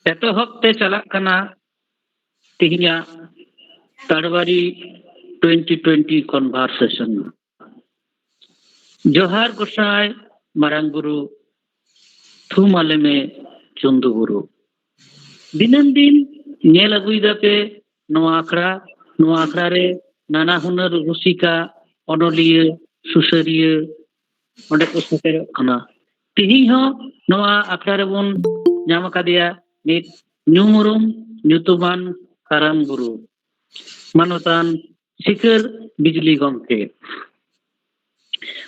एतहब ते चला कना तिहिया तड़वारी 2020 कन्वर्सेशन जोहार गोसाई मारांग गुरु थुम आले में चंदू गुरु दिनम दिन नेल अगुई दापे नवा आखड़ा रे नाना हुनर रुसिका अनलिय सुसरिय ओंडे को सेटेरोग कना तिहि हो नवा आखड़ा रे बोन नाम कादिया नित न्यूमुरुम न्यूतुमान काराम गुरु मानोतान सिकर बिजली गंके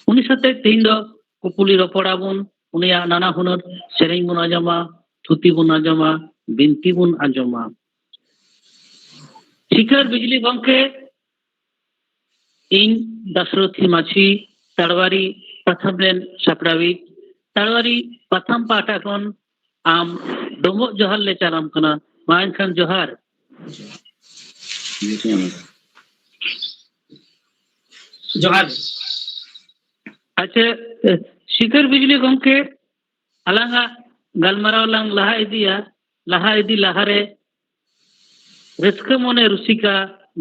उनी साथे तिहिन दो कुपुली रपड़ा बोन उनिया नाना हुनर सेरेंग बोन आजमा थुती बोन आजमा बिनती बोन आजमा सिकर बिजली गंके इन दशरथी माछी तड़वारी प्रथम लेन सापड़ावी तड़वारी प्रथम पाटा कौन आम डोंगो जोहार ले चाराम कना माइन खान जोहार जोहार अच्छा शिखर बिजली गंके अलंगा गलमराव लंग लहा इदी लहारे रस्क मोने रुसिका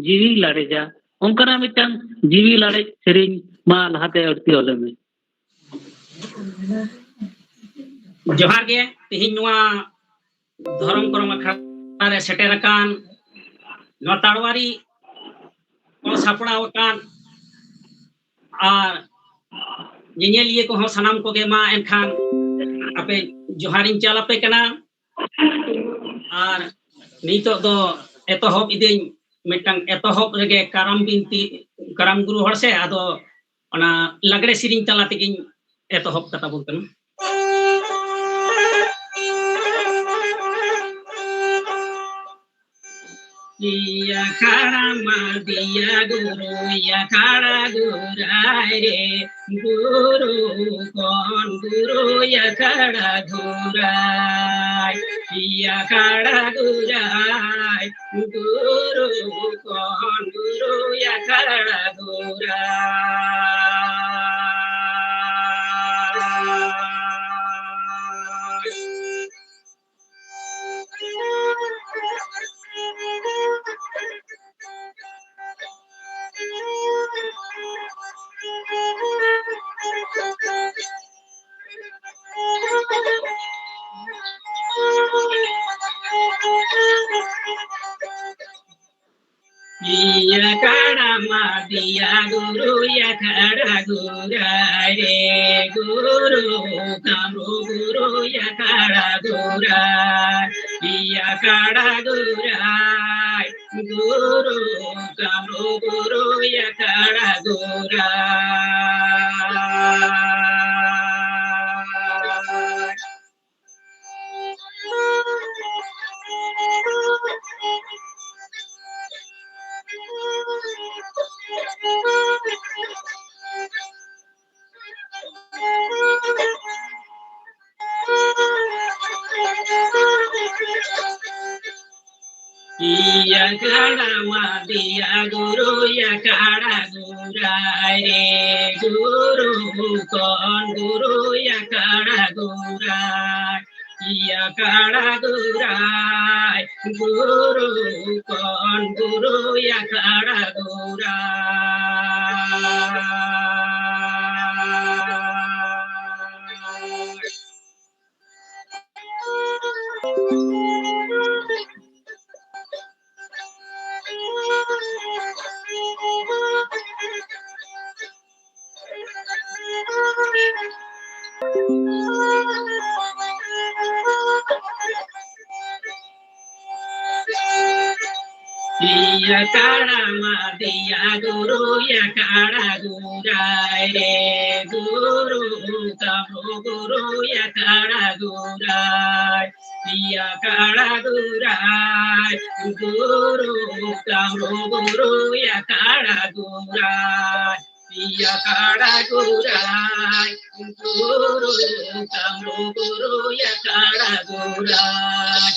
जीवी लाड़ेजा उनकना मिटन जीवी लाड़े सेरिंग मा लहाते अड़ती ओले में जोहार गे तिहिन नुआ धर्म करम अखड़ा रे सेटेरकान नुआ ताड़वारी को सापड़ावकान आर निनेलिए को सनाम को गे मा एनखान आपे जोहारिन चालापे कना आर नितो दो एतहब इदें मिटंग एतहब रेगे काराम बिनती काराम गुरु हर से आदो ओना लगड़े सिरिंग तला तेगिन एतहब कथा बोल कना या खड़ा दिया गुरु या खड़ा गुराय रे गुरु कौन गुरु या खड़ा गुराय या खड़ा गुराय गुरु कौन गुरु या खड़ा गुराय या खड़ा दिया गुरु या खड़ा गुराय रे गुरु कामो गुरु या खड़ा गुराय या खड़ा गुराय गुरु कामो गुरु या खड़ा गुराय या खड़ा दिया गुरु या खड़ा गुराय रे गुरु कौन गुरु या खड़ा गुराय या खड़ा गुराय गुरु कौन गुरु या खड़ा या खड़ा दिया गुरु या खड़ा गुराय रे गुरु कामो गुरु या खड़ा गुराय या खड़ा गुराय गुरु कामो गुरु या खड़ा गुराय या खड़ा गुराय गुरु कामो गुरु या खड़ा गुराय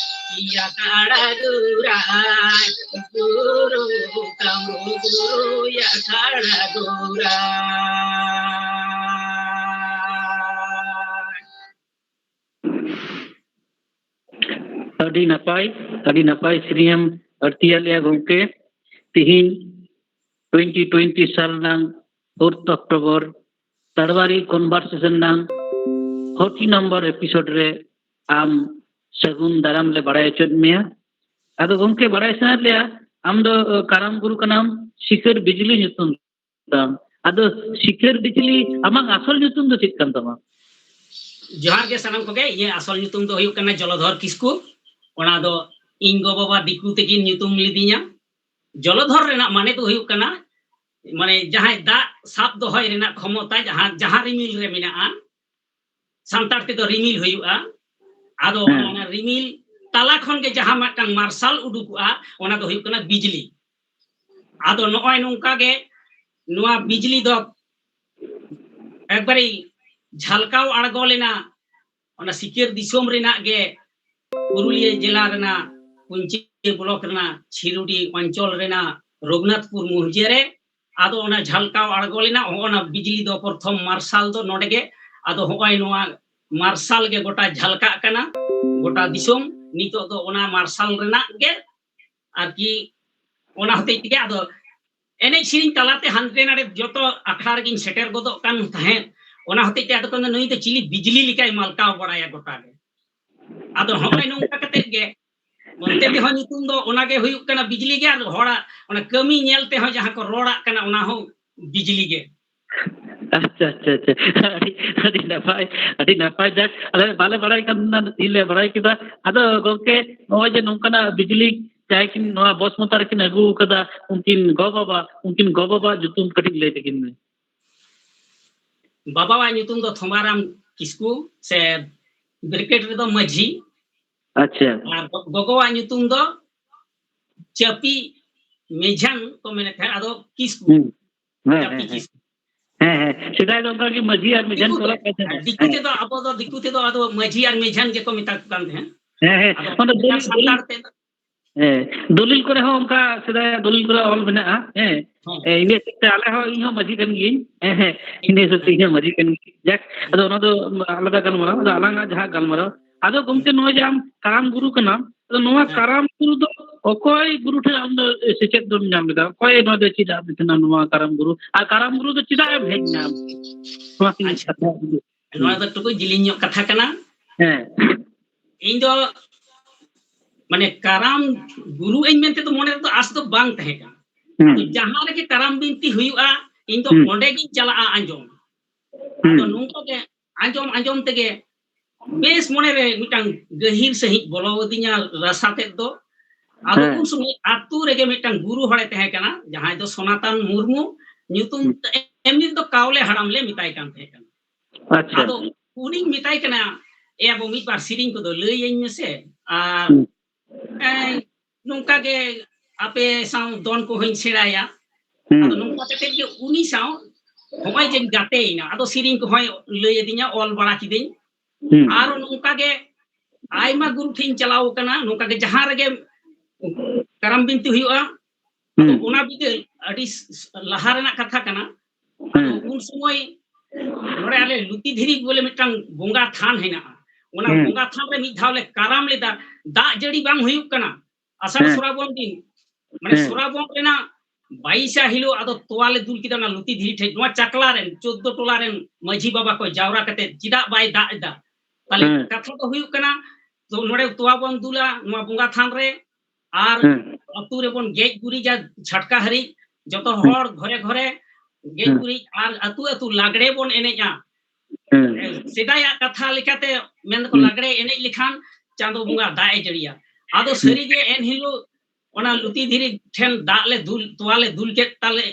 या खड़ा गुराय गुरु कामो गुरु या खड़ा गुराय ᱟᱹᱰᱤ ᱱᱟᱯᱟᱭ ᱥᱮᱨᱮᱧᱮᱢ ᱟᱹᱲᱛᱤᱭᱟᱫ ᱞᱮᱭᱟ ᱜᱚᱝᱠᱮ ᱛᱤᱦᱤᱧ 2020 साल नांग 4 अक्टूबर तड़वारी कन्वर्सेशन नांग 40 नंबर एपिसोड रे आम सगुन दाराम ले बड़ाय चोद मेया आदो गंके बड़ाय सना लेया आम दो काराम गुरु कनाम शिखर बिजली nyutum ताम आदो शिखर बिजली आमाग आसल nyutum दो चेक कान तामा जोहार के सनम कोगे ये असल nyutum दो हुयुक कना जलधर किस्कु ओना दो इन गो बाबा दिकु तेकिन nyutum लिदिया जलधर रेना माने दो हुयुक कना माने जहां दा साप दोहय रेना क्षमता जहां रिमिल रे मेना सांतार ते दो रिमिल हुयुआ आदो ओना रिमिल ताला खन के जहां मटन मार्शल उडुकुआ ओना दो हुयुक कना बिजली आदो नय नोंका गे नोआ बिजली दो एकबारे झलकाव आड़गो लेना ओना सिकेर दिसोम रेना गे पुरुलिया जिला रेना पुंची ब्लॉक रेना छिरुडी अंचल रेना रघुनाथपुर मुहजेरे आदो ओना झलकाव आड़गो लेना ओना बिजली दो प्रथम मार्शल दो नोडेगे आदो होय नोआ मार्शल गे गोटा झलका कना गोटा दिसोम नितो दो ओना मार्शल रेना गे आरकी ओना होते के आदो एने सिरिन तलाते हानते नाडे जतो अखड़ा गिन सेटर गोदो कान थाहे ओना होते के आदो कन नई ते चिली बिजली लिकाय मालकाव बड़ाया गोटा गे आदो होय नोंका कते गे मोनते ते हो नितुम दो ओना गे हुयुक कना बिजली गे आदो होड़ा ओना कमी नेलते हो जहां को रोड़ा कना ओना हो बिजली गे अच्छा अड़ी नपाय जा अले बाले बड़ाय कना दिले बड़ाय किदा आदो गंके नय जे नोंकाना बिजली चाहे किन नोआ बस मोतार किन अगु कदा उनकिन गो बाबा जुतुम कटिक ले तकिन में बाबा वा नितुम दो थोमाराम किस्कू से ब्रिकेट रे दो माझी अच्छा और गोगो वा नितुम दो चपी मेझान को मेने थे आदो किस्कू चपी किस्कू सिदाय दो का कि माझी और मेझान कोला कहते हैं दिकुते दो अब दो दिकुते दो आदो माझी और मेझान जे को मिता कान थे दलिल करे हो उनका सिदाय दलिल करे ऑल बना इने से आले हो इन हो माझी कन गिन इने से इन माझी कन जक अदो ओना दो अलगा गन मरा अदो अलंगा जहां गन मरा अदो गमते नो जाम काराम गुरु कना अदो नोआ काराम गुरु दो ओकोय गुरु ठे हम दो सेचेत दो नाम लेदा कोय नो दे चिदा बितना नोआ काराम गुरु दो चिदा एम हेज नाम नोआ की कथा नोआ दो टुकु जिलिन्यो कथा कना इन दो माने काराम गुरु इन मेनते तो मोने तो आस तो बांग तहे का तो जहां रे के काराम बिनती हुयुआ इन तो ओंडे गी चला आंजोम तो नुको के आंजोम तेगे बेस मोने रे मिटांग गहिर सही बोलवदिया रसाते दो आदो उन समय आतु रे के मिटांग गुरु हड़े तहे कना जहां दो सनातन मुर्मू न्यूतुम एमनि तो कावले हड़ाम ले मिताय कान तहे कना अच्छा आदो उनी मिताय कना ए अब मित बार सिरिंग को दो लयइन में से आ नोंका के आपे साउ दोन को होइन सेराया आदो नोंका कते के उनी साउ होय जे गाते इना आदो सिरिंग को होय लय दिया ऑल बड़ा किदिन आरो नोंका के आइमा गुरु ठिन चलाव कना नोंका के जहां रे करम बिनती हुआ आदो ओना बिते अडी लहा रेना कथा कना आदो उन समय नोरे आले लुती धीरी बोले मिटांग बोंगा थान हेना ओना बोंगा थान रे मि धावले काराम लेदा दा जड़ी बांग हुयुक कना आषाढ़ श्रावण दिन माने श्रावण रेना 22 हिलो आदो तोवाले दुल किदा ना लुती धीरी ठे नोआ चकला रेन 14 टोला रेन माझी बाबा को जावरा कते चिदा बाय दा दा ताले कथा तो हुयुक कना तो नोडे तोवा बन दुला नोआ बोंगा थान रे आर अतु रे बन गेज गुरी जा झटका हरी जतो हर घरे घरे गेज गुरी आर अतु लागड़े बन एनेजा सेदाया कथा लिखाते मेन को लागड़े एने लिखान चांदो बुंगा दाए जड़िया आदो सरी गे एन हिलो ओना लुती धीरी ठेन दाले दुल तोवाले दुल के ताले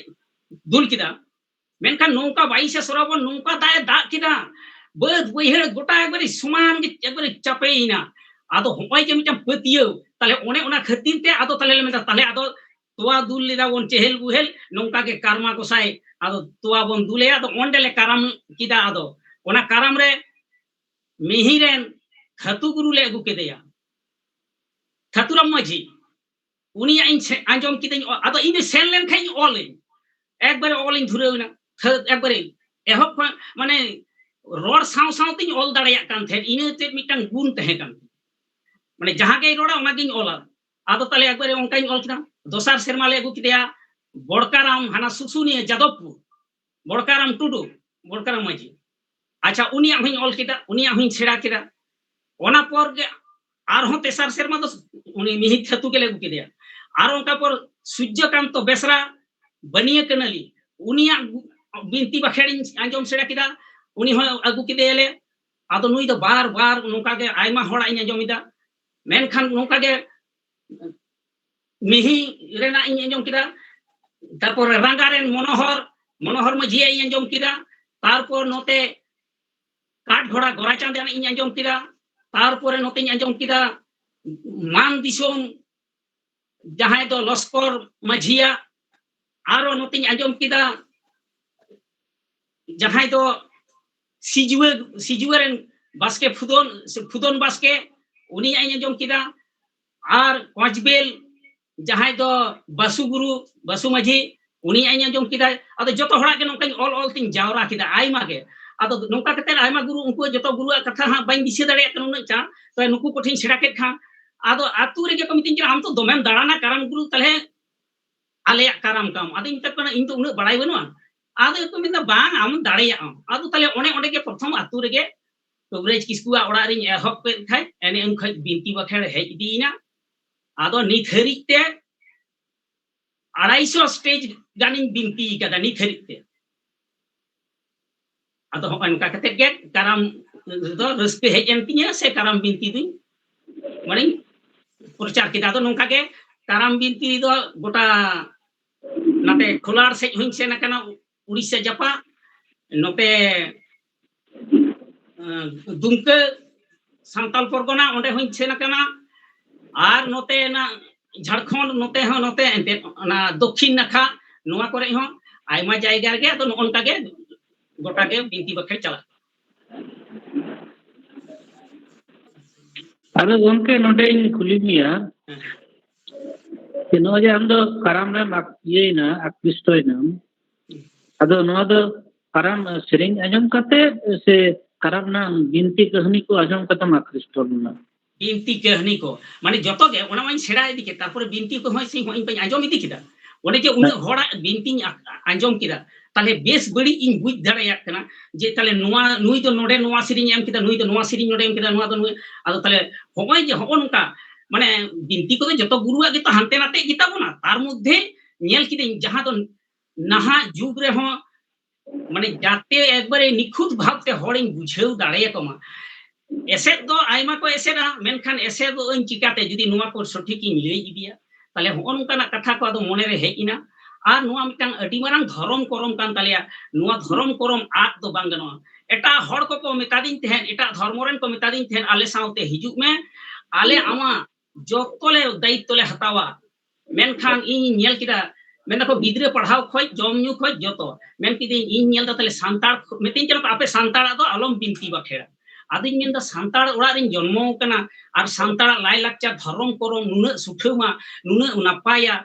दुल किदा मेनका नौका 22 श्रावण नौका दाए दा किदा बद बहिर गोटा एकबारे समान गे एकबारे चापेइना आदो होय जे मिटा पतियो ताले ओने ओना खतीर ते आदो ताले ले मेता ताले आदो तोवा दुल लेदा ओन चेहल बुहेल नौका के कर्मा कोसाय आदो तोवा बन दुले आदो ओंडेले काराम किदा आदो ओना काराम रे मिहिरेन खतु गुरु ले अगु केदेया खतुराम माझी उनी आंजोम किदेन आदो इन सेन लेन खाई ऑलिन एक बार ऑलिन धुरेना एक बार एहब माने रोड साव साव तिन ऑल दाड़िया कान थे इने ते मिटांग गुण तहे कान माने जहां के रोड़ा ओनागिन ओला आदो ताले एकबारे ओंकाइन ओल किदा दोसार सेरमा ले अगु किदेया बड़काराम हाना सुसुनिया जादवपुर बड़काराम टुडू बड़काराम माजी अच्छा उनिया हई ओल किदा उनिया हई छेड़ा किदा ओना पर गे आरहों तेसार सेरमा दो उनी मिहित खतु के ले अगु किदेया आर ओंका पर सूर्यकांत बेसरा बनिया कनली उनिया बिनती बखेड़ी आंजम सेड़ा किदा उनी हो अगु किदेले आदो नुई दो बार बार नोका के आयमा होड़ा इन आंजमिदा मेनखान नोका के मिहि रेना इन आंजम किदा तारपर रंगारेन मनोहर मझिया इन आंजम किदा तारपर नोते काट घोड़ा गोरा चांदन इन आंजम किदा तारपर नोते इन आंजम किदा मान दिसोम जहां दो लस्कर मझिया आरो नोते इन आंजम किदा जहां दो सिजुएरन बास्के फुदन बास्के उनी इन आंजम किदा आर कोचबेल जहां दो बासु माझी उनी इन आंजम किदा अदो जतो हड़ा के नोका ऑल ऑल तिन जावरा किदा आइमा के अदो नोका कते आइमा गुरु उनको जतो गुरु कथा हा बाइन दिसे दाड़े कन चा तो नुकु कोठिन छेड़ा के खा आदो आतु रे के को मितिन हम तो दोमेन दाड़ाना करम गुरु तले आले करम काम आदो इन तक इन तो उन बड़ाई बनुआ आदो को मिदा बांग हम दाड़िया आदो तले ओने ओंडे के प्रथम आतु रे के कवरेज किसकुआ ओड़ा रे एहब पे खाय एने उन खाय बिनती बखेड़ हेज दीना आदो नित हरिते 250 स्टेज गानिन बिनती कदा नित हरिते आदो अनका कते के करम दो रस्ते हेज एंतिया से करम बिनती दिन माने प्रचार किदा दो नोका के करम बिनती दो गोटा नाते खोलार से हुइन से नकना उड़ीसा जपा नोते दुमके सांताल परगना ओंडे हुइन से नकना आर नोते ना झारखंड नोते हो नोते ना दक्षिण नखा नोआ करे हो आयमा जायगा गे तो नोनका के गोटा के बिनती बखे चला अरे गंके नोडे खुली मिया कि नो जे हम दो करम रे ये ना आकृष्टोयना अदो नो दो करम सेरिंग आजम कते से करम ना बिनती कहानी को आजम कतम आकृष्टोना बिनती कहानी को माने जतो गे ओना माइन सेड़ा इदी के तारपर बिनती को होय से होय पे आजम इदी किदा ओने जे उन होड़ा बिनती आजम किदा ताले बेस बड़ी इन बुझ दाड़ाया कना जे ताले नोआ नुई दो नोडे नोआ सिरिंग एम किदा नुई दो नोआ सिरिंग नोडे एम किदा नोआ दो नुई आदो ताले होय जे होनका माने बिनती को जतो गुरुआ गे तो हानते नाते गिता बोना तार मध्ये नेल किदे जहां तो नहा जुग रे हो माने जाते एकबारे निखुत भावते होड़िन बुझेउ दाड़ाया कमा एसे दो आइमा को एसेरा मेनखान एसे दो इन चिकाते जदी नुआ को सठिक इन लई इदिया ताले होनका ना कथा को आदो मोने रे हेइना आर नुआ मिटांग अडी मारांग धर्म करम कान तालिया नुआ धर्म करम आत दो बांग गनो एटा हड़ को मेतादिन तेहन एटा धर्मरेन को मेतादिन तेहन आले साउते हिजुक में आले आमा जोतोले दायित्व ले हतावा मेनखान इन नेल किदा मेन को गिद्रे पढ़ाव खोय जमन्यू खोय जतो मेन किदे इन नेल दा ताले सांतार मेतिन चलो आपे सांतारा दो आलम बिनती बखेड़ा आदिन मेन दा सांतार ओड़ा रिन जन्मो कना आर सांतार लाय लाक्चा धर्म करम नुना सुठेमा नुना नापाया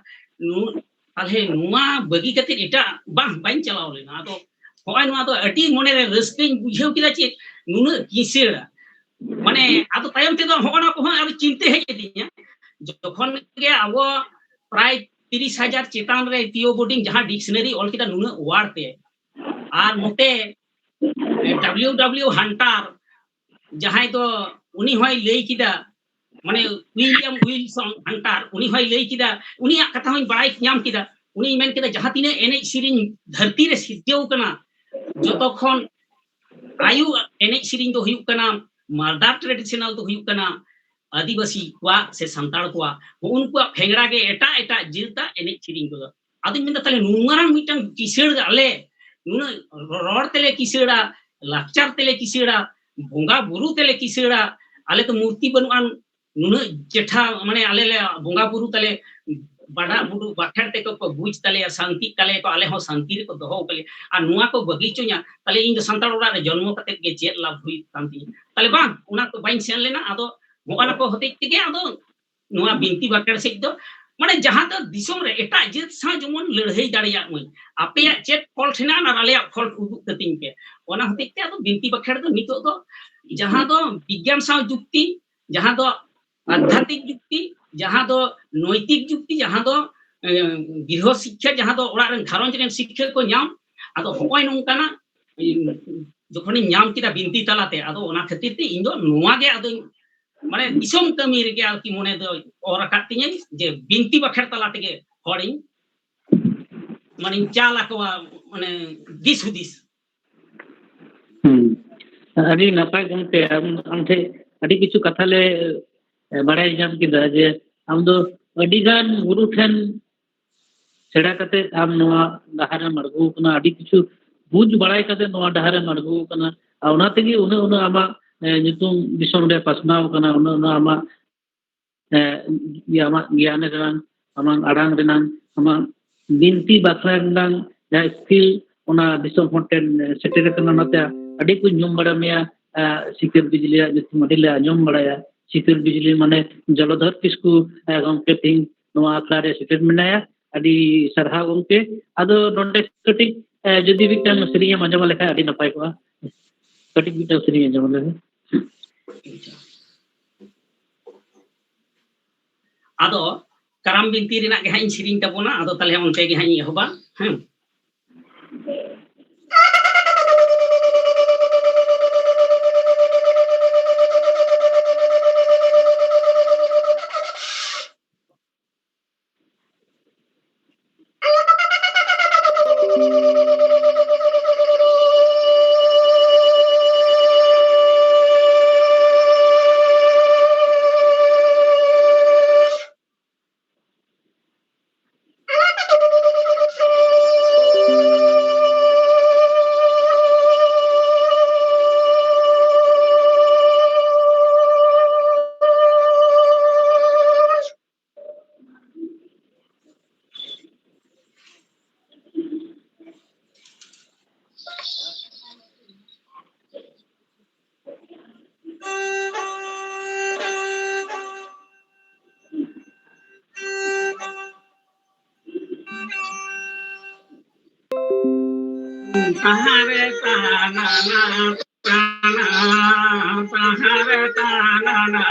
ताले नुआ बगी कते एटा बाइन चलाव लेना आदो होय नुआ दो अडी मोने रे रस्किन बुझेव किदा चे नुना किसेड़ा माने आदो तायम ते दो होना को आदो चिंते हे दिया जखन के आबो प्राय 30,000 चेतान रे टीओ बोर्डिंग जहां डिक्शनरी ऑल किदा नुना वार्ड ते आर मोते डब्ल्यू हंटर जहां तो उनी होय लई किदा माने विलियम विल्सन हंटर उनी होय लई किदा उनी कथा होय बड़ाई नाम किदा उनी मेन किदा जहां तिने एने सिरिन धरती रे सिद्धेव कना जतो खन आयु एने सिरिन दो हुयु कना मालदार ट्रेडिशनल दो हुयु कना आदिवासी को से सांताड़ को उनको फेंगड़ा के एटा एटा जिलता एने सिरिन को आदि मेन तले नुमारां मिटन किसेड़ आले नुन रोड तेले किसेड़ा लाचार तेले किसेड़ा बोंगा बुरु तेले किसेड़ा आले तो मूर्ति बनुआन नुन जेठा माने आले ले बोंगा बुरु तले बड़ा बुडु बाखेड़ ते को बुझ तले शांति तले को आले हो शांति रे को दोहो कले आ नुआ को बगीचोया तले इन सांताड़ ओड़ा रे जन्म कते के चेत लाभ हुई कांती तले बांग उना तो बाइन सेन लेना आदो मोना को होते के आदो नुआ बिनती बाखेड़ से दो माने जहां तो दिसोम रे एटा जेत सा जमन लड़हई दाड़िया मई आपे चेत फॉल्ट हेना ना आले फॉल्ट उदुक कतिन पे ओना होते के आदो बिनती बाखेड़ दो नितो दो जहां दो विज्ञान सा जुक्ति जहां दो आध्यात्मिक जुक्ति जहां दो नैतिक जुक्ति जहां दो गृह शिक्षा जहां दो ओड़ा रन घारंज रन शिक्षा को नाम आदो होय नोंकाना जखोनी नाम किदा बिनती तालाते आदो ओना खातिर ते इन दो नोवा गे आदो माने दिसम कमी रे आरकी मने दो और काटिnya जे बिनती बखर तला तेगे हरिं माने चाला को माने दिस हुदिस अभी नपाय गंते आम ठे अभी किछु कथा ले बड़ाई जाम किदा जे आम दो अडी गान गुरु ठेन सेड़ा कते आम नोआ डहारे मरगु कना अडी किछु बुझ बड़ाई कते नोआ डहारे मरगु कना ओना तेगी उना उना आमा नितुम दिसम रे पासनाव कना उना उना आमा आमा ज्ञान रंग आमा अड़ांग रंग आमा बिनती बाखरा रंग जा स्किल ओना दिसम होटेल सेटेर कना नते अडी को जुम बड़ा मेया सिकर बिजली नितुम अडी ले आजम बड़ाया सिकर बिजली माने जलधर किसकु गंके थिंग नोआ आखड़ा रे सेटेर मेनाया अडी सरहा गंके आदो नोंडे कटी जदि बिटान सरिया मजमा लेखा अडी नपाय को कटी बिटा सरिया जमा ले आदो कराम बिनती रिना गे हाइन सिरिंग तबोना आदो तले ओनते गे हाइन एहोबा हम tahare tanana tahare tanana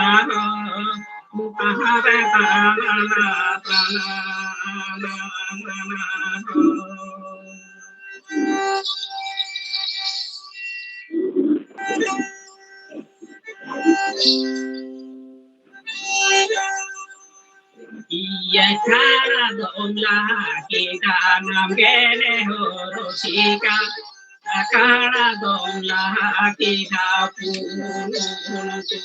tahare iya cara domlah kita namgene horosika cara domlah kita pununtu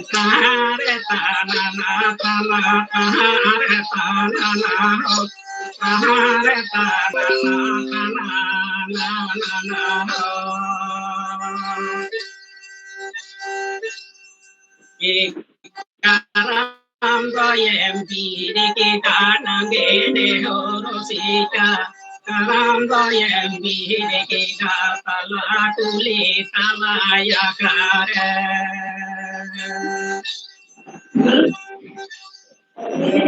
tahare tanana tahare tanana tahare tanana Karam goyem piri kita nangene horosika Karam goyem piri kita tala tuli talaya kare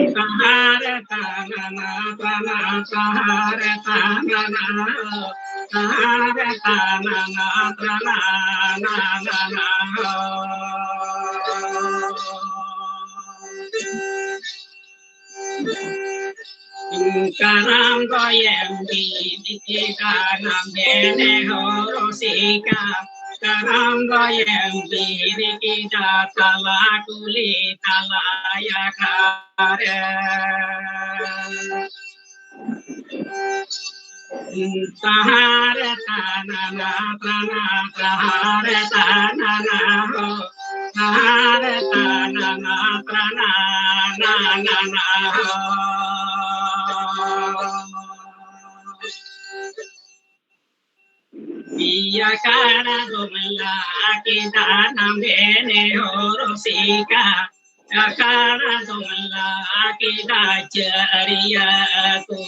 Tahare tanana tahare tanana tahare tanana Karam goyem di kita nambene horosika Karam goyem di kita tala kuli talaya kare Tahare tanana tahare tanana tahare tanana Iya cara domla kita nambene horosika cara domla kita ceria tu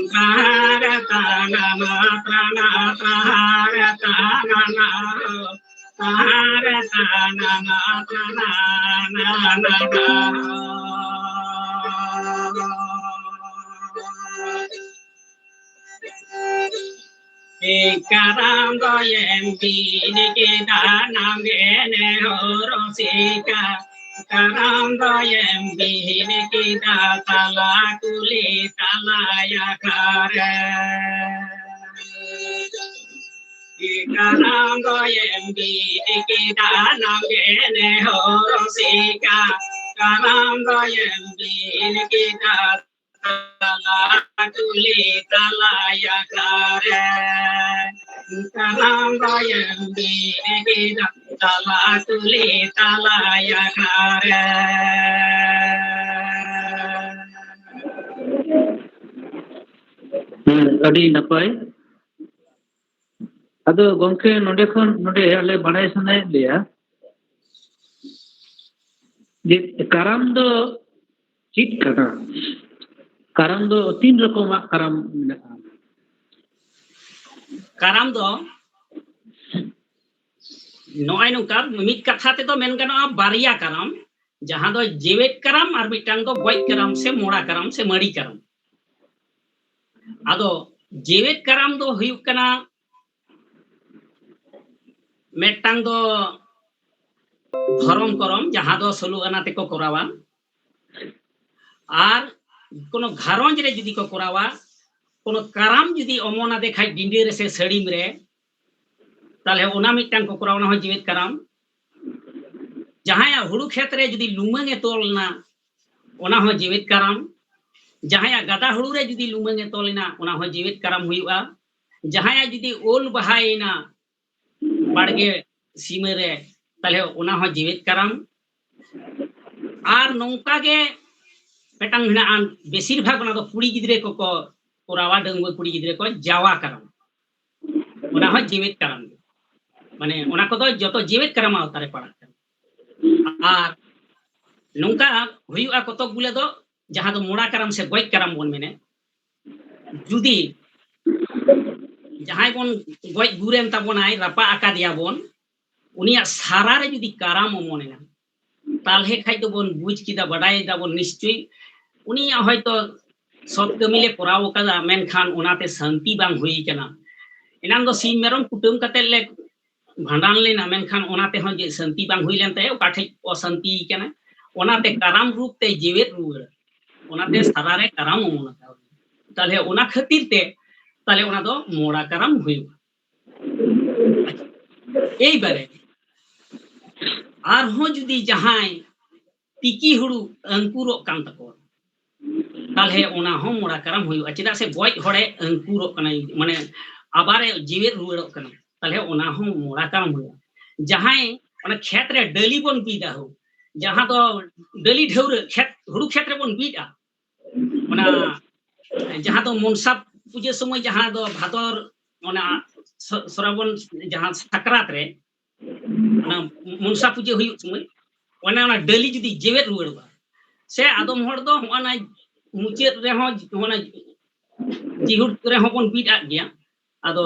tahare tanana tahare tanana tahare tanana Karam doyem bini kita namgene horosika. Karam doyem bini kita tala kuli talaya kare. Karam doyem bini kita namgene horosika. Karam doyem bini kita tala kuli talaya kare. Karam doyem bini kita tala kuli talaya kare. ᱟᱹᱰᱤ ᱱᱟᱯᱟᱭ ᱟᱫᱚ ᱜᱚᱝᱠᱮ ᱱᱚᱰᱮ ᱠᱷᱚᱱ ᱱᱚᱰᱮ ᱟᱞᱮ ᱵᱟᱲᱟᱭ ᱥᱟᱱᱟᱭᱮᱫ ᱞᱮᱭᱟ ᱡᱮ ᱠᱟᱨᱟᱢ ᱫᱚ ᱪᱮᱫ ᱠᱟᱱᱟ ᱠᱟᱨᱟᱢ ᱫᱚ ᱛᱤᱱ ᱨᱚᱠᱚᱢᱟᱜ ᱠᱟᱨᱟᱢ ᱢᱮᱱᱟᱜᱼᱟ Karam do noai nungkar mid katha te do men ganoa baria karam jahan do jewet karam ar mitang do goj karam se mora karam se mari karam ado jewet karam do huyuk kana metang do dhorom korom jahan do solu ana te ko korawa ar kono gharonj re judi ko korawa kono karam judi omona dekhai dinde re se sadim re তাহলে ওনা মিটটাং কো করাওনা হয় জীবিত কারাম জাহায়া হুড়ু ক্ষেত্রে যদি লুমাঙে তলনা ওনা হয় জীবিত কারাম জাহায়া গাদা হুড়ু রে যদি লুমাঙে তলনা ওনা হয় জীবিত কারাম হুইবা জাহায়া যদি ওল বাহাইনা বাড়গে সীমে রে তাহলে ওনা হয় জীবিত কারাম আর নৌকা গে পেটাং হিনা আন বেশিরভাগ ওনা তো কুড়ি গিদরে কো কোরাওয়া ডঙ্গো কুড়ি গিদরে কো যাওয়া কারাম ওনা হয় জীবিত কারাম মানে ওনা কত যত জীবিত কারাম আওতারে পাড়াগ কানা আর নৌকা হুইয়া কতক গুলে দো যাহা দো মোড়া কারাম সে গজ কারাম বন মেনে যদি যাহাই বন গজ গুরেন তাবনাই রাপা আকা দিয়া বন উনিয়া সারারে যদি কারাম মনে না তালহে খাই তো বন বুঝ কিদা বাড়াই দাবন নিশ্চয়ই উনিয়া হয়তো সৎ কামিলে করাও কাদা মেনখান ওনাতে শান্তি বাং হুই কানা এনাম দো সিম মেরম কুটুম কাতে লে ভান্ডান লেনা মেনখান ওনাতে হয় যে শান্তি বাং হুই লেন তাই ওকাঠে অশান্তি কানা ওনাতে কারাম রূপ তে জীবেত রুয়ার ওনাতে সারারে কারাম মনে তাহলে ওনা খাতির তে তাহলে ওনা দো মোড়া কারাম হুইবা এইবারে আর হো যদি জাহাই টিকি হুড়ু অঙ্কুরক কান তাকো তাহলে ওনা হো মোড়া কারাম হুইবা চেদা সে গজ হড়ে অঙ্কুরক কানা মানে আবারে জীবেত রুয়ারক কানা তাহলে ওনা হো মোড়া কারাম হুইবা জাহাই ওনা ক্ষেত্রে ডলি বন বিদা হো जहां तो डली ढेउर खेत हुड़ू क्षेत्र बन बीटा ओना जहां तो मनसा पूजे समय जहां तो भादर ओना श्रावण जहां सक्रात रे ओना मनसा पूजे हुई समय ओना ओना डली जदी जेवेत रुवाड़वा से आदम हर दो ओना मुचेत रे हो ओना जिहुड रे हो बन बीटा गया आदो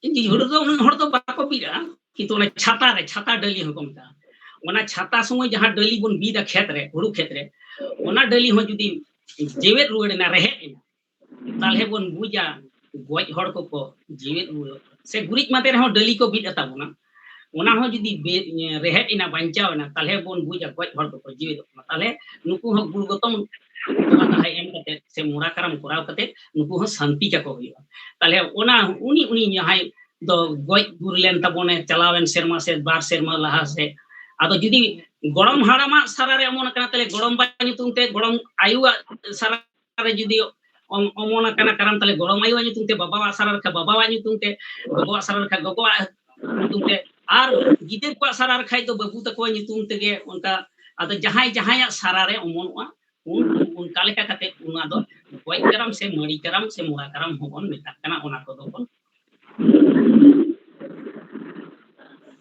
जिहुड दो हर दो बाको बीटा किंतु ओना छाता डली हो कमता ओना छाता समय जहां डली बन बीदा क्षेत्र हुड़ू क्षेत्र ओना डली हो जुदी जेवेत रुवाड़ना रहे तालहे बन बुझा गज हड़ को जीवित रुवाड़ से गुरिज माते रे हो डली को बीद ताबोना ओना हो जुदी रेहेट इना बांचावना तालहे बन बुझा गज हड़ को जीवित तालहे नुकु हो गुणगतम तालहे एम कते से मोरा करम कराव कते नुकु हो शांति का को हुआ तालहे ओना उनी जहां दो गज गुरलेन ताबोने चलावेन शर्मा से बार शर्मा लहा से आदो जुदी गरम हाड़ामा सारारे अमन कना तले गरम बा नितुंते गरम आयुआ सारारे जुदी अमन कना करम तले गरम आयुआ नितुंते बाबा सारारे का बाबा नितुंते गोगो सारारे का गोगो नितुंते आर गिदर को सारारे खाइ तो बाबू तको नितुंते गे उनका आदो जहां सारारे अमनवा उनका लेका कते उना दो गय करम से मड़ी करम से मोरा करम होबन मेता कना ओना को दो बन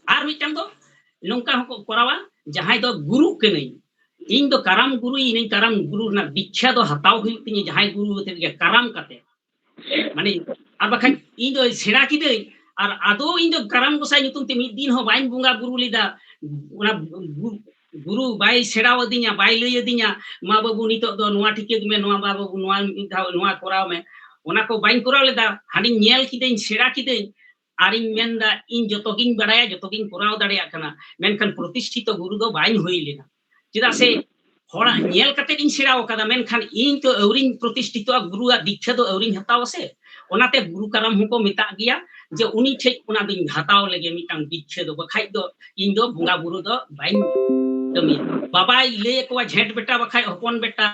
आर मिटन दो नौका हो करावा जहां दो गुरु कने इन दो कराम गुरु इन कराम गुरु ना दीक्षा दो हताव हुई तिनी जहां गुरु ते कराम कते माने आर बखा इन दो सेड़ा किदे आर आदो इन दो कराम गोसाई नितुम ते मिद दिन हो बाइन बुंगा गुरु लिदा ओना गुरु बाई सेड़ा वदिया बाई लई दिया मा बाबू नितो दो नोआ ठिके मे नोआ बाबू नोआ मिधाव नोआ कराव में ᱚᱱᱟ ᱠᱚ ᱵᱟᱹᱧ ᱠᱚᱨᱟᱣ ᱞᱮᱫᱟ ᱦᱟᱱᱤᱧ ᱧᱮᱞ ᱠᱤᱫᱟᱹᱧ ᱥᱮᱬᱟ ᱠᱤᱫᱟᱹᱧ ᱟᱨᱤᱧ ᱢᱮᱱᱫᱟ ᱤᱧ ᱡᱚᱛᱚᱜᱤᱧ ᱵᱟᱲᱟᱭᱟ ᱡᱚᱛᱚᱜᱤᱧ ᱠᱚᱨᱟᱣ ᱫᱟᱲᱮᱭᱟᱜ ᱠᱟᱱᱟ ᱢᱮᱱᱠᱷᱟन ᱯᱨᱚᱛᱤষ্ঠিত ᱜᱩᱨᱩ ᱫᱚ ᱵᱟᱹᱧ ᱦᱩᱭ ᱞᱮᱱᱟ ᱪᱮᱫᱟᱜ ᱥᱮ ᱦᱚᱲᱟᱜ ᱧᱮᱞ ᱠᱟᱛᱮ ᱤᱧ ᱥᱮᱬᱟ ᱟᱠᱟᱫᱟ ᱢᱮᱱᱠᱷᱟन ᱤᱧ ᱛᱚ ᱟᱹᱣᱨᱤᱧ ᱯᱨᱚᱛᱤষ্ঠিᱛᱚᱜᱼᱟ ᱜᱩᱨᱩᱣᱟᱜ ᱫᱤᱠᱷᱟ ᱫᱚ ᱟᱹᱣᱨᱤᱧ ᱦᱟᱛᱟᱣᱟ ᱥᱮ ᱚᱱᱟᱛᱮ ᱜᱩᱨᱩ ᱠᱟᱨᱟᱢ ᱦᱚᱸᱠᱚ ᱢᱮᱛᱟᱜ ᱜᱮᱭᱟ ᱡᱮ ᱩᱱᱤ ᱴᱷᱮᱡ ᱚᱱᱟ ᱫᱚᱧ ᱦᱟᱛᱟᱣ ᱞᱮᱜᱮ ᱢᱤᱫᱴᱟᱝ ᱫᱤᱠᱷᱟ ᱫᱚ ᱵᱟᱠᱷᱟᱡ ᱫᱚ ᱤᱧ ᱫᱚ ᱵᱚᱸᱜᱟ ᱵᱩᱨᱩ ᱫᱚ ᱵᱟᱹᱧ ᱠᱟᱹᱢᱤᱭᱟ ᱵᱟᱵᱟᱭ ᱞᱟᱹᱭ ᱟᱠᱚᱣᱟ ᱡᱷᱮᱸᱴ ᱵᱮᱴᱟ ᱵᱟᱠᱷᱟᱡ ᱦᱚᱯᱚᱱ ᱵᱮᱴᱟ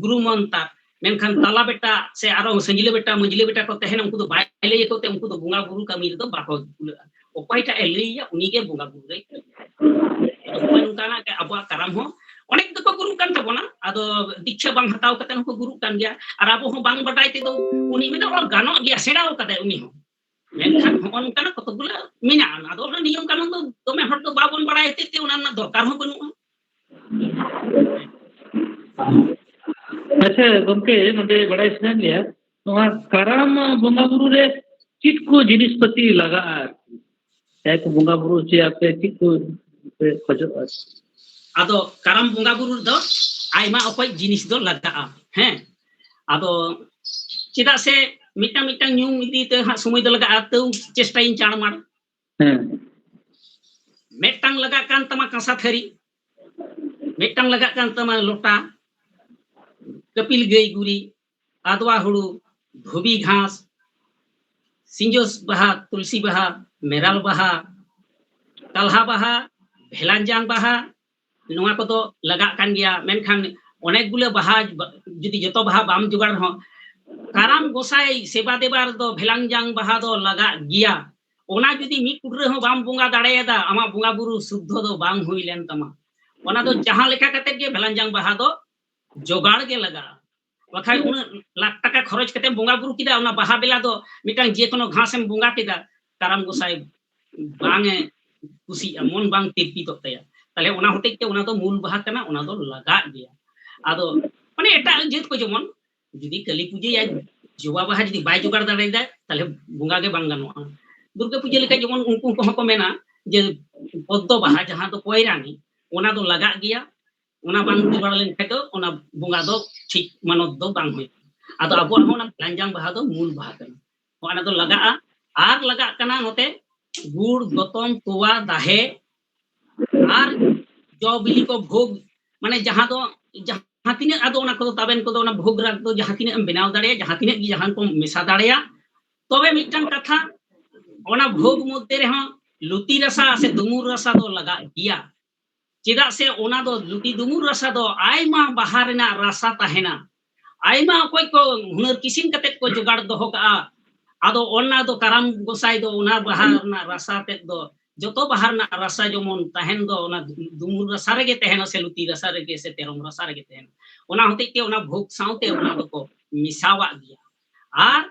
ᱜᱩᱨᱩ ᱢᱚᱱᱛᱟᱨ ᱢᱮᱱᱠᱷᱟन ᱛᱟᱞᱟ ᱵᱮᱴᱟ ᱥᱮ ᱟᱨᱚ ᱥᱟᱸᱡᱤᱞᱟ ᱵᱮᱴᱟ ᱢᱟᱹᱡᱞᱤ ᱵᱮᱴᱟ ᱠᱚ ᱛᱟᱦᱮᱱᱟ ᱩᱱᱠᱩ ᱫᱚ ᱵᱟᱭ ᱞᱟᱹᱭ ᱟᱠᱚ ᱛᱮ ᱩᱱᱠᱩ ᱫᱚ ᱵᱚᱸᱜᱟ ᱵᱩᱨᱩ ᱠᱟᱹᱢᱤ ᱨᱮᱫᱚ ᱵᱟᱠᱚ ᱠᱩᱞᱟᱹᱜᱼᱟ ᱚᱠᱚᱭᱴᱟᱜ ᱮ ᱞᱟᱹᱭᱟ ᱩᱱᱤᱜᱮ ᱵᱚᱸᱜᱟ ᱵᱩᱨᱩ ᱨᱮ ᱟᱫᱚ ᱦᱚᱸᱜᱼᱚᱭ ᱱᱚᱝᱠᱟᱱᱟᱜ ᱟᱵᱚᱣᱟᱜ ᱠᱟᱨᱟᱢ ᱦᱚᱸ ᱚনেক ᱫᱚᱠᱚ ᱜᱩᱨᱩᱜ ᱠᱟᱱ ᱛᱟᱵᱚᱱᱟ ᱟᱫᱚ ᱫᱤᱠᱷᱟ ᱵᱟᱝ ᱦᱟᱛᱟᱣ ᱠᱟᱛᱮ ᱦᱚᱸᱠᱚ ᱜᱩᱨᱩᱜ ᱠᱟᱱ ᱜᱮᱭᱟ ᱟᱨ ᱟᱵᱚ ᱦᱚᱸ ᱵᱟᱝ ᱵᱟᱰᱟᱭ ᱛᱮᱫᱚ ᱩᱱᱤ ᱢᱮᱱᱟ ᱜᱟᱱᱚᱜ ᱜᱮᱭᱟ ᱥᱮᱬᱟᱣ ᱠᱟᱫᱟᱭ ᱩᱱᱤ ᱦᱚᱸ ᱢᱮᱱᱠᱷᱟन ᱦᱚᱸᱜᱼᱚ ᱱᱚᱝᱠᱟᱱᱟᱜ ᱠᱚᱛᱚᱠগুলো ᱢᱮᱱᱟᱜᱼᱟ ᱟᱫᱚ ᱚᱱᱟ ᱱᱤᱭᱚᱢ ᱠᱟᱱᱩᱱ ᱫᱚ ᱫᱚᱢᱮ ᱦᱚᱲ ᱫᱚ ᱵᱟᱵᱚᱱ ᱵᱟᱲᱟᱭ ᱦᱚᱛᱮᱡ ᱛᱮ ᱚᱱᱟ ᱨᱮᱱᱟᱜ ᱫᱚᱨᱠᱟর ᱦᱚᱸ ᱵᱟᱹᱱᱩᱜᱼᱟ अच्छा गमके नोडे बड़ाई सनान लिया नोआ काराम बोंगा बुरु रे चित को जिनिस पति लगा एक बोंगा बुरु चे आपे चित को पे खजो ᱟᱫᱚ ᱠᱟᱨᱟᱢ ᱵᱚᱸᱜᱟ ᱵᱩᱨᱩ ᱫᱚ ᱟᱭᱢᱟ ᱚᱠᱚᱡ ᱡᱤᱱᱤᱥ ᱫᱚ ᱞᱟᱜᱟᱜᱼᱟ ᱦᱮᱸ ᱟᱫᱚ ᱪᱮᱫᱟᱜ ᱥᱮ ᱢᱤᱫᱴᱟᱝ ᱢᱤᱫᱴᱟᱝ ᱧᱩᱢ ᱤᱫᱤᱛᱮ ᱦᱟᱸᱜ ᱥᱚᱢᱚᱭ ᱫᱚ ᱞᱟᱜᱟᱜᱼᱟ ᱛᱟᱹᱣ ᱪᱮᱥᱴᱟᱭᱤᱧ ᱪᱟᱬᱢᱟᱲ हैं ᱢᱤᱫᱴᱟᱝ ᱞᱟᱜᱟᱜ ᱠᱟᱱ ᱛᱟᱢᱟ ᱠᱟᱸᱥᱟ ᱛᱷᱟᱹᱨᱤ ᱢᱤᱫᱴᱟᱝ ᱞᱟᱜᱟᱜ ᱠᱟᱱ ᱛᱟᱢᱟ ᱞᱚᱴᱟ ᱠᱟᱹᱯᱤᱞ ᱜᱟᱹᱭ ᱜᱩᱨᱤ ᱟᱫᱣᱟ ᱦᱩᱲᱩ ᱫᱷᱩᱵᱤ ᱜᱷᱟᱸᱥ सिंजोस बाहा तुलसी बाहा मेराल बाहा काल्हा बाहा भेलांजांग बाहा नोआ को तो लगा कान गया मेनखान अनेक गुले बाहा जुदी जतो बाहा बाम जुगाड़ हो काराम गोसाई सेवा देबार दो भेलांजांग बाहा दो लगा गिया ओना जुदी मी कुटरे हो बाम बुंगा दाड़ेदा आमा बुंगा बुरु शुद्ध दो बाम हुई लेन तमा ओना दो जहां लेखा कते गे भेलांजांग बाहा दो जोगाड़ के लगा बखाय उन लाख टाका खरच कते बुंगा बुरु किदा ओना बाहा बेला दो मिटांग जे कोनो घासम बुंगा केदा काराम गोसाई बांगे कुसी मन बांग तेपी तो तया ताले ओना होते के ओना दो मूल बाहा कना ओना दो लगा गया आदो माने एटा जेत को जेमन जुदी कली पूजे या जोवा बाहा जुदी बाय जुगाड़ दाड़े दा ताले बुंगा के बांग गानो दुर्गा पूजा लेका जेमन उनको को हको मेना जे पद्दो बाहा जहां दो कोयरानी ओना दो लगा गया ओना बांग जुगाड़ लेन खादो ओना बुंगा दो ठीक मानत दो बांग होय आदो अबो ओना लांजांग बाहा दो मूल बाहा कना ओना दो लगा आर लगा कना नोते गुड़ गतम तोवा दाहे आर जो बिली को भोग माने जहां दो जहां तिने आदो ओना को ताबेन को दो ओना भोग राख दो जहां तिने बनाव दाड़े जहां तिने की जहां को मेसा दाड़ेया तबे मिटन कथा ओना भोग मध्य रे हां लुती रसा से दुमुर रसा दो लगा गिया चेदा से ओना दो लुती दुमुर रसा दो आयमा बाहर ना रसा तहेना आयमा कोई को हुनर किसिम कते को जुगाड़ दोहो का आदो ओना दो काराम गोसाई दो ओना बाहर ना रसा ते दो जतो बाहर ना रसा जमन तहेन दो ओना दुमुर रसा रे गे तहेन से लुती रसा रे गे से तेरम रसा रे गे तहेन ओना होते के ओना भोग साउते ओना दो को मिसावा गया आर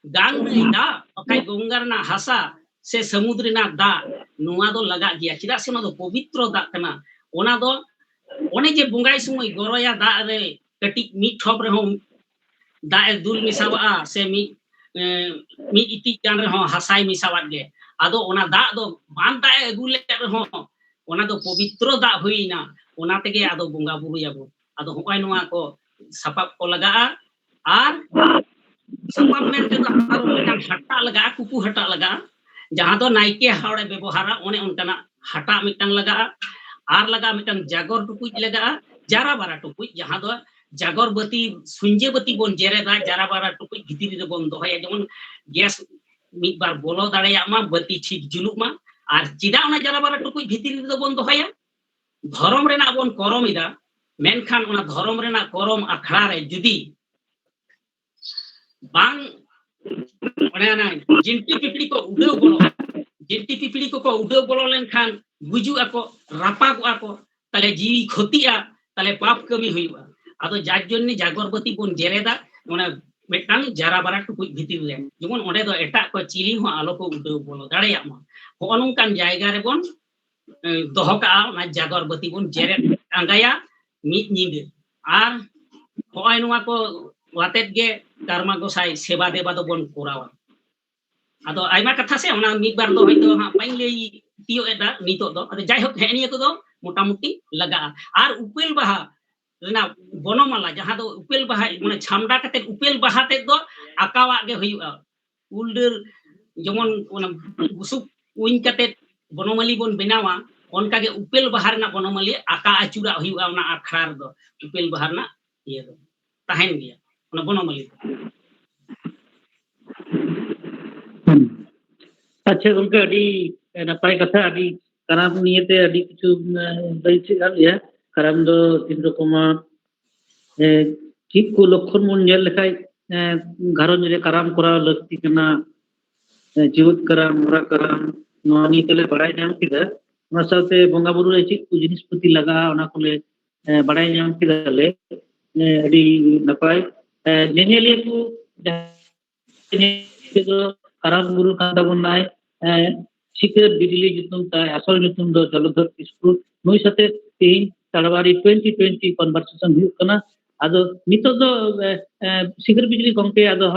गांग नई दा ओकाय गंगार ना हासा से समुद्र ना दा नोआ दो लगा गया चिदा से ओना दो पवित्र दा कना ओना दो ओने जे बुंगाई समय गरोया दा रे कटी मी ठोप रे हो दा ए दुल मिसावा से मी इति जान रे हो हासाई मिसावात गे आदो ओना दा दो बान दा अगु ले रे हो ओना दो पवित्र दा होइना ओना तेगे आदो बुंगा बुरु याबो आदो होय नोआ को सपाप को लगा आर सपाप मेनते दो आरो मिटान हट्टा लगा कुकु हट्टा लगा जहां दो नाइके हावड़े व्यवहारा ओने उनकना हट्टा मिटान लगा आर लगा मिटान जागर टुकुज लगा जारा बारा टुकुज जहां दो जागर बती सुंजे बती बोन जेरेदा जारा बारा टुकुज भितरी रे बोन दोहया जेमन गैस मिद बार बोलो दाड़ेया मा बती ठीक जुलुक मा आर चिदा ओना जारा बारा टुकुज भितरी रे बोन दोहया धर्म रेना बोन करम इदा मेनखान ओना धर्म रेना करम अखड़ा रे जुदी बांग ओना जिंटी पिपड़ी को उड़ाव बोलो जिंटी पिपड़ी को उड़ाव बोलो लेनखान गुजु ako rapag ako tale jiwi khotia tale pap kami huiba ado jar jonni jagorbati bon jereda ona metang jara bara tukuj bhitir re jemon onde do eta ko chili ho alo ko udaw bolo dareya ma honong kan jayga re bon doho ka ona jagorbati bon jeret angaya mit nyinde ar hoy noa ko watet ge karma gosai seba deba do bon korawa ado aima katha se ona mid bar do hoyto ha pain lei tiyo eda nito do ado jai hok heni ko do मोटामुटी लगा are उपेल बाहा rena bonomala jaha do upel baha mane chamda kate upel baha te do akawa ge huyuga ulder jemon ona busuk uin kate bonomali bon benawa onka ge upel bahar na bonomali aka acura huyuga ona akhrar do upel bahar na iya do tahen gea ona bonomali अच्छा गंके अड़ी नपाय कथा अड़ी कराम नियते अड़ी किछु लई चिगाल या कराम दो तीन रकमा ठीक को लक्षण मन नेल लेखाय घारंज रे कराम करा लगती कना जीवत कराम मोरा कराम नोनी तले बड़ाई नाम किदा ओना साथे बंगा बुरु रे चिक को जिनिस पति लगा ओना कोले बड़ाई नाम किदा ले अड़ी नपाय नेनेलिया को कराम गुरु कांदा बनाय शिखर बिजली जुतुम ताय असल जुतुम दो जलधर किस्कुर नुई साथे तीन तड़वारी 2020 कन्वर्सेशन हुई कना आदो नितो दो शिखर बिजली गंके आदो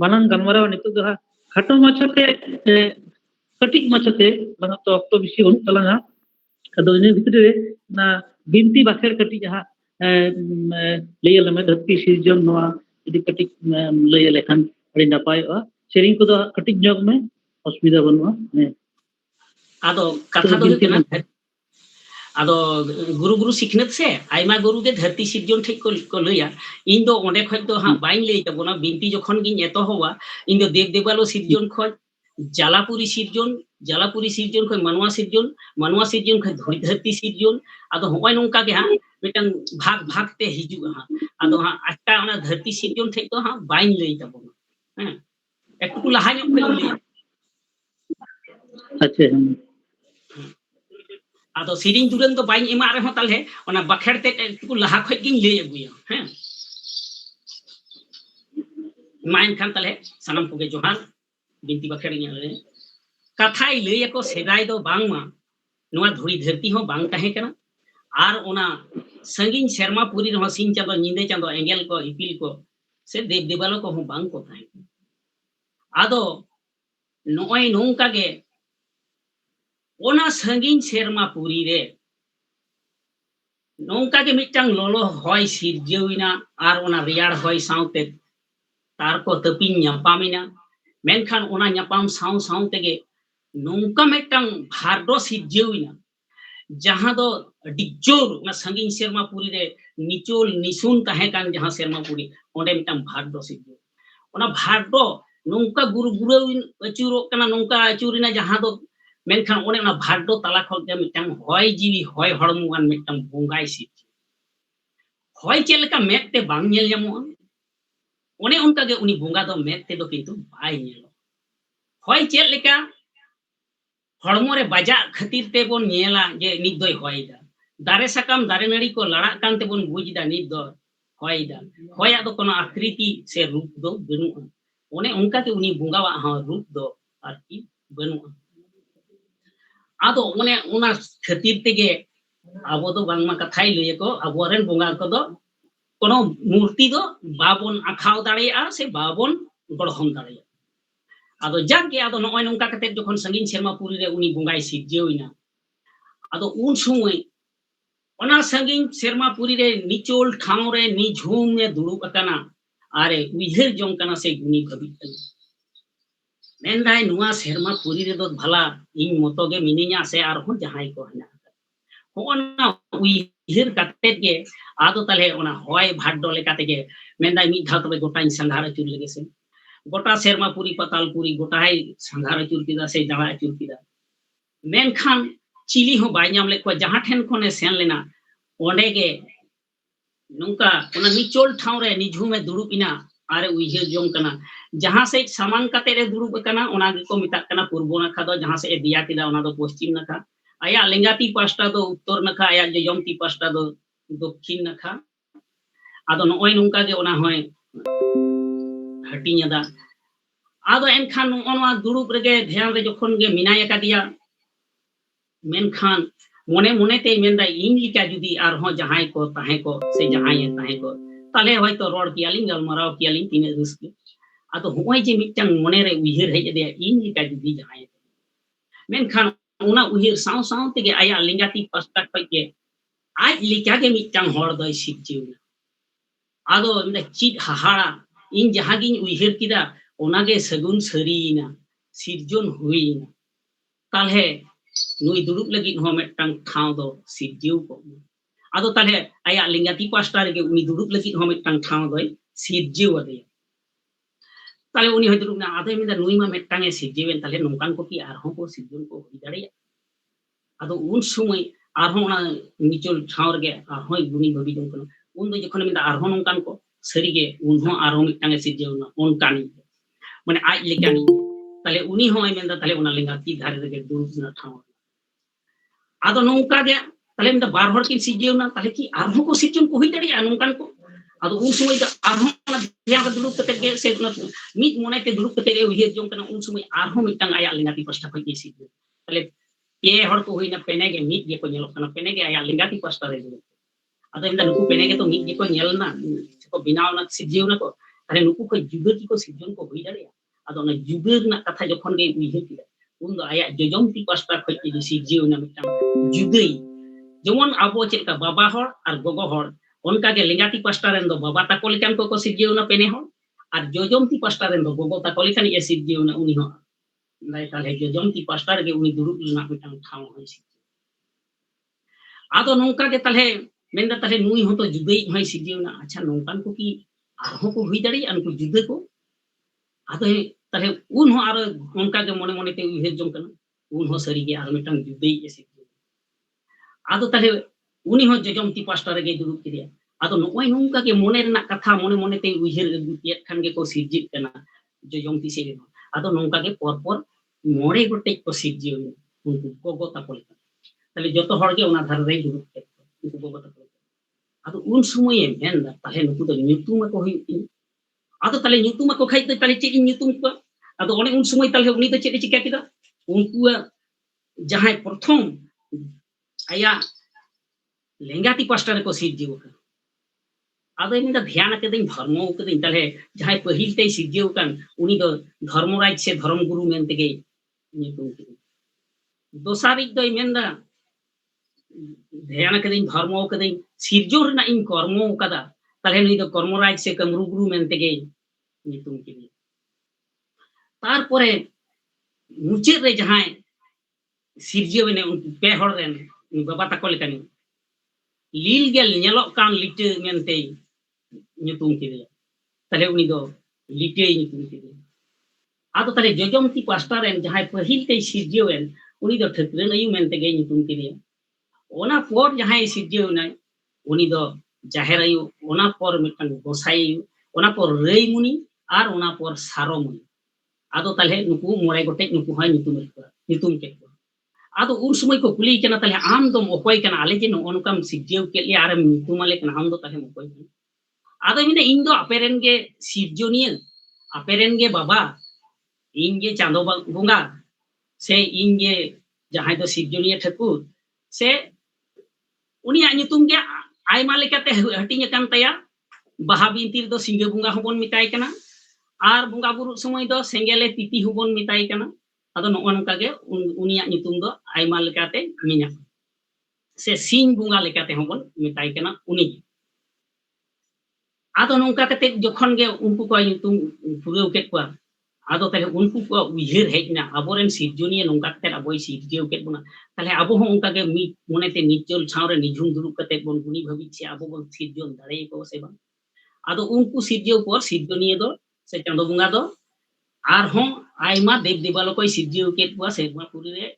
बानान गनमरा नितो दो खाटो माछते कटिक माछते लगा तो ऑक्टो बिसी हुन तलंगा आदो इने भितरे ना बिनती बाखेर कटि जहा लेयल में धरती सिरजन नोआ यदि कटिक लेयल लेखान अड़ी नपायवा सेरिंग को दो कटिक जग में असुविधा बनवा ado katha do kana ado guru guru sikhnat se aima guru ge dharti sirjon thik ko leya in do onde khoj do ha bain lei tabona binti jokhon gi eto howa in do dev devalo sirjon khoj jalapuri sirjon khoj manwa sirjon khoj dhori dharti sirjon ado hoy nongka ge ha mitang bhag te hiju ha ado ha atta ona dharti sirjon thik do ha bain lei tabona ekটু Laha nyok pe lei अच्छा ado siring duran do bain ema re ho talhe ona bakher te ekটু laha khoj gin lei aguya main khan talhe sanam ko ge johar binti bakher nya le kathai lei ko sedai do bangma noa dhuri dharti ho bang tahe kana ar ona sangin sherma puri ro sin chando ninde chando engel ko ipil ko se dev devalo ko ho bang ko tahe ado noy nongka ge ona sangin sherma puri re nongka ge mitang lolo hoy sirjeuina ar ona riyar hoy saute tar ko tapin nyapamina menkhan ona nyapam saw tege nongka mitang bhardo sirjeuina jaha do dijor na sangin sherma puri re nichol nisun tahe kan jaha sherma puri onde mitang bhardo sirjeu ona bhardo nongka guru acuro kana nongka acurina jaha do menkhan one ona bhardo tala khol ge mitang hoy jiwi hoy hormuan mitang bongai sit hoy cheleka mette bang nyel nyamo one onka ge uni bonga do mette do kintu bai nyelo hoy cheleka hormo re baja khatir te bon nyela je nit doy hoy da dare sakam dare nari ko lada kan te bon buj da nit do hoy da hoya do kono akriti se rup do benu one onka ke uni bonga wa ha rup do arki benu ado one ona khatir tege abo do bangma kathai leye ko aboren bonga ko do kono murti do babon akhao dareya se babon gorhon dareya ado jagge ado noy nongka kate jokhon sangin sherma puri re uni bongai sirjeuina ado un somoy ona sangin sherma puri re nichol thang re nijhum me durup akana are uiher jong kana se guni bhabit kana mendai nuwa sherma puri re do bhala in moto ge mininya se ar ho jahai ko hena ona uiher kate ge ado tale ona hoy bhaddo lekate ge mendai mi dha tobe gotain sanghara chur lege se gota sherma puri patal puri gotai sanghara chur kida se jara chur kida menkhan chili ho bai nyam le ko jaha then khone sen lena onde ge nongka ona nichol thaw re nijhume durup ina are uiher jong kana jaha se saman kate re durup kana ona ge ko mitak kana purbo nakha do jaha se diya kida ona do poschim nakha aya lengati pasta do uttor nakha aya je yomti pasta do dokhin nakha ado noy nongka ge ona hoy hatinya da ado enkhan onwa durup rege dhyan re jokhon ge minaya kadiya menkhan mone te menda in lika judi ar ho jahai ko tahe ko se jahai tahe ko tale hoyto rod kialing galmarao kialing tine ruski ado hoy je mitang mone re uiher hej de in lika judi jahai menkhan ona uiher saw tege aya lingati pasta khoj ge आज लेका के मिटang हर दय सिरजिवना आदो चित हाहाड़ा इन जहां गिन उइहर किदा ओनागे सगुन Serena सिरजन हुईना ताले नुई दुरुप लगी हो मिटang ठाव दो सिरजिव को आदो ताले आया लिंगाती पास्टा रे उनी दुरुप लगी हो मिटang ठाव दय सिरजिव अदे ताले उनी हो दुरुप ना आदे मिदा नुई मा मिटang ए सिरजिवेन ताले नोंकान को की आरहों को सिरजन को हुई दाड़े आदो उन समय आरहों ना निचल ठाव रे आरहों गुनी भबी जन कनो उन दो जखन मिदा आरहों नोंकान को सरीगे उनहों आरहों मिटang ए सिरजिवना ओनकानी माने आज लेकानी ताले उनी हो मेंदा ताले उना लिंगाती धारे रे दुरुप ना ठाव आदो नोंका गे ताले मिदा बार हर किन सिरजिवना ताले की आरहों को सिरजन को हुई दाड़े नोंकान को आदो उन समय दा आरहों ना ध्यान दुरुप कते गे से मिट मोने ते दुरुप कते गे उहिर जों कना उन समय आरहों मिटang आया लिंगाती पास्टा खय के सिरजिव ताले ये हर को हुईना पेनेगे मिट ge ko nyelok kana penege aya lingati pasta re ada inda nuku penege to miट ge ko nyelna ko binaw na sijjew na ko tare nuku ko juga ki ko sijjon ko hui dare ado na juga na katha jokhon ge uihe kida un do aya jojom ti pasta khoj ki sijjew na mitang jugai jemon abo chek ka baba hor ar gogo hor onka ge lingati pasta ren do baba ta ko lekan ko sijjew na pene hor ar jojom ti pasta ren do gogo ta ko lekan ye sijjew na uni hor nai tahle jojom ti pasta ge uni durup na mitang thaw hoy आदो नौका के तले मेंदा तले नुई हो तो जुदई होय सिजेवना अच्छा नौकान को की आरहो को हुई दाड़ी अनको जुदे को आदो तले उन हो आर उनका के मने मने ते उहे जों कना उन हो सरी के आर मिटang जुदई एसे आदो तले उनी हो जजम ती पास्टर गे दुरुप किरिया आदो नोय नौका के मने रना कथा मने मने ते उहे गुतियत खान के को सिजित कना जजम ती से आदो नौका के पर मोरे गोटे को सिजियो उनको गोगो तापल ताले जतो हर के उना धार रे दुरुप के उनको गोगो तापल आदो उन समय मेंदा ताले नुकु दो nyutum को हुई आदो ताले nyutum को खाइ ताले चेक nyutum को आदो ओने उन समय ताले उनी तो चेक चिका किदा उनको जहां प्रथम आया लेंगाती पास्टर को सिरजिव आदो इनदा ध्यान के दिन धर्म के दिन ताले जहां पहिल ते सिरजिव कान उनी दो धर्मराज से धर्म गुरु मेनते गे nyutum के दोसारिक दो मेंदा ध्यान के दिन धर्म के दिन सिरजोर ना इन कर्मो कदा ताले नुई दो कर्मराज से कमरु गुरु मेनते गे nyutum के तार परे मुचे रे जहां सिरजिव ने पे हर रेन बाबा ताको लेकानी लील गेल नेलो कान लिटे मेनते nyutum के ताले उनी दो लिटे nyutum के आदो ताले जजमती पास्टर रेन जहां पहिल ते सिरजिव एन उनी दो ठकरे नयु मेनते गे nyutum के ओना पर जहां सिरजिव नाय उनी दो जाहेर आयु ओना पर मिटang गोसाई ओना पर रई मुनि आर ओना पर सारो मुनि आदो ताले नुकु मोरे गोटे नुकु हाय nyutum के आदो उन समय को कुली केना ताले आम दो ओकोय केना आले जे नोनकाम सिरजिव के लिए आरे nyutum आले केना आम दो ताले ओकोय आदो मिने इन दो अपेरेन गे सिरजोनिया अपेरेन गे बाबा इन गे चांदो बुंगा से इन गे जहां दो सिरजोनिया ठाकुर से उनिया nyutum गे आयमा लेकाते हटिंग कान तया बाहा बिनतिर दो सिंगे बुंगा होबन मिताय कना आर बुंगा बुरु समय दो सेंगेले तिति होबन मिताय कना आदो नोनका गे उनिया nyutum दो आयमा लेकाते मिना से सिंग बुंगा लेकाते होबन मिताय कना उनी आदो नोंका कते जखन गे उनको को nyutum पुरेव के को आदो ताले उनको को उइहेर हेजना अबोरेन सिरजोनिया नोंका कते अबोय सिरजेव के बना ताले अबो हो उनका के मी मोनेते निचल छावरे निझुम दुरुप कते बन गुनी भबि से अबो बन सिरजोन दाड़े को से बन आदो उनको सिरजेव पर सिरजोनिया दो से चांदो बुंगा दो आर हो आयमा देव देवालो को सिरजेव के को सेमा पुरी रे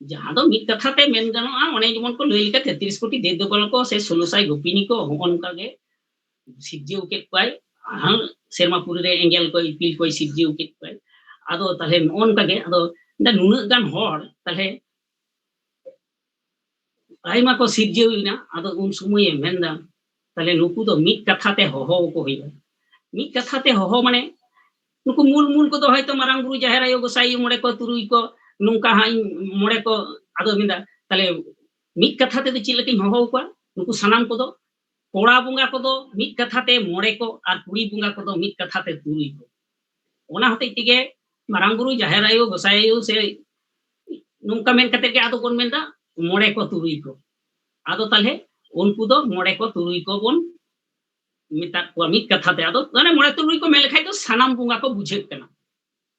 जहां दो मिट कथाते मेन गानो आ ओने जमन को लई लिका 33 कोटी देव देवालो को से 16 गोपिनी को उनका के सिरजेव के पाय हां सेमा पुरी रे एंगेल को इपिल को सिरजेव के पाय आदो ताले ओनका के आदो दा नुना गान हर ताले आयमा को सिरजेवना आदो उन समय मेंदा ताले नुकु दो मिट कथाते होहो को होइबा मिट कथाते होहो माने नुकु मूल मूल को दो हयतो मारांग गुरु जाहेर आयो गोसाई मोड़े को तुरुई को नुका हाई मोड़े को आदो मिंदा ताले मिट कथाते दो चिलके होहो को नुकु सनाम को दो कोड़ा बुंगा को दो मिट कथाते मोड़े को आर कुड़ी बुंगा को दो मिट कथाते तुरुई को ओना होते तिगे मारांग गुरु जाहेर आयो गोसाई आयो से नुका मेन कते के आदो कोन मेंदा मोड़े को तुरुई को ᱟᱫᱚ ᱛᱟᱦᱞᱮ ᱩᱱᱠᱩ ᱫᱚ ᱢᱚᱬᱮ ᱠᱚ ᱛᱩᱨᱩᱭ ᱠᱚ ᱵᱚᱱ ᱢᱮᱛᱟᱜ ᱠᱚᱣᱟ ᱢᱤᱫ ᱠᱟᱛᱷᱟ ᱛᱮ ᱟᱫᱚ ᱢᱟᱱᱮ ᱢᱚᱬᱮ ᱛᱩᱨᱩᱭ ᱠᱚ ᱢᱮᱱ ᱞᱮᱠᱷᱟᱡ ᱫᱚ ᱥᱟᱱᱟᱢ ᱵᱚᱸᱜᱟ ᱠᱚ ᱵᱩᱡᱷᱟᱹᱜ ᱠᱟᱱᱟ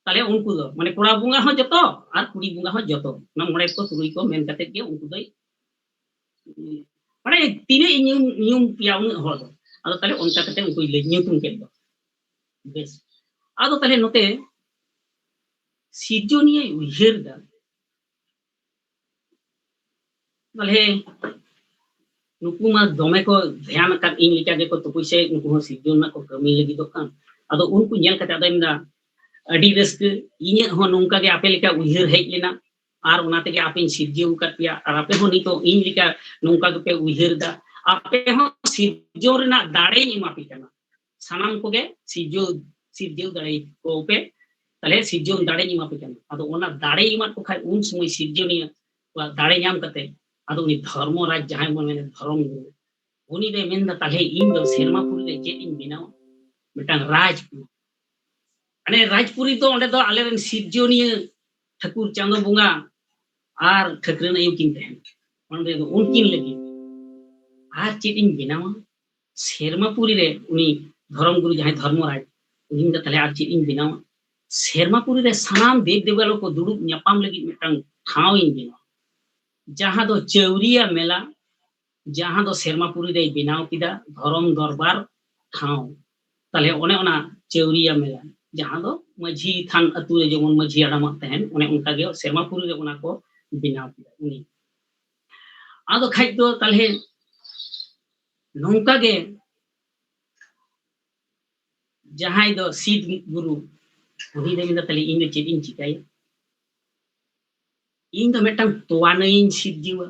ᱛᱟᱦᱞᱮ ᱩᱱᱠᱩ ᱫᱚ ᱢᱟᱱᱮ ᱠᱚᱲᱟ ᱵᱚᱸᱜᱟ ᱦᱚᱸ ᱡᱚᱛᱚ ᱟᱨ ᱠᱩᱲᱤ ᱵᱚᱸᱜᱟ ᱦᱚᱸ ᱡᱚᱛᱚ ᱚᱱᱟ ᱢᱚᱬᱮ ᱠᱚ ᱛᱩᱨᱩᱭ ᱠᱚ ᱢᱮᱱ ᱠᱟᱛᱮ ᱜᱮ ᱩᱱᱠᱩ ᱫᱚ ᱢᱟᱱᱮ ᱛᱤᱱᱟᱹᱜ ᱧᱩᱢ ᱯᱮᱭᱟ ᱩᱱᱟᱹᱜ ᱦᱚᱲ ᱫᱚ ᱟᱫᱚ ᱛᱟᱦᱞᱮ ᱚᱱᱠᱟ ᱠᱟᱛᱮ ᱩᱱᱠᱩ ᱞᱟᱹᱭ ᱧᱩᱛᱩᱢ ᱠᱮᱫ ᱫᱚ ᱵᱮᱥ ᱟᱫᱚ ᱛᱟᱦᱞᱮ ᱱᱚᱛᱮ ᱥᱤᱨᱡᱚᱱᱤᱭᱟᱹᱭ ᱩᱭᱦᱟᱹᱨ ᱫᱟ ᱛᱟᱦᱞᱮ ᱱᱩᱠᱩ ᱢᱟ ᱫᱚᱢᱮ ᱠᱚ ᱫᱷᱮᱭᱟᱱ ᱟᱠᱟᱫ ᱤᱧ ᱞᱮᱠᱟ ᱜᱮᱠᱚ ᱛᱩᱯᱩᱭ ᱩᱱᱠᱩ ᱦᱚᱸ ᱥᱤᱨᱡᱚᱱ ᱨᱮᱱᱟᱜ ᱠᱚ ᱠᱟᱹᱢᱤ ᱞᱟᱹᱜᱤᱫᱚᱜ ᱠᱟᱱ ᱟᱫᱚ ᱩᱱᱠᱩ ᱧᱮᱞ ᱠᱟᱛᱮ ᱟᱫᱚᱭ ᱢᱮᱱᱫᱟ ᱟᱹᱰᱤ ᱨᱟᱹᱥᱠᱟᱹ ᱤᱧᱟᱹᱜ ᱦᱚᱸ ᱱᱚᱝᱠᱟ ᱜᱮ ᱟᱯᱮ ᱞᱮᱠᱟ ᱩᱭᱦᱟᱹᱨ ᱦᱮᱡ ᱞᱮᱱᱟ ᱟᱨ ᱚᱱᱟ ᱛᱮᱜᱮ ᱟᱯᱮᱧ ᱥᱤᱨᱡᱟᱹᱣ ᱟᱠᱟᱫ ᱯᱮᱭᱟ ᱟᱨ ᱟᱯᱮ ᱦᱚᱸ ᱱᱤᱛᱚᱜ ᱤᱧ ᱞᱮᱠᱟ ᱱᱚᱝᱠᱟ ᱜᱮᱯᱮ ᱩᱭᱦᱟᱹᱨ ᱫᱟ ᱟᱯᱮ ᱦᱚᱸ ᱥᱤᱨᱡᱚᱱ ᱨᱮᱱᱟᱜ ᱫᱟᱲᱮᱧ ᱮᱢᱟ ᱯᱮ ᱠᱟᱱᱟ ᱥᱟᱱᱟᱢ ᱠᱚᱜᱮ ᱥᱤᱨᱡᱟᱹᱣ ᱫᱟᱲᱮ ᱠᱚᱯᱮ ᱛᱟᱦᱞᱮ ᱥᱤᱨᱡᱚᱱ ᱫᱟᱲᱮᱧ ᱮᱢᱟ ᱯᱮ ᱠᱟᱱᱟ ᱟᱫᱚ ᱚᱱᱟ ᱫᱟᱲᱮ ᱮᱢᱟᱫ ᱠᱚ ᱠᱷᱟᱡ ᱩᱱ ᱥᱚᱢᱚᱭ ᱥᱤᱨᱡᱚᱱᱤᱭᱟᱹ ᱫᱟᱲᱮ ᱧᱟᱢ ᱠᱟᱛᱮ ᱟᱫᱚ ᱩᱱᱤ ᱫᱷᱚᱨᱢᱚᱨᱟᱡᱽ ᱡᱟᱦᱟᱸᱭ ᱵᱚᱱ ᱢᱮᱱᱟ ᱫᱷᱚᱨᱚᱢ ᱜᱩᱨᱩ उन्हीं ने मेन ताले इन दो सेरमा पुरी रे चेत इन बिनाव मिटांग राजपुरी अने राजपुरी तो ओंडे दो आले रेन सिरजोनिया ठाकुर चांदो बुंगा आर ठकरन आयु किन तहन ओंडे दो उनकिन लगी आर चेत इन बिनाव सेरमा पुरी रे उनी धर्म गुरु जहां धर्मराज उनी दा ताले आर चेत इन बिनाव सेरमा पुरी रे सानाम देव देवतालो को दुड़ुब न्यापाम लगी मिटांग ठाव इन बिनाव जहां दो चौरिया मेला जहां दो सेरमापुरी रे बिनाव किदा धरम दरबार ठाव ताले ओने ओना चौरिया मेला जहां दो माझी थान अतु रे जेमन माझी आडामा तहन ओने उनका गे सेरमापुरी रे ओना को बिनाव किदा उनी आदो खाइ दो ताले नौका गे जहां दो सीध गुरु उनी दे मिदा ताले इन चेद इन चिकाय इन दो मेटांग तोवाना इन सिद्धिवा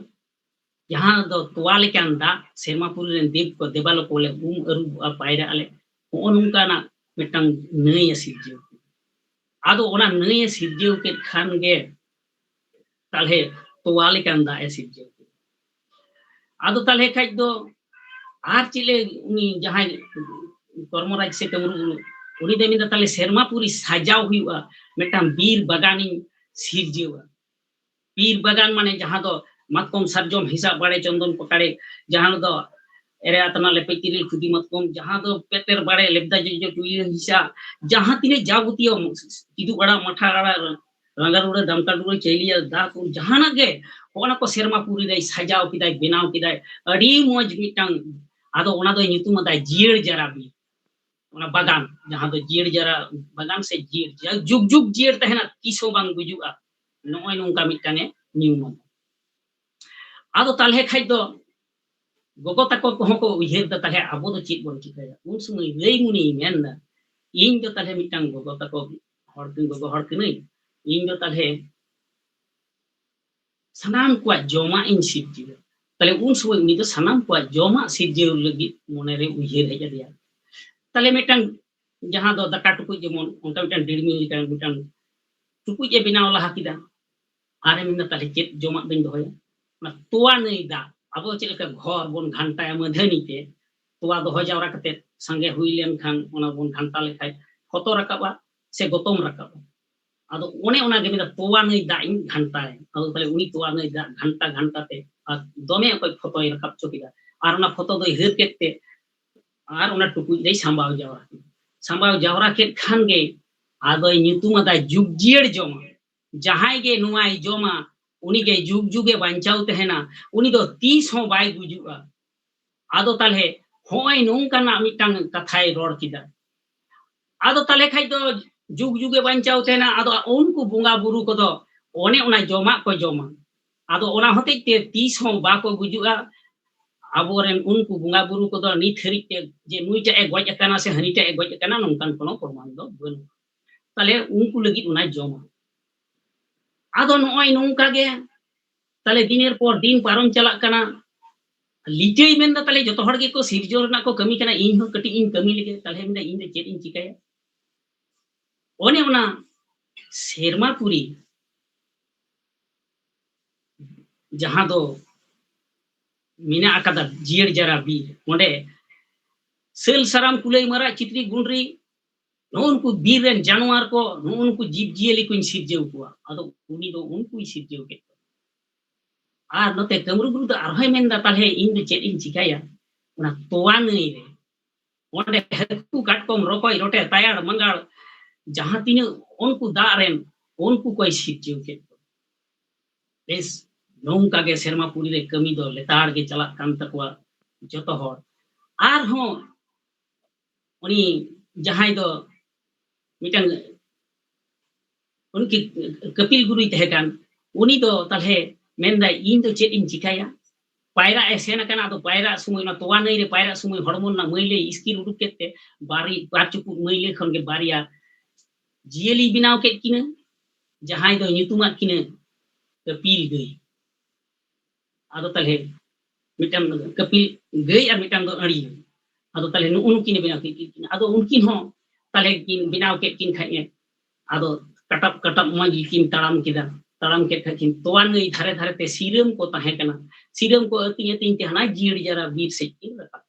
जहां दो तोवा लेकान दा सेरमापुरी रे देव को देवालो को ले अरु पायरा आले ओनका ना मिटांग नय सिरजेव आदो ओना नय सिरजेव के खान गे ताले तोवा लेकान दा सिरजेव आदो ताले खाइ दो आर चिले उनी जहां कर्मराज से कमरु उनी दे मिदा ताले सेरमापुरी साजाव हुआ मिटांग बीर बागानी सिरजेवा बीर बागान माने जहां दो मतकम सरजम हिसाब बाड़े चंदन पकाड़े जहां दो एरे आतना लेपे तिरिल खुदी मतकम जहां दो पेटर बाड़े लेबदा जो टुई हिसा जहां तिने जाबुतियो किदु बड़ा मठा आड़ा रंगारुड़ा दमकाडुड़ा चैलिया दा को जहाना गे ओना को सेरमापुरी रे सजाव किदाय बिनाव किदाय अडी मौज मिटांग आदो ओना दो नितुम दा जियर जरा बी ओना बागान जहां दो जियर जरा बागान से जियर जुग जुग जियर तहना किसो बांग गुजुआ नोय नोंका मिटांगे नियम आदो ताले खाइ दो गोगो तको कोहो को उयहेर दा ताले आबो दो चेत बोन चिकाया उन समय लई मुनि मेनदा इन दो ताले मिटांग गोगो तको हर दिन गोगो हर किनै इन दो ताले सनाम को जोमा इन सिरजिव ताले उन समय उनी दो सनाम को जोमा सिरजिव लगी मोने रे उयहेर हेज दिया ताले मिटांग जहां दो दाका टुकु जेमन उनका मिटांग डिड़मी लिका मिटांग टुकु जे बिनाव लहा किदा आरे मिना ताले चेत जोमा दिन दोया तोवा नई दा अब चेलका घर बन घंटा मधनी ते तोवा दो जावरा कते संगे हुई लेन खान ओना बन घंटा लेखाय फतो रकाबा से गतम रकाबा आदो ओने ओना गे मिदा तोवा नई दा इन घंटा आदो ताले उनी तोवा नई दा घंटा घंटा ते आ दोमे कोई फतो रकाब चोकिदा आर ओना फतो दो हेर केते आर ओना टुकु दे सांबाव जावरा के खान गे आदो नितुमा दा जुग जियर जोमा जहां गे नुआई जोमा उनी के जुग जुगे बांचाव तहना उनी दो 30 हो बाय गुजुआ आदो ताले होय नोंका ना मिटांग कथाय रोड किदा आदो ताले खाइ दो जुग जुगे बांचाव तहना आदो उनको बुंगा बुरु को दो ओने ओना जोमा को जोमा आदो ओना होते ते 30 हो बा को गुजुआ आबोरेन उनको बुंगा बुरु को दो नित हरिते जे नुइटा ए गज अकाना से हनिटा ए गज अकाना नोंकान कोनो प्रमाण दो बन ताले उनको लगी ओना जोमा आदो नोय नोंका गे ताले दिनेर पर दिन पारम चला कना लिचई मेंदा ताले जतो हड़ गे को सिरजोर ना को कमी कना इन हो कटी इन कमी लगे ताले मेंदा इन दे चेत इन चिकाया ओने ओना सेरमापुरी जहां दो मिना अकादा जियर जरा बीर ओंडे सेल सराम कुलई मरा चित्री गुंडरी नोनको बीर रेन जानवर को नोनको जीव जियली को सिरजेव को आदो उनी दो उनको सिरजेव के और नोते कमरू गुरु दो आरहाय मेंदा ताले इन दो चेत इन चिकाया उना तोवा नई रे ओंडे हकू काटकोम रोकोय रोटे तायार मंगाल जहां तीन उनको दा रेन उनको कोई सिरजिव के बेस नोंका गे सेरमा पुरी रे कमी दो लेतार गे चला कान तकवा जतो हर आर हो उनी जहां दो मिटन उनकी कपिल गुरु तहे कान उनी दो ताले मेंदा इन दो चेत इन चिकाया पायरा एसेन कना तो पायरा समय ना तोवा नई रे पायरा समय हड़मोन ना मैले स्किल उडुक केते बारी पाचुकु मैले खन गे बारिया जियली बिनाव के किने जहां दो nyutumat किने कपिल गई आदो तले मिटन कपिल गई और मिटन दो अड़ी आदो तले उनकिन बिनाव के किने आदो उनकिन हो तले किन बिनाव के किन खाए आदो कटप कटप मजी किन ताराम के खिन तोवा नई धारे धारे ते सीरम को तहे कना सीरम को अति अति ते हना जीड़ जरा बीर से किन रखा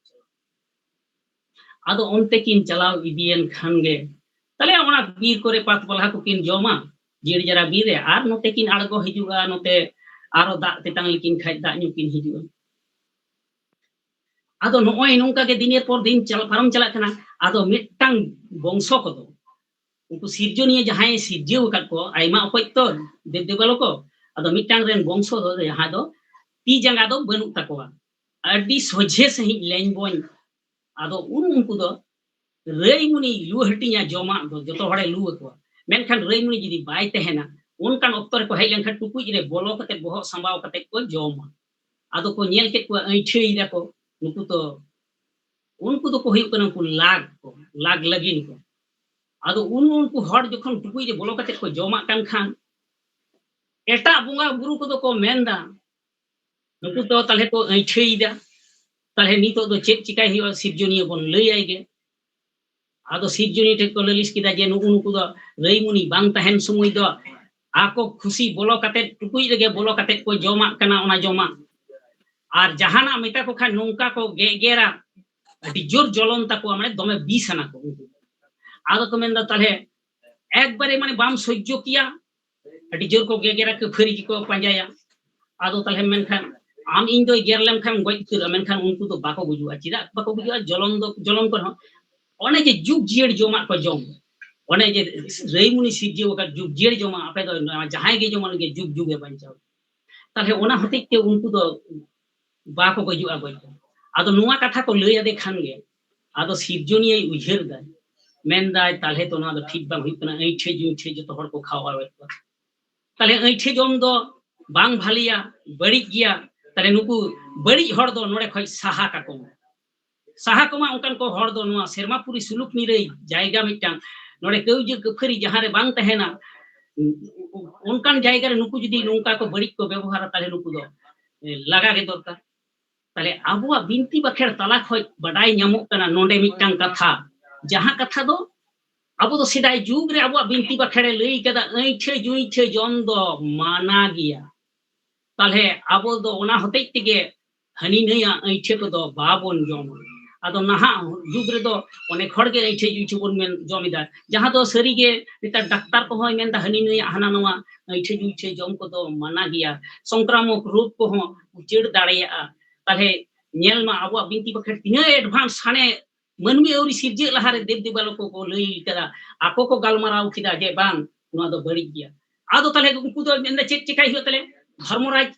आदो उनते किन चलाव इदियन खानगे तले ओना बीर करे पात बलहा को किन जोमा जीड़ जरा बीर रे आर नोते किन आड़गो हिजुगा नोते आरो दा तेतांग लिकिन खाय दा न्यू किन हिजुगा आदो नोय नोंका के दिनेर पर दिन चल पारम चला कना आदो मिटटांग बंशो को दो उनको सिरजनिया जहां सिरजेव का को आइमा अकोय तो देवदेवलो को आदो मिटटांग रेन बंशो दो जहां दो ती जंगा दो बनु तकोवा अड्डी सोझे सही लेन बोन आदो उनको दो रेमुनी लू हटिया जमा दो जतो हड़े लू को मेनखान रेमुनी जदी बाय तहेना उनकान ऑक्टर को हेलन खा टुकुज रे बोलो कते बहो संभाव कते को जमा आदो को नेल के को ऐठेई देखो नुकु तो उनको तो को हुई कना को लाग लगिन को आदो उनको हड़ जखन टुकुज रे बोलो कते को जमा कान खान एटा बुंगा गुरु को तो को मेंदा नुकु तो तले को ऐठेई दा तले नितो दो चेक चिकाय हियो सिरजनिया बन लई आइगे आदो सिरजनी टे को ललिस किदा जे नुकु दो रेमुनी बांग तहन समय दो आको खुशी बोलो कते टुकुई लगे बोलो कते को जमा कना ओना जमा और जहाना मेटा को खा नोंका को गेरा अति जोर जलन ताको माने दमे बिसना को आदो को मेंदा तले एक बारे माने बाम सह्य किया अति जोर को गेरा के फरी को पंजाया आदो तले मेनखान आम इन दो गेर लेम खान गय उतर मेनखान उनको तो बाको गुजुआ चिदा बाको गुजुआ जलन को ओने जे जुग जियड़ जमा को जम ओने जे रेमुनी सिरजेव का जुग जियड़ जमा आपे दो जहां गे जमा गे जुग जुगे बंचाव ताले ओना हते के उनको तो बाको गुजुआ गय आदो नुआ कथा को लय आदे खान गे आदो सिरजनिया उजर दा मेनदाय ताले तो ना दो ठीक बांग हुइकना ऐठे जुठे जतो हड़ को खावावे ताले ऐठे जम दो बांग भालिया बड़ी गिया ताले नुकु बड़ी हड़ दो नोडे खय साहा कोमा उनकान को हड़ दो नुआ सेरमापुरी सुलुक निरे जायगा मिटांग नोडे कौजे कफरी जहां रे बांग तहेना उनकान जायगा रे नुकु जदी नोंका को बड़ी को व्यवहार ताले नुकु दो लगा गे दरकार ताले आबुआ बिनती बखेर तला खय बडाई ᱧᱟᱢᱚᱜ कना नोडे मिटांग कथा जहां कथा दो अब तो सिदाय जुग रे आबुआ बिनती बखेरे लई कदा ऐठे जुइठे जम दो माना गिया ताले आबो दो ओना होते तिगे हनी नया ऐठे को दो बाबन जम आदो नहा जुग रे दो अनेक हड़ गे ऐठे जुइठे बन मेन जमिदा जहां दो सरी गे निता डाक्टर को होय मेन दा हनी नया हाना नवा ऐठे जुइठे जम को दो माना गिया संक्रामक रोग को हो उचेड़ दाड़िया ताले नेल मा आबो बिनती बखेर तिना एडवांस हाने मनमी औरी सिरजे लहारे देव देवालो को लई कदा आको को गालमाराव खिदा जे बांग नुआ दो बड़ी गिया आदो ताले उनको दो मेन चेक चिकाय हो ताले धर्मराज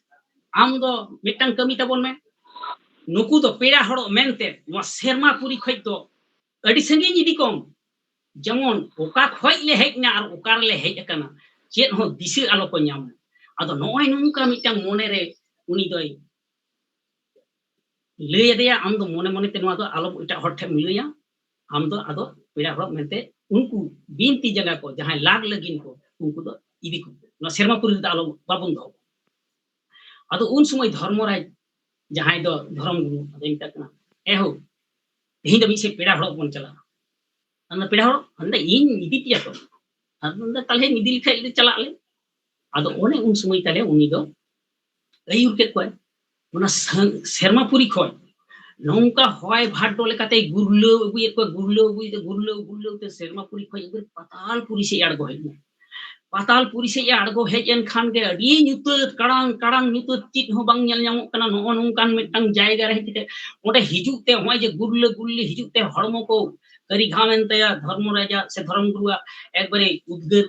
आम दो मिटन कमी तबन में नुकु दो पेड़ा हड़ो मेनते नुआ सेरमापुरी खय दो अडी संगी इदी कम जेमन ओका खय ले हेजना और ओकार ले हेज कना चेत हो दिसे आलो को ᱧᱟᱢ आदो नोय नुका मिटन मोने रे उनी दोय लय देया आम दो मोने मोने ते नुआ दो आलो इटा हड़ ठे मिलया आम दो आदो पेड़ा हड़ो मेनते उनको बिनती जगह को जहां लाग लगिन को उनको दो इदी को नुआ सेरमापुरी दा आलो बाबन दो आदो उन समय धर्मराज जहां दो धर्म गुरु अदेंटा कना एहो हिं दो मिसे पेड़ा हड़ो बन चला अंदा पेड़ा हड़ो अंदा इन इदी तिया तो अंदा तले निदी लिखा इदी चला ले आदो ओने उन समय तले उनी दो अयुर के कोय ओना सेरमापुरी खय नौका होय भाडो लेकाते गुरलो अगुय को गुरलो ते सेरमापुरी खय पातालपुरी से आड़गो हेना पातालपुरी से आड़गो हेजन खान के अड़ी ᱧᱩᱛᱟᱹᱛ ᱠᱟᱲᱟᱝ ᱠᱟᱲᱟᱝ ᱧᱩᱛᱟᱹᱛ ᱪᱮᱫ ᱦᱚᱸ ᱵᱟᱝ ᱧᱮᱞ ᱧᱟᱢᱚᱜ ᱠᱟᱱᱟ ᱱᱚᱜᱼᱚ ᱱᱚᱝᱠᱟᱱ ᱢᱤᱫᱴᱟᱝ ᱡᱟᱭᱜᱟ ᱨᱮ ᱦᱮᱡ ᱚᱸᱰᱮ ᱦᱤᱡᱩᱜ ᱛᱮ ᱦᱚᱸᱜᱼᱚᱭ ᱡᱮ ᱜᱩᱨᱞᱟᱹ ᱜᱩᱨᱞᱤ ᱦᱤᱡᱩᱜ ᱛᱮ ᱦᱚᱲᱢᱚ ᱠᱚ ᱠᱟᱹᱨᱤ ᱜᱷᱟᱢᱮᱱ ᱛᱟᱭᱟ ᱫᱷᱚᱨᱢᱚ ᱨᱟᱡᱟ ᱥᱮ ᱫᱷᱚᱨᱚᱢ ᱜᱩᱨᱩᱣᱟᱜ ᱮᱠᱵᱟᱨᱮ ᱩᱫᱽᱜᱟᱹᱨ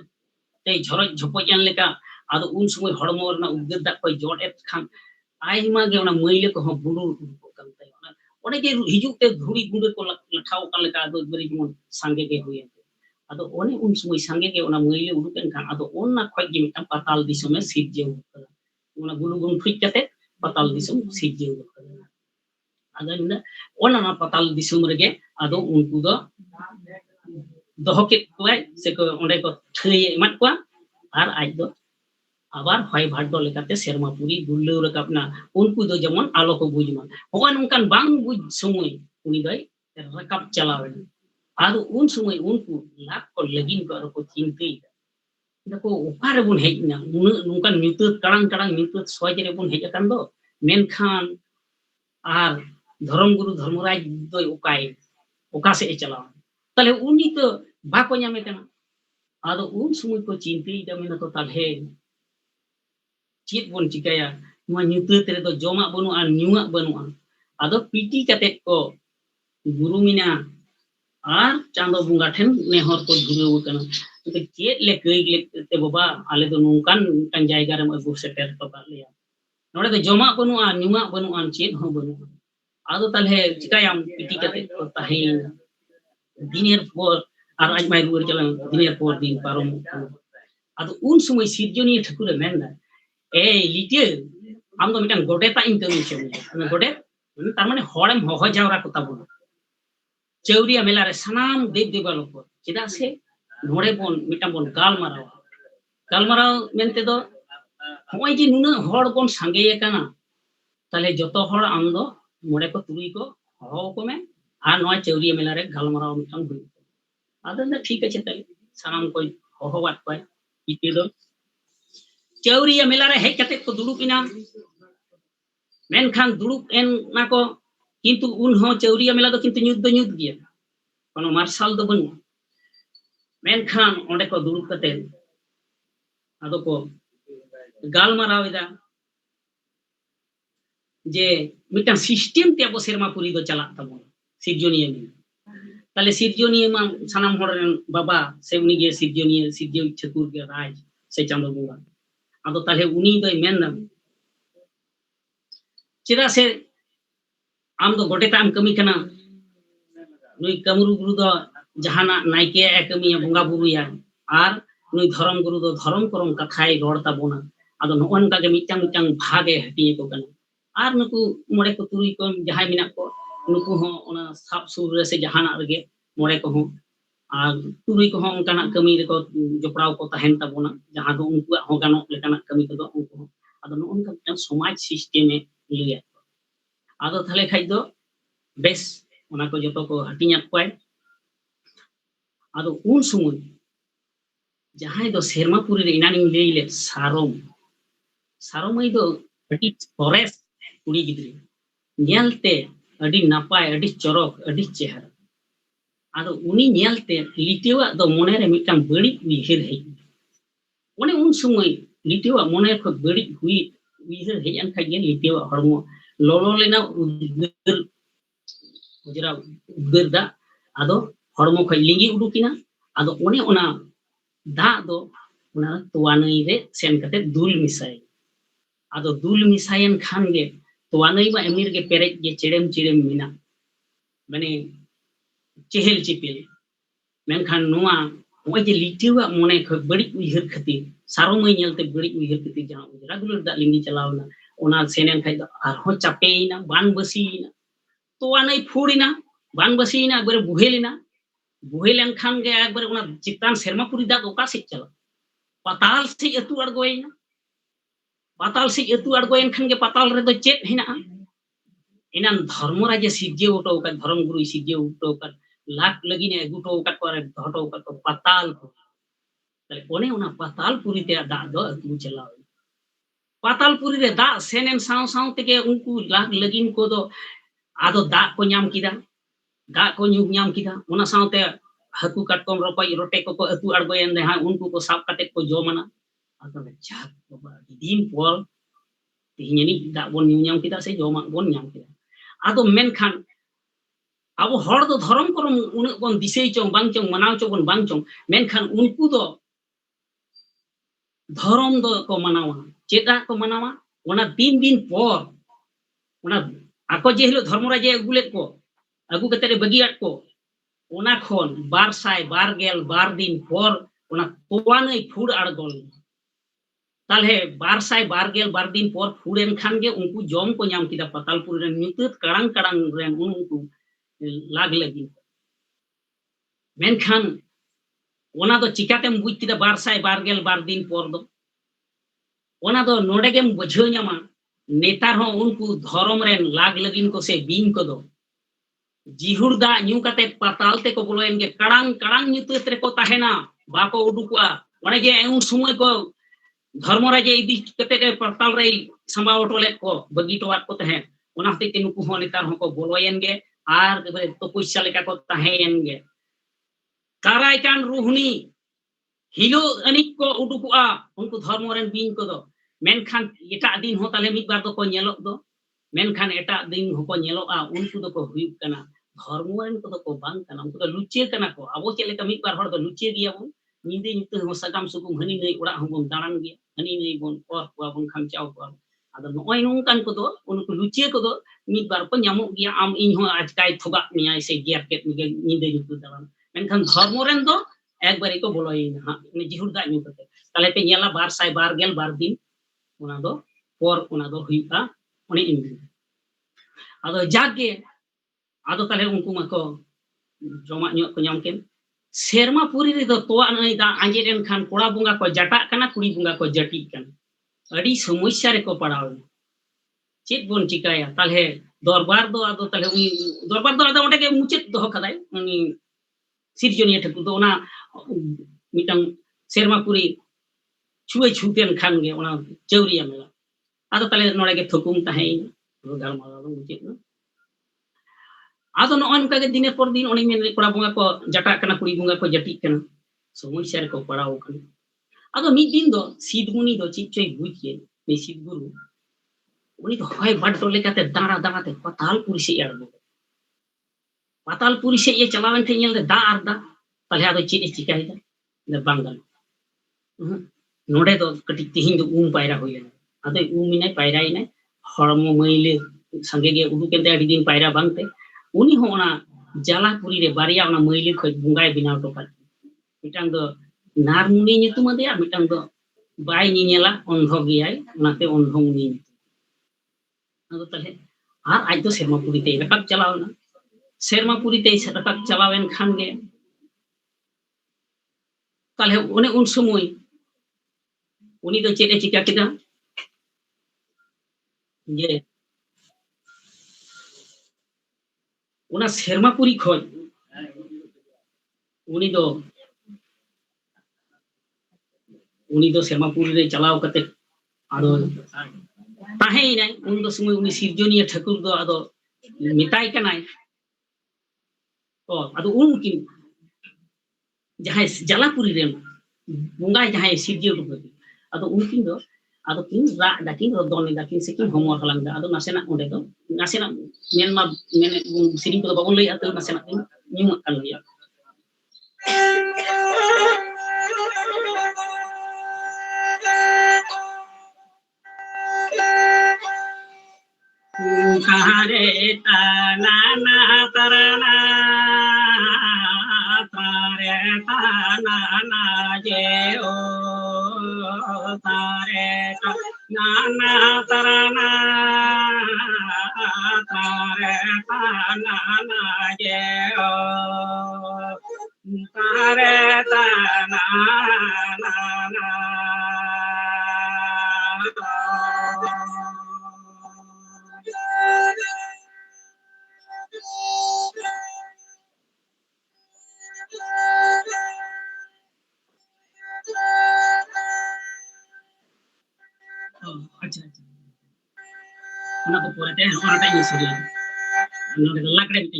ᱛᱮ ঝᱚᱨᱚᱡ ঝᱚᱯᱚᱡ ᱮᱱ ᱞᱮᱠᱟ ᱟᱫᱚ ᱩᱱ ᱥᱚᱢᱚᱭ ᱦᱚᱲᱢᱚ ᱨᱮᱱᱟᱜ ᱩᱫᱽᱜᱟᱹᱨ ᱫᱟᱜ ᱠᱚ ᱡᱚᱫ ᱮᱫ ᱠᱷᱟᱱ ᱟᱭᱢᱟ ᱜᱮ ᱚᱱᱟ ᱢᱟᱹᱭᱞᱟᱹ ᱠᱚᱦᱚᱸ ᱵᱩᱰᱩᱨ ᱩᱰᱩᱠᱚᱜ ᱠᱟᱱ ᱛᱟᱭᱟ ᱚᱸᱰᱮ ᱡᱮ ᱦᱤᱡᱩᱜ ᱛᱮ ᱫᱷᱩᱲᱤ ᱜᱩᱸᱰᱟᱹ ᱠᱚ ᱞᱟᱴᱷᱟᱣ ᱟᱠᱟᱱ ᱞᱮᱠᱟ ᱟᱫᱚ ᱮᱠᱵᱟᱨᱮ ᱡᱮᱢᱚᱱ ᱥᱟᱸᱜᱮ ᱜᱮ ᱦᱩᱭᱮᱱ ᱟᱫᱚ ᱚᱱᱮ ᱩᱱ ᱥᱚᱢᱚᱭ ᱥᱟᱸᱜᱮ ᱜᱮ ᱚᱱᱟ ᱢᱟᱹᱭᱞᱟᱹ ᱩᱰᱩᱠ ᱮᱱ ᱠᱷᱟᱱ ᱟᱫᱚ ᱚᱱᱟ ᱠᱷᱚᱡ ᱜᱮ ᱢᱤᱫᱴᱟᱝ ᱯᱟᱛᱟᱞ ᱫᱤᱥᱚᱢᱮ ᱥᱤᱨᱡᱟᱹᱣ ᱟᱠᱟᱫᱟ ᱚᱱᱟ ᱜᱩᱞᱩ ᱜᱩᱱᱴᱷᱩᱡ ᱠᱟᱛᱮ ᱯᱟᱛᱟल दिसोम सिरजेव आदो ओना पाताल दिसोम रेगे आदो उनको दो दोहो केत कोय से को ओंडे को थई एमात कोआ आर आज दो आबार हय भाड्डो लेकाते सेरमापुरी गुल्लौ रकाबना उनको दो जेमन आलो को बुझमा होगन उनकान बांग बुझ समय उनी दय रकाब चलावे आदो उन समय उनको लाख को लगिन को चिंतई देखो ओकारे बुन हेजना नुकान ᱧᱩᱛᱟᱹᱛ ᱠᱟᱲᱟᱝ ᱠᱟᱲᱟᱝ ᱧᱩᱛᱟᱹᱛ ᱥᱚᱡ ᱨᱮ ᱵᱩन हेज akan दो मेनखान आर धर्म गुरु धर्मराज दोय ओकाय ओका से चलाव ताले उनी तो बाको ᱧᱟᱢᱮ कना आदो उन समय को चिंतई दा मेना तो ताले चेत बोन चिकाया नुआ ᱧᱩᱛᱟᱹᱛ रे दो जमा बनुआ ᱧᱩआ बनुआ आदो पीटी कते को गुरु मिना आर चांदो बुंगा ठेन नेहर को धुरेव कना तो चेत ले कई ले ते बाबा आले दो नुकान कान जायगा रे अगु सेटर तो का लिया नोडे दो जमा बनुआ ᱧᱩआ बनुआ चेत हो बनुआ आदो ताले चिकायाम पीटी कते को ताहे दिनेर पर आर आज माय रुर चला दिनेर पर दिन पारम आदो उन समय सिरजनी ठाकुर मेनदा ए लिटे आम दो मिटान गोडेता इन कमी छे गोडे तार माने हड़ेम होहो जावरा को ताबो चौरिया मेला रे सनाम देव देवालो को चेदा से नोडे बोन मिटान बोन गालमाराव मेनते दो होय जे नुना हड़ बोन सांगे काना ताले जतो हड़ आम दो मोडे को तुरी को हो को में आ नोय चौरिया मेला रे गालमाराव मिटान हुई आदो ना ठीक আছে ताले सनाम को हो बात पाए इते दो चौरिया मेला रे हेज कते को दुडुपिना मेनखान दुडुप एन नाको किंतु उन हो चौरिया मेला दो किंतु ᱧᱩᱛ गिया कोनो मार्शल दो बनु मेनखान ओंडे को दुडुप कते आदो को गालमारावेदा जे मिटान सिस्टम ते अब सेरमापुरी दो चला तबो सिरजोनिया में ताले सिरजोनिया मा सनाम हड़ बाबा से उनी गे सिरजो ठाकुर के राज से चांदो बुंगा आदो ताले उनी दो मेन चेदा से आम दो गोटेता आम कमी कना नुई कमरू गुरु दो जहाना नायके ए कमी बुंगा बुरुया आर नुई धर्म गुरु दो धर्म करम कथाय रोड़ता बोना आदो नोन का मिटांग मिटांग भागे हटिए को कना आर नुकु मोड़े को तुरी को जहाय मिना को नुकु हो ओना साब सुर रे से जहाना रगे मोड़े को हो आर तुरी को हो उनकाना कमी रे को जोपड़ाव को तहन ताबोना जहां दो उनको हो गानो लेकाना कमी को दो उनको आदो नोन का मिटांग समाज सिस्टम में लिया आदो थाले खाइ दो बेस ओना को जतो को हटिया कोय आदो उन समय जहां दो सेरमापुरी रे इनानी लेइले सारोमई दो अति फॉरेस्ट कुड़ी गिद्री नेलते अडी नापाय अडी चरक अडी चेहरा आदो उनी नेलते लिटेवा दो मोने रे मिटांग बड़ी उइहिर हे ओने उन समय लिटेवा मोने को बड़ी हुई उइहिर हे अन खाय लिटेवा हरमो लोलो लेना उद्गर गुजरा उद्गर दा आदो हरमो खय लिंगी उडुकिना आदो ओने ओना दा दो ओना तोवानई रे सेन कते दुल मिसाय आदो दुल मिसायन खान गे तोवानई बा एमिर गे पेरेज गे चेड़ेम मिना माने चेहल चिपेल मेनखान नोआ ओय जे लिटेवा मोने ख बड़ी उइहिर खती सारोमई नेलते बड़ी उइहिर खती जहां उजरा गुलर दा लिंगी चलावना ओना सेनेन खाय दो आरहो चापेइना बान बसीना तोवानई फुड़िना बान बसीना एकबारे बुहेलेन खान गे एकबारे ओना चितान सेरमापुरी दा ओका से चला पाताल से अतु अड़गोयना पाताल से अतु अड़गोयन खान गे पाताल रे दो चेत हेना इनान धर्मराज सिरजे उटो का धर्म गुरु सिरजे उटो का लाख लगिने गुटो का को धटो का तो पाताल ताले ओने ओना पातालपुरी ते दा दो अतु चलाव पातालपुरी रे दा सेनेन साव साव तेगे उनको लाख लगिन को दो आदो दा को ᱧᱟᱢ किदा दा को ᱧᱩ ᱧᱟᱢ किदा ओना सावते haku katkom ropai rote ko atu argoyen de ha unku ko sab kate ko jomana ado jak baba din pol tihinya ni dak bon nyam kita se jomak bon nyam kita ado menkhan abo hor do dhorom korom unak bon disei chong bang chong manaw chong bon bang chong menkhan unku do dhorom do ko manawa cheda ko manawa ona din por ona ako je hilo dharma raje agulet ko agu kate bagiat ko ona khon 222 din por ona towanai phur argol ताले 222 दिन पर फूरेन खान गे उनको जम को नाम किदा पातालपुर रे नुतत कड़ांग कड़ांग रे उनको लाग लगी मेनखान ओना दो चिकातेम बुझ किदा 222 दिन पर दो ओना दो नोडे गेम बुझो न्यामा नेतार हो उनको धर्म रे लाग लगिन को से बीन को दो जिहुरदा न्यू काते पातालते को बोलोएन गे कड़ांग कड़ांग नुतत रे को ताहेना बाको उडुकुआ ओने गे उन समय को धर्मराजे इदी कते पाताल रे संबा ओटोले को बगी टोवात को तहे ओना हते नुकु हो नेतार हो को बोलोयन गे आर तो पैसा लेका को तहेन गे काराय कान रुहनी हिलो अनिक को उडुकुआ उनको धर्म रेन बिन को दो मेनखान एटा दिन हो ताले मिद बार दो को नेलो दो मेनखान एटा दिन हो को नेलोआ उनको दो को हुई कना धर्म रेन को दो को बांग कना उनको दो लुचे कना को अबो चले का मिद बार हर दो लुचे गिया बो नींदे निते हो सगाम सुकुम हनी नै उड़ा हो बन दारान गिया हनी नै बन और को बन खामचाव को आदो नोय नोंकान को दो उनको लुचे को दो मिद बार को ᱧᱟᱢᱚᱜ ᱜᱮᱭᱟ आम इन हो आज काय थोगा निया से गियर के नींदे निते दारान मेनखान धर्म रेन दो एक बारी को बोलोय ना नि जिहुरदा न्यू कते ताले पे नेला 222 दिन ओना दो पर ओना दो हुइता ओने इन आदो जागे आदो ताले उनको मको जमा ᱧᱚᱜ को ᱧᱟᱢ के सेरमा पुरी रे दो तोआ नै दा आंजेरेन खान कोड़ा बुंगा को जटाक कना कुड़ी बुंगा को जटिक कना अड़ी समस्या रे को पड़ाव चेत बोन चिकाया ताले दरबार दो आदो ताले उनी दरबार दो आदो ओंडे के मुचेत दो खदाय उनी सिरजोनिया ठकु दो ओना मिटंग सेरमा पुरी छुए छुतेन खान गे ओना चौरिया मेला आदो ताले नोडे के थकुम ताहे गाल मारा मुचेत ना आदो नोय नुका के दिन पर दिन ओनी मेन कोड़ा बुंगा को जटाक कना कुड़ी बुंगा को जटिक कना समस्या रे को पड़ाव कना आदो मिद दिन दो सीधमुनी दो चिचोय बुझिए नि सीध गुरु उनी तो होय बड लेकाते दारा दाराते पातालपुरी से यार पातालपुरी से ये चलावन थे नेल दा आरदा ताले आदो चिदे चिकायदा ने बांगल नोडे दो कटी तिहिं दो पायरा होय आदो उमिने पायराय ने हरमो मइले संगे गे उडु केते अडी दिन पायरा बांगते उनी हो ओना जालापुरी रे बारिया ओना मइले खय बुंगाय बिनाव टोका मिटांग दो नारमुनि नितुम देया मिटांग दो बाय निनेला अंधो गियाय ओनाते अंधो मुनि आदो ताले आर आज दो सेरमापुरी ते रकाब चलावना सेरमापुरी ते रकाब चलावेन खान गे ताले ओने उन समय उनी दो चेदे चिका किदा जे ओना सेरमापुरी खय उनी दो सेरमापुरी रे चलाव कते आदो ताहे नाय उन दो समय उनी सिरजोनिया ठाकुर दो आदो मिताय कनाय तो आदो उनकी जहां जलापुरी रे बुंगाय जहां सिरजियो दो आदो उनकी दो आदो किन रा दाकिन रो दोन दाकिन से किन होमवर्क हलांग दा आदो नासेना ओंडे दो नासेना मेनमा मेने सिरिं को बाबन लई आतो नासेना निम kan ya kahare tanana tarana tare tanana je o tare tanana tarana tare tanana je o tare tanana अच्छा ओना को पोरे ओना टाइम सरी ओना लाकड़े मिटे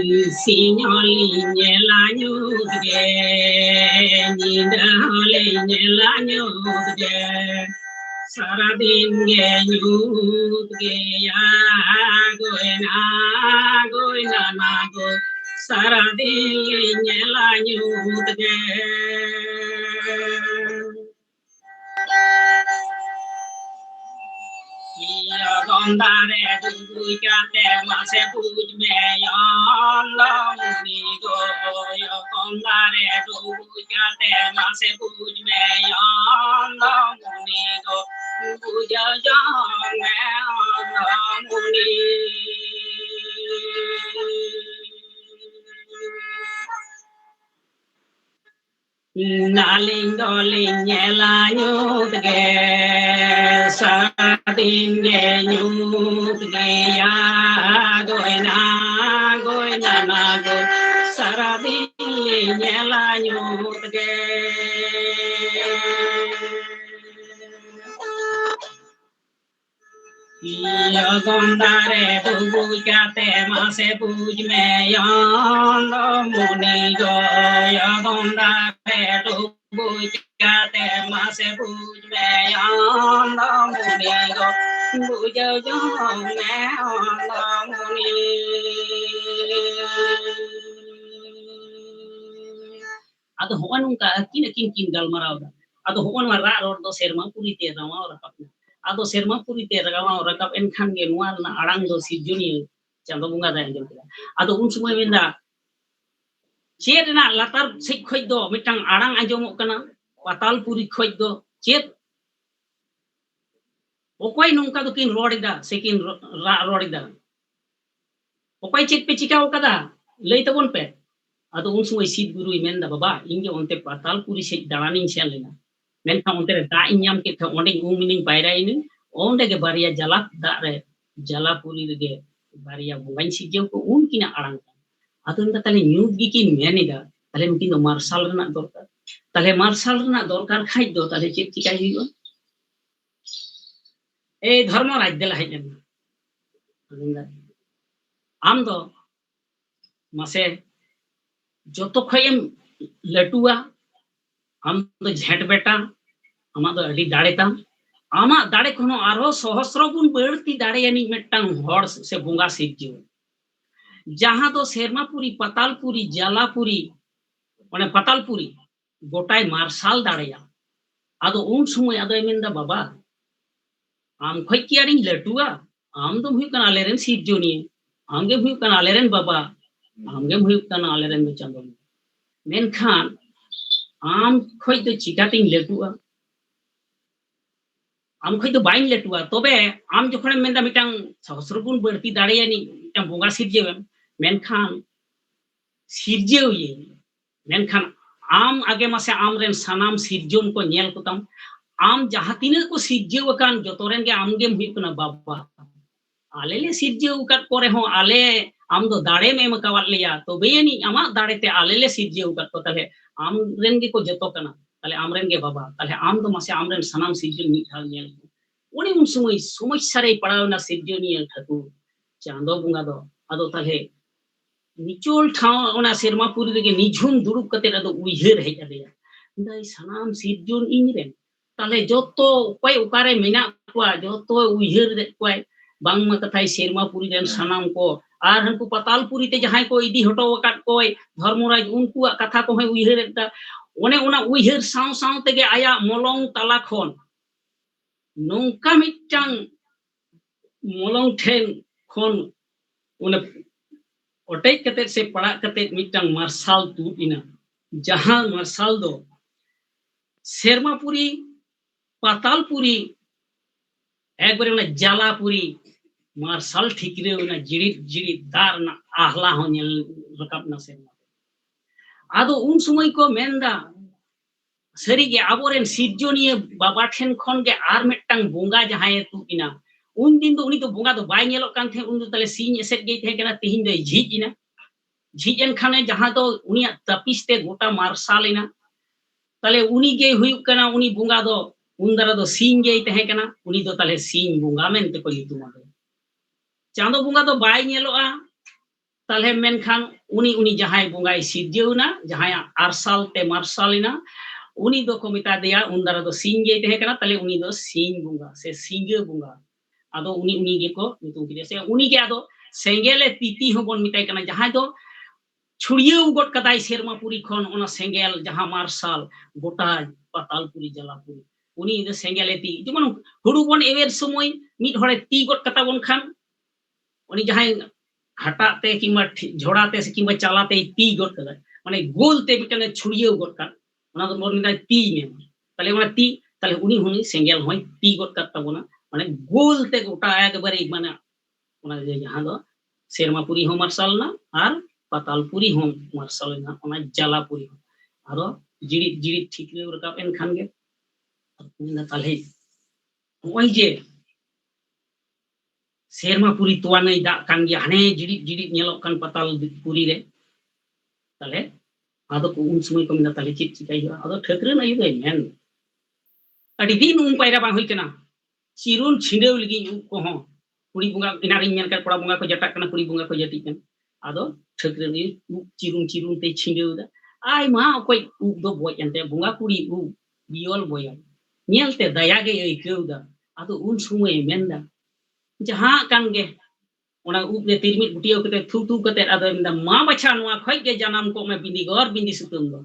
Sinyoli nyela nyudge, nyindahole nyela nyudge, saradin ge nyudge ya goina nago, saradin nyela nyudge. Gondare dugu kate mase puj me yalla munigo yo gondare dugu kate mase puj me yalla munigo puja jang me yalla muni naling doling nyela nyudge sadin ge nyudge ya goina nago saradin nyela nyudge yo gondare dugu kate mase puj me yalla munigo yo gondare dugu kate mase puj me yalla munigo puja jang me yalla muni ado hoan nungka kin galmarau da ado hoan ma ra ror do serma puri te rawa rakapna ado serma puri te rawa rakap enkhan ge nuar na arang do sijuni chando bunga da anjol kida ado un sumay menda chet na latar sik khoj do mitang arang anjomok kana patal puri khoj do chet okoy nungka do kin rodida sekin ra rodida okoy chet pe chikaw kada lei tabon pe ado un sumay sid guru menda baba inge onte patal puri se dalaning sen lena menka onte da inyam ke tha onde umining bayrai ni onde ge baria jalak da re jalapuri ge baria bugain sijau ko un kina arang ado nda tale nyug gi kin menida tale mungkin do marsal rena dorkar tale marsal rena dorkar khai do tale chet chikai hiyo ei dharma raj dela hai jena am do mase joto khoyem latua am do jhet beta ama do adi dare tam ama dare kono aro sohosro gun berti dare yani mettang hor se bunga sijju jaha do sermapuri patalpuri jalapuri mane patalpuri gotai marsal dareya ado un sumoy ado emenda baba am khoj ki aring latua am do hui kana aleren sijjoni amge hui kana aleren baba amge hui kana aleren chando menkhan am khoj do chikating latua am khoj do bain latua tobe am jokhon menda mitang sahasrogun berti dareyani mitang bonga sirjewem menkhan sirjeu ye menkhan am age mase amren sanam sirjon ko nyel kotam am jahatina ko sirjeu akan jotoren ge amgem hui kana baba alele sirjeu kat pore ho ale am do dare me makawat leya tobe yani ama dare te alele sirjeu kat ko tale amren ge ko joto kana tale amren ge baba tale am do mase amren sanam sirjon ni thal nyel oni un sumoy somossya re padawna sirjoniya thatu chando bunga do ado tale nichol thaw ona serma puri rege nijhum durup kate ado uiher hej adeya dai sanam sirjon inren tale joto okoy ukare mena kwa joto uiher de kwa bangma kathai serma puri ren sanam ko ar hanku patalpuri te jahay ko idi hoto wakat koy dharmoraj unkuak katha ko hoy uiher eta one ona uiher saw saw tege aya molong tala khon nongka mitang molong ten khon una otai kate se pada kate mitang marsal tu ina jahan marsal do sermapuri patalpuri ekbare ona jalapuri marsal thikre ona jirit dar na ahla ho nyel rakap na serma ado un sumoy ko menda sari ge aboren sirjoniya baba then khon ge ar mettang bonga jahay tu ina un din do uni to bonga do bai nyelok kan the un do tale sing eset ge the kana tihin do jhij ina jhij en khane jaha do unia tapis te gota marsal ina tale uni ge huyuk kana uni bonga do undara do sing ge the kana uni do tale sing bonga men te ko litu ma chando bonga do bai nyeloa ताले मेनखान उनी जहां बुंगाई सिरजेवना जहां आरसाल ते मार्सालिना उनी दो को मिता दिया उनदारा दो सिंगे ते कना ताले उनी दो सिंग बुंगा से सिंगे बुंगा आदो उनी गे को नितुम किदे से उनी गे आदो सेंगेले तीती हो बोन मिताई कना जहां दो छुड़ियाव गोट कदाई सेरमापुरी खन ओना सेंगेल जहां मार्साल गोटा पातालपुरी जलापुरी उनी दो सेंगेले ती जेमन हुडु बोन एवेर समय मिद हड़े ती गोट कता बोन खान उनी जहां हटाते किंबा झोड़ाते से किंबा चालाते ती गोट कदा माने गोलते मिटने छुड़ियाव गोट का ओना दो बोन ती में ताले ओना ती ताले उनी हुनी सेंगेल होय ती गोट कता बोना माने गोलते गोटा एकबारे माने ओना जहां दो सेरमापुरी हो मार्साल ना आर पातालपुरी हो मार्साल ना ओना जलापुरी आरो जिड़ी जिड़ी ठीक रे रकाब एन खान गे ना ताले ओई जे सेरमापुरी तोवा नै दा कान गे हाने जिड़ी जिड़ी नेलो कान पातालपुरी रे ताले आदो उन समय को मिना ताले चित चिकाई हो आदो ठकरे ना यो मेन अडी दिन उन पायरा बा होई कना चिरुन छिंडेव लगी को हो कुड़ी बुंगा इनारी मेन का कोड़ा बुंगा को जटा कना कुड़ी बुंगा को जटी कन आदो ठकरे नि चिरुन चिरुन ते छिंडेव दा आई मा कोई उ दो बोय एंते बुंगा कुड़ी उ बियोल बोय नेलते दया गे एकेव दा आदो उन समय मेनदा जहां कान गे ओना उ ने तिरमिट गुटियो कते थू थू कते आदो मेनदा मा बछा नोआ खय गे जानम को में बिंदी गौर बिंदी सुतम दो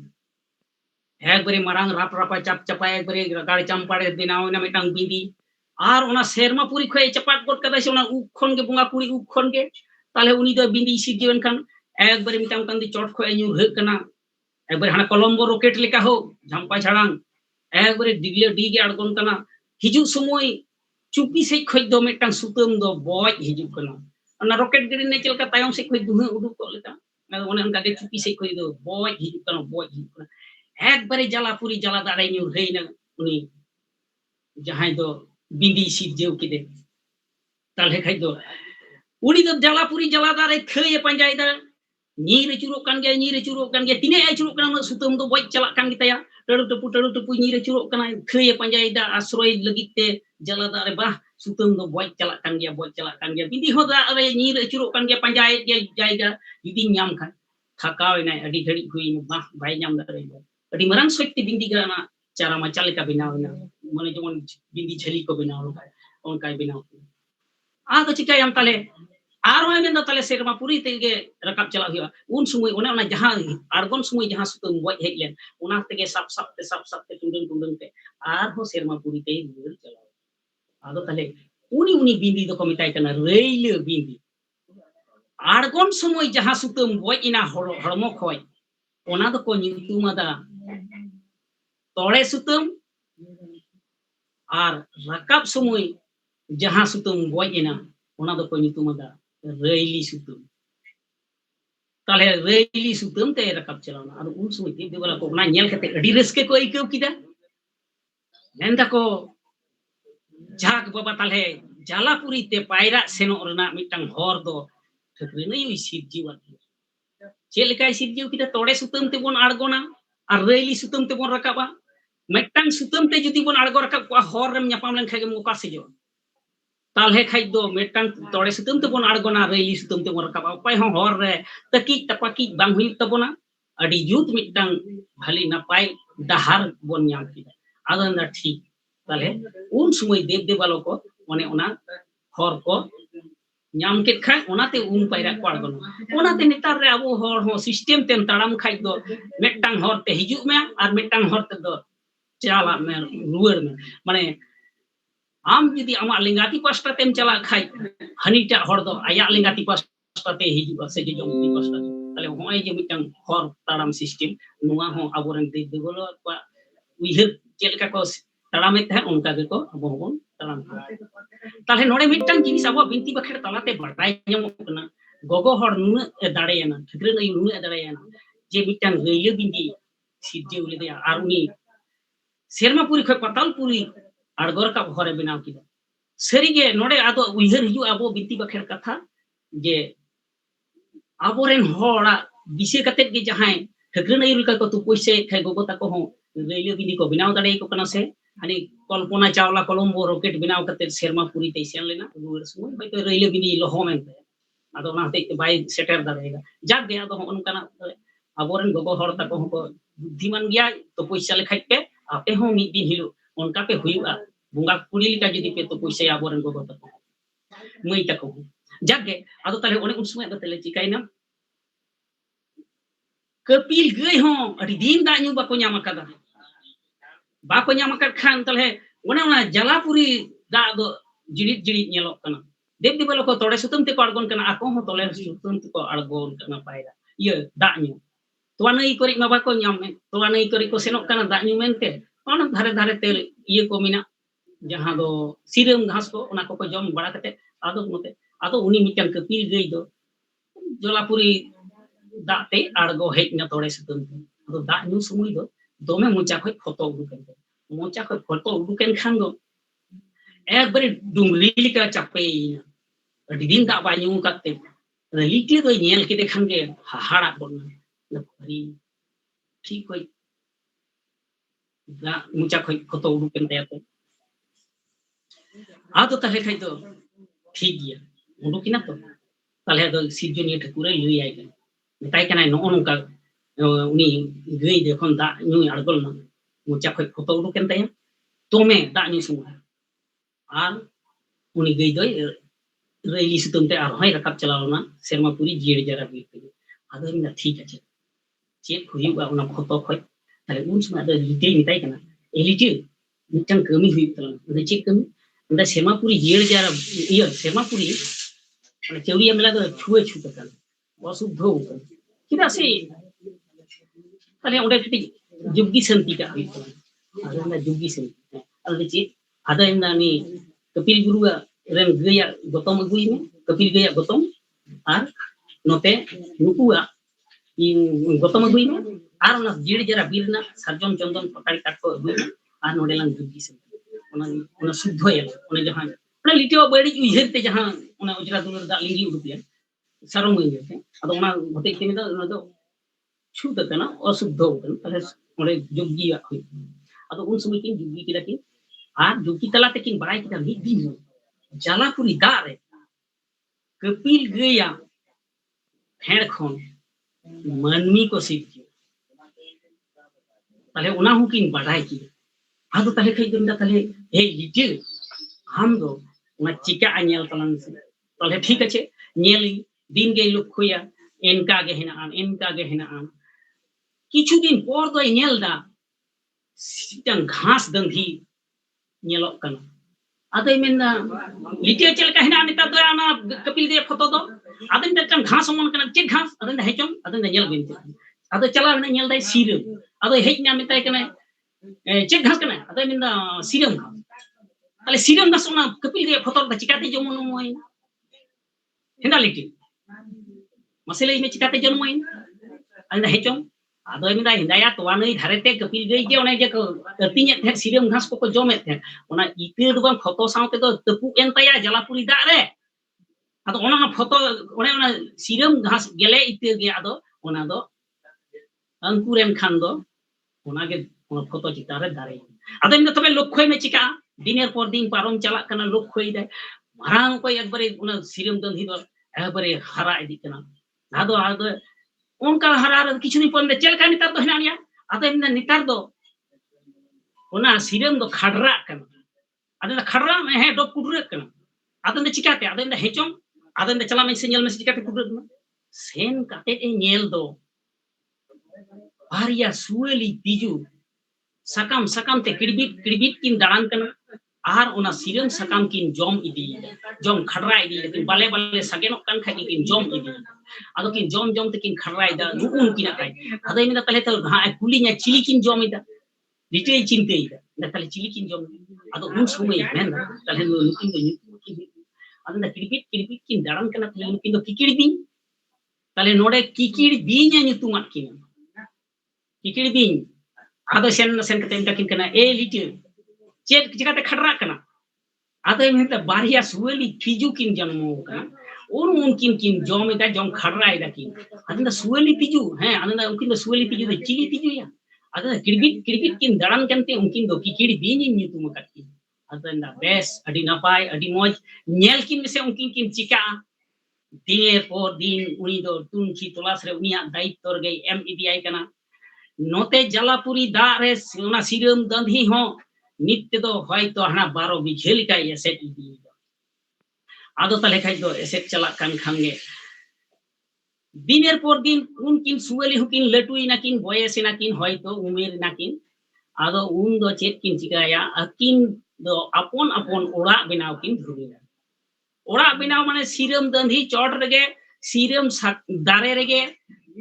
एकबारे मारांग राप रापा चाप चपा एकबारे गाड़ी चंपाड़े दिनाव ना मिटांग बिंदी आर ओना सेरमापुरी खय चपाट गोट कदा से ओना उ खन गे बुंगा कुड़ी उ खन गे ताले उनी दो बिंदी सिजेवन खान एकबारे मिटांग कान दी चोट खय न्यू हे कना एकबारे हाना कोलंबो रॉकेट लेका हो झंपा छाड़ांग एकबारे डिगले डीगे अड़गोन कना हिजु समय चुपी से खय दो मिटांग सुतम दो बॉय हिजु कना ओना रॉकेट गिरी ने चलका तायम से खय दुह उडुक को लेका ओने उनका गे चुपी से खय दो बॉय हिजु कना बॉय हिजु कना एकबारे जलापुरी जला दाड़े न्यू हेना उनी जहां दो बिंदी सिजेव किदे ताले खय दो उनी दो जलापुरी जला दारे खय पंजाय दा नीर चुरो कान गे तिने आई चुरो कान सुतम दो बॉय चला कान गिताया टड़ु टपु नीर चुरो कान खय पंजाय दा आश्रय लगिते जला दारे बा सुतम दो बॉय चला कान गे बिंदी हो दा अरे नीर चुरो कान गे पंजाय गे जायगा जुदी ᱧᱟᱢ खान थकाव नाय अडी घड़ी हुई बा बाय ᱧᱟᱢ दारे अडी मरांग सक्ति बिंदी गाना चारा मचा लेका बनाव ना माने जेमन बिंदी झली को बनाव लगा ओनकाय बनाव आ तो चिकायम ताले आर होय मेन ताले सेरमापुरी तेगे रकाब चला हुआ उन समय ओने ओना जहां आरगन समय जहां सुतम बॉय हेजलेन ओना तेगे साप साप ते टुंडन ते आर हो सेरमापुरी ते रुर चला आदो ताले उनी बिंदी दो को मिताय कना रेइले बिंदी आरगन समय जहां सुतम बॉय इना हड़मो खय ओना दो को nyutumada तोड़े सुतम आर रकाब समय जहां सुतम बॉय इना ओना दो को nyutumada रेइली सुतम ताले रेइली सुतम ते रकाब चलाना आर उन समय ते देवला को ना नेल कते अडी रस्के को इकव किदा नेंदा को जाग बाबा ताले जलापुरी ते पायरा सेनो रना मिटंग हर दो ठकरे नै सिरजीवा चेलकाय सिरजीव किदा तोड़े सुतम ते बोन आड़गोना आर रेइली सुतम ते बोन रकाबा मिटंग सुतम ते जुदी बोन आड़गो रकाब को हर रेम ᱧᱟᱯᱟᱢ len खागे मोका सेजो ताले खाइ दो मिटंग तोड़े सुतम ते बोन आड़गोना रेइली सुतम ते बोन रकाबा उपाय हो हर रे तकी टपाकी बांग हुई तबोना अडी जुत मिटंग भली नपाय डहार बोन ᱧाम किदा आदन ठीक ताले उन समय देव देवालो को ओने ओना हर को ᱧᱟᱢ केत खाय ओनाते उन पायरा को आड़गोना ओनाते नेतार रे अबो हर हो सिस्टम तेम ताड़ाम खाइ दो मिटंग हर ते हिजु में आर मिटंग हर ते दो चला में रुवर में माने आम यदि आमा लिंगाती पास्ता तेम चला खाइ हनीटा हर दो आया लिंगाती पास्ता ते हिजु से जे जोंती पास्ता ताले होय जे मिटंग हर ताड़ाम सिस्टम नुआ हो अबोरन दे देवलो को उइहर चेलका को ताड़ामे ते उनका के को अबो होन ताड़ाम ताले नोडे मिटंग जिनिस अबो बिनती बखेड़ तलाते बटाय ᱧᱟᱢᱚᱜ कना गोगो हर नुना दाड़ेयाना ठकरे नै नुना दाड़ेयाना जे मिटंग रेइले बिंदी सिजेव लेदया आर उनी सेरमापुरी खय पातालपुरी आड़गोर का हरे बनाव किदा सरीगे नोडे आदो उइहर हिजु अबो बिनती बखेड़ कथा जे आबोरेन होड़ा विशे कते गे जहां ठकरे नै रुका को तु पैसे खय गोगो ताको हो रेइले बिंदी को बनाव दाड़े को कना से हानि कल्पना चावला कोलंबो रॉकेट बनाव कते सेरमापुरी ते सेन लेना रुर समय हयतो रेइले बिंदी लहो मेनते ᱟᱫᱚ ᱚᱱᱟ ᱦᱚᱛᱮᱡ ᱛᱮ ᱵᱟᱭ ᱥᱮᱴᱮᱨ ᱫᱟᱲᱮᱭᱟᱫᱟ ᱡᱟᱠ ᱜᱮ ᱟᱫᱚ ᱱᱚᱝᱠᱟᱱᱟᱜ ᱟᱵᱚᱨᱮᱱ ᱜᱚᱜᱚ ᱦᱚᱲ ᱛᱟᱠᱚ ᱦᱚᱸᱠᱚ ᱵᱩᱫᱽᱫᱷᱤᱢᱟᱱ ᱜᱮᱭᱟ ᱛᱚ ᱯᱚᱭᱥᱟ ᱞᱮᱠᱷᱟᱡ ᱯᱮ ᱟᱯᱮ ᱦᱚᱸ ᱢᱤᱫ ᱫᱤᱱ ᱦᱤᱞᱳᱜ ᱚᱱᱠᱟ ᱯᱮ ᱦᱩᱭᱩᱜᱼᱟ ᱵᱚᱸᱜᱟ ᱠᱩᱲᱤ ᱞᱮᱠᱟ ᱡᱩᱫᱤ ᱯᱮ ᱛᱚ ᱯᱚᱭᱥᱟᱭᱟ ᱟᱵᱚᱨᱮᱱ ᱜᱚᱜᱚ ᱛᱟᱠᱚ ᱢᱟᱹᱭ ᱛᱟᱠᱚ ᱡᱟᱠ ᱜᱮ ᱟᱫᱚ ᱛᱟᱦᱞᱮ ᱚᱱᱮ ᱩᱱ ᱥᱚᱢᱚᱭ ᱫᱚ ᱛᱟᱦᱞᱮ ᱪᱤᱠᱟᱭᱱᱟ ᱠᱟᱹᱯᱤᱞ ᱜᱟᱹᱭ ᱦᱚᱸ ᱟᱹᱰᱤ ᱫᱤᱱ ᱫᱟᱜ ᱧᱩ ᱵᱟᱠᱚ ᱧᱟᱢ ᱟᱠᱟᱫᱟ ᱵᱟᱠᱚ ᱧᱟᱢ ᱟᱠᱟᱫ ᱠᱷᱟᱱ ᱛᱟᱦᱞᱮ ᱚᱱᱮ ᱚᱱᱟ ᱡᱟᱞᱟᱯᱩᱨᱤ ᱫᱟᱜ ᱫᱚ ᱡᱤᱲᱤᱫ ᱡᱤᱲᱤᱫ ᱧᱮᱞᱚᱜ ᱠᱟᱱᱟ ᱫᱮᱵ ᱫᱮᱵᱟᱞᱳ ᱠᱚ ᱛᱚᱲᱮ ᱥᱩᱛᱟᱹᱢ ᱛᱮᱠᱚ ᱟᱬᱜᱚᱱ ᱠᱟᱱᱟ ᱟᱠᱚ ᱦᱚᱸ ᱛᱚᱲᱮ ᱥᱩᱛᱟᱹᱢ ᱛᱮᱠᱚ ᱟᱬᱜᱚᱱ ᱠᱟᱱᱟ ᱯᱟᱭᱨᱟ ᱫᱟᱜ ᱧᱩ ᱛᱚᱣᱟ ᱱᱟᱹᱭ ᱠᱚᱨᱮ ᱢᱟ ᱵᱟᱠᱚ ᱧᱟᱢᱮᱫ ᱛᱚᱣᱟ ᱱᱟᱹᱭ ᱠᱚᱨᱮ ᱠᱚ ᱥᱮᱱᱚᱜ ᱠᱟᱱᱟ ᱫᱟᱜ ᱧᱩ ᱢᱮᱱᱛᱮ ᱚᱱᱟ ᱫᱷᱟᱨᱮ ᱫᱷᱟᱨᱮ ᱛᱮ ᱠᱚ ᱢᱮᱱᱟᱜ ᱡᱟᱦᱟᱸ ᱫᱚ ᱥᱤᱨᱟᱹᱢ ᱜᱷᱟᱥ ko ᱚᱱᱟ ᱠᱚᱠᱚ ᱡᱚᱢ ᱵᱟᱲᱟ ᱠᱟᱛᱮ ᱟᱫᱚ ᱩᱱᱤ ᱢᱤᱫᱴᱟᱝ ᱠᱟᱹᱯᱤᱞ ᱜᱟᱹᱭ ᱫᱚ ᱡᱚᱞᱟᱯᱩᱨᱤ ᱫᱟᱜ ᱛᱮ ᱟᱬᱜᱚ ᱦᱮᱡ ᱱᱟ ᱛᱚᱲᱮ ᱥᱩᱛᱟᱹᱢ ᱛᱮ ᱟᱫᱚ ᱫᱟᱜ ᱧᱩ ᱥᱚᱢᱚᱭ ᱫᱚ ᱫᱚᱢᱮ ᱢᱚᱪᱟ ᱠᱷᱚᱡ ᱯᱷᱚᱛᱚ ᱩᱰᱩᱠᱮᱱ ᱛᱟᱭᱟ ᱢᱚᱪᱟ ᱠᱷᱚᱡ ᱯᱷᱚᱛᱚ ᱩᱰᱩᱠᱮᱱ ᱠᱷᱟᱱ ᱫᱚ একবারে ডুংরি লেকা চাপেইনা আᱹᱰᱤ দিন দাᱜ ᱵᱟᱭ ᱧᱩ ᱟᱠᱟᱫ ᱛᱮ ᱞᱤᱴᱤ ᱫᱚᱭ ᱧᱮᱞ ᱠᱮᱫᱮ ᱠᱷᱟᱱ ᱜᱮ ᱦᱟᱦᱟᱲᱟᱜ ᱜᱚᱫ ᱱᱟ ᱴᱷᱤᱠ ᱠᱷᱚᱡ ᱫᱟᱜ ᱢᱚᱪᱟ ᱠᱷᱚᱡ ᱯᱷᱚᱛᱚ उडुकᱮᱱ ᱛᱟᱭᱟ ᱛᱚ ᱟᱫᱚ ᱛᱟᱦᱞᱮ ᱠᱷᱟᱡ ᱫᱚ ᱴᱷᱤक ᱜᱮᱭᱟ उडुकिना ᱛᱚ ᱛᱟᱦᱞᱮ ᱫᱚ ᱥᱤᱨᱡᱚᱱᱤᱭᱟᱹ ᱴᱷᱟᱹᱠᱩᱨᱮ ᱞᱟᱹᱭᱟᱭ ᱠᱟᱱᱟ ᱢᱮᱛᱟᱭ ᱠᱟᱱᱟᱭ ᱱᱚᱜᱼᱚ ᱱᱚᱝᱠᱟ ᱩᱱᱤ ᱜᱟᱹᱭ ᱡᱚᱠᱷᱚᱱ ᱫᱟᱜ ᱧᱩᱭ ᱟᱬᱜᱚ ᱞᱮᱱᱟ ᱢᱚᱪᱟ ᱠᱷᱚᱡ ᱯᱷᱚᱛᱚ उडुᱠᱮᱱ ᱛᱟᱭᱟ ᱫᱚᱢᱮ ᱫᱟᱜ ᱧᱩ ᱥᱚᱢᱚᱭ ᱟᱨ उनी गई दो रैली सुतम ते आरहोय रकाब चलावना सेरमा पुरी जीड़ जरा बि आदो इना ठीक আছে चेक हुयुगा उना फतो खय ताले उन समय आदो लिटे मिताय कना एलिटे मिटन कमी हुई तला उदे चेक कमी उदा सेरमा पुरी जीड़ जरा सेरमा पुरी माने चौड़िया मेला दो छुए छुत कन अशुद्ध किदा से ताले ओडे कटी जुग्गी शांति का हुई आदो ना जुग्गी शांति आदो चेक आदो इना नि कपिल गुरुआ रेन गया गौतम अगुई में कपिल गया गौतम और नोते नुकुआ गौतम अगुई में और ना जीड़ जरा बीरना सरजम चंदन पटाई काट को अगुई में और नोडेलांग जुगी से ओना शुद्ध होयल ओना जहां ओना लिटियो बड़ी उइहर ते जहां ओना उजरा दुलर दा लिंगी उडुकिया सरम गई में अदो ओना होते के दो छूत कना अशुद्ध होकन तले ओडे जुगी हुई अदो उन समय की जुगी किदा की और जुगी तला ते किन बड़ाई किदा मिद दिन जलापुरी दाग रे कपिल गया फेड़ खन मानमी को सिर्जियो ताले उना हूं किन बड़ाई की आदो ताले खै दम ताले हे लिटे हम दो उना चिका आनेल तलन से ताले ठीक আছে नेली दिन गे लुखुया एनका गे हेना आन किछु दिन पर तो नेल दा सिटन घास दंधी नेलक कना आदो मेना लिटे चलका हेना नेता दो आना कपिल दे फोटो दो आदो मेटन घास मन कना चेक घास आदो हेचम आदो नेल बिन आदो चला ने नेल दाई सीरम आदो हेजना मेताय कना चेक घास कना आदो मेना सीरम घास ताले सीरम घास ना कपिल दे फोटो दा चिकाते जमन मोय हेना लिटे मसले में चिकाते जन्मोय आदो हेचम आदो मेना हिंदाया तोवा नई धारेते कपिल गई जे ओने जे अतिने थे सीरम घास को जमे थे ओना इते दो बन फोटो साउते तो तपु एन तया जलापुरी दा रे आदो ओना फोटो ओना सीरम घास गेले इते गे आदो ओना दो अंकुरेन खान दो ओना गे ओना फोटो चिता रे दारे आदो इन तबे लक्ष्य में चिका दिनेर पर दिन पारम चला कना लक्ष्य दे मारांग को एकबारे ओना सीरम दंधी दो एकबारे हरा इदी कना आदो उनका हरा किछु नहीं पन चल का नितार दो हेनानिया आदो इन नितार दो ओना सीरम दो खडरा कना आदो खडरा में है दो कुडरे कना आदो चिकाते आदो हेचम आदो चला में सिग्नल में चिकाते कुडरे सेन काते ए नेल दो बारिया सुएली तिजू सकाम सकाम ते किड़बिट किन दाड़ान कना आर ओना सीरम सकाम किन जम इदी जम खडरा इदी लेकिन बाले बाले सगेनो कान खाई किन जम इदी आदो किन जम ते किन खडरा इदा नुउन किना काय आदो इना तले तो हा कुलिnya चिली किन जम इदा रिटे चिंते इदा तले चिली किन जम आदो उन समय मेन तले नुकिन दो आदो किड़बिट किन दाड़ान कना तले नुकिन दो किकिड़ बिन तले नोडे किकिड़ बिन nyutumat किन किकिड़ बिन आदो सेन कते इनका किन कना ए लिटे चेक चिकाते खडरा कना आदो मेनते बारिया सुएली तिजू किन जन्मो कना उनकिन किन जम इदा जम खडरा इदा किन आदो सुएली तिजू हैं आदो उनकिन दो सुएली तिजू दो चिली तिजू या आदो किड़बिट किन दाड़ान कनते उनकिन दो किकिड़ बिन nyutum कटकी आदो बेस अडी नपाय अडी मौज नेल किन से उनकिन किन चिका दिनेर पर दिन उनी दो तुंखी तलाश रे उनिया दायित्व रे एम इदियाय कना नोते जलापुरी दा रे ओना सिरम दंधी हो नित्य दो होयतो हना 12 बीघे लिका एसेट इदी आदो तले खाइ दो एसेट चला कान खांगे दिनेर पर दिन उनकिन सुवेली हुकिन लटुई नाकिन बयसे नाकिन होयतो उमेर नाकिन आदो उन दो चेत किन चिकाया अकिन दो अपन अपन ओड़ा बनाव किन धुरिया ओड़ा बनाव माने सिरम दंधी चोट रेगे सिरम दारे रेगे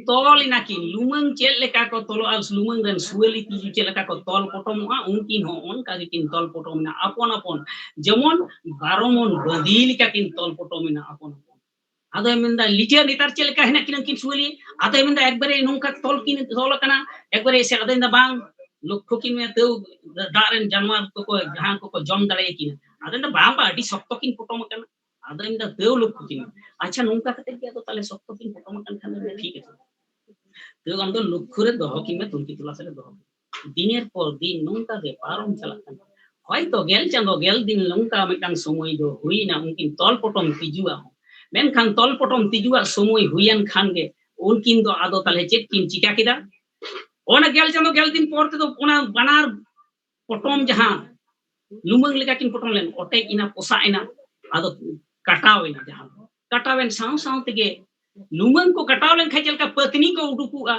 तोल नाकिन लुमंग चेल लेका को तोलो आल लुमंग रन सुवेली तिजु चेल लेका को तोल पोटोमआ उनकिन हो उनका किन तोल पोटोमना अपन अपन जेमन 12 मन बंदी लेका किन तोल पोटोमना अपन अपन आदो मेंदा लिटिया नितार चेल लेका हेना किन सुवेली आदो मेंदा एकबारे नोंका तोल किन तोल कना एकबारे से आदो मेंदा बांग लक्ष्य किन में तो दारेन जानवर को जहां को जम दाड़े किन आदो मेंदा बांग बा अडी सख्त किन पोटोम कना आदो मेंदा देव लक्ष्य किन अच्छा नोंका कते के आदो ताले सख्त किन पोटोम कन खान ठीक है तो हम तो लक्ष्य रे दह किन में तुलकी तुला से दह दिनेर पर दिन नोंका के पारम चला कन হয়তো গেল চাঁদো গেল দিন লঙ্কা মিটাং সময় দো হুই না উনকিন তল পটম তিজুয়া मेनखान तल पटम तिजुआ समय हुईन खान गे उनकिन दो आदो ताले चेक किन चिका किदा ओना गेल चांदो गेल दिन पोरते दो ओना बानार पटम जहां लुमंग लेका किन पटम लेन ओटे इना पोसा इना आदो कटावेना जहां कटावेन साव साव तेगे लुमंग को कटाव लेन खाइ चलका पत्नी को उडुकुआ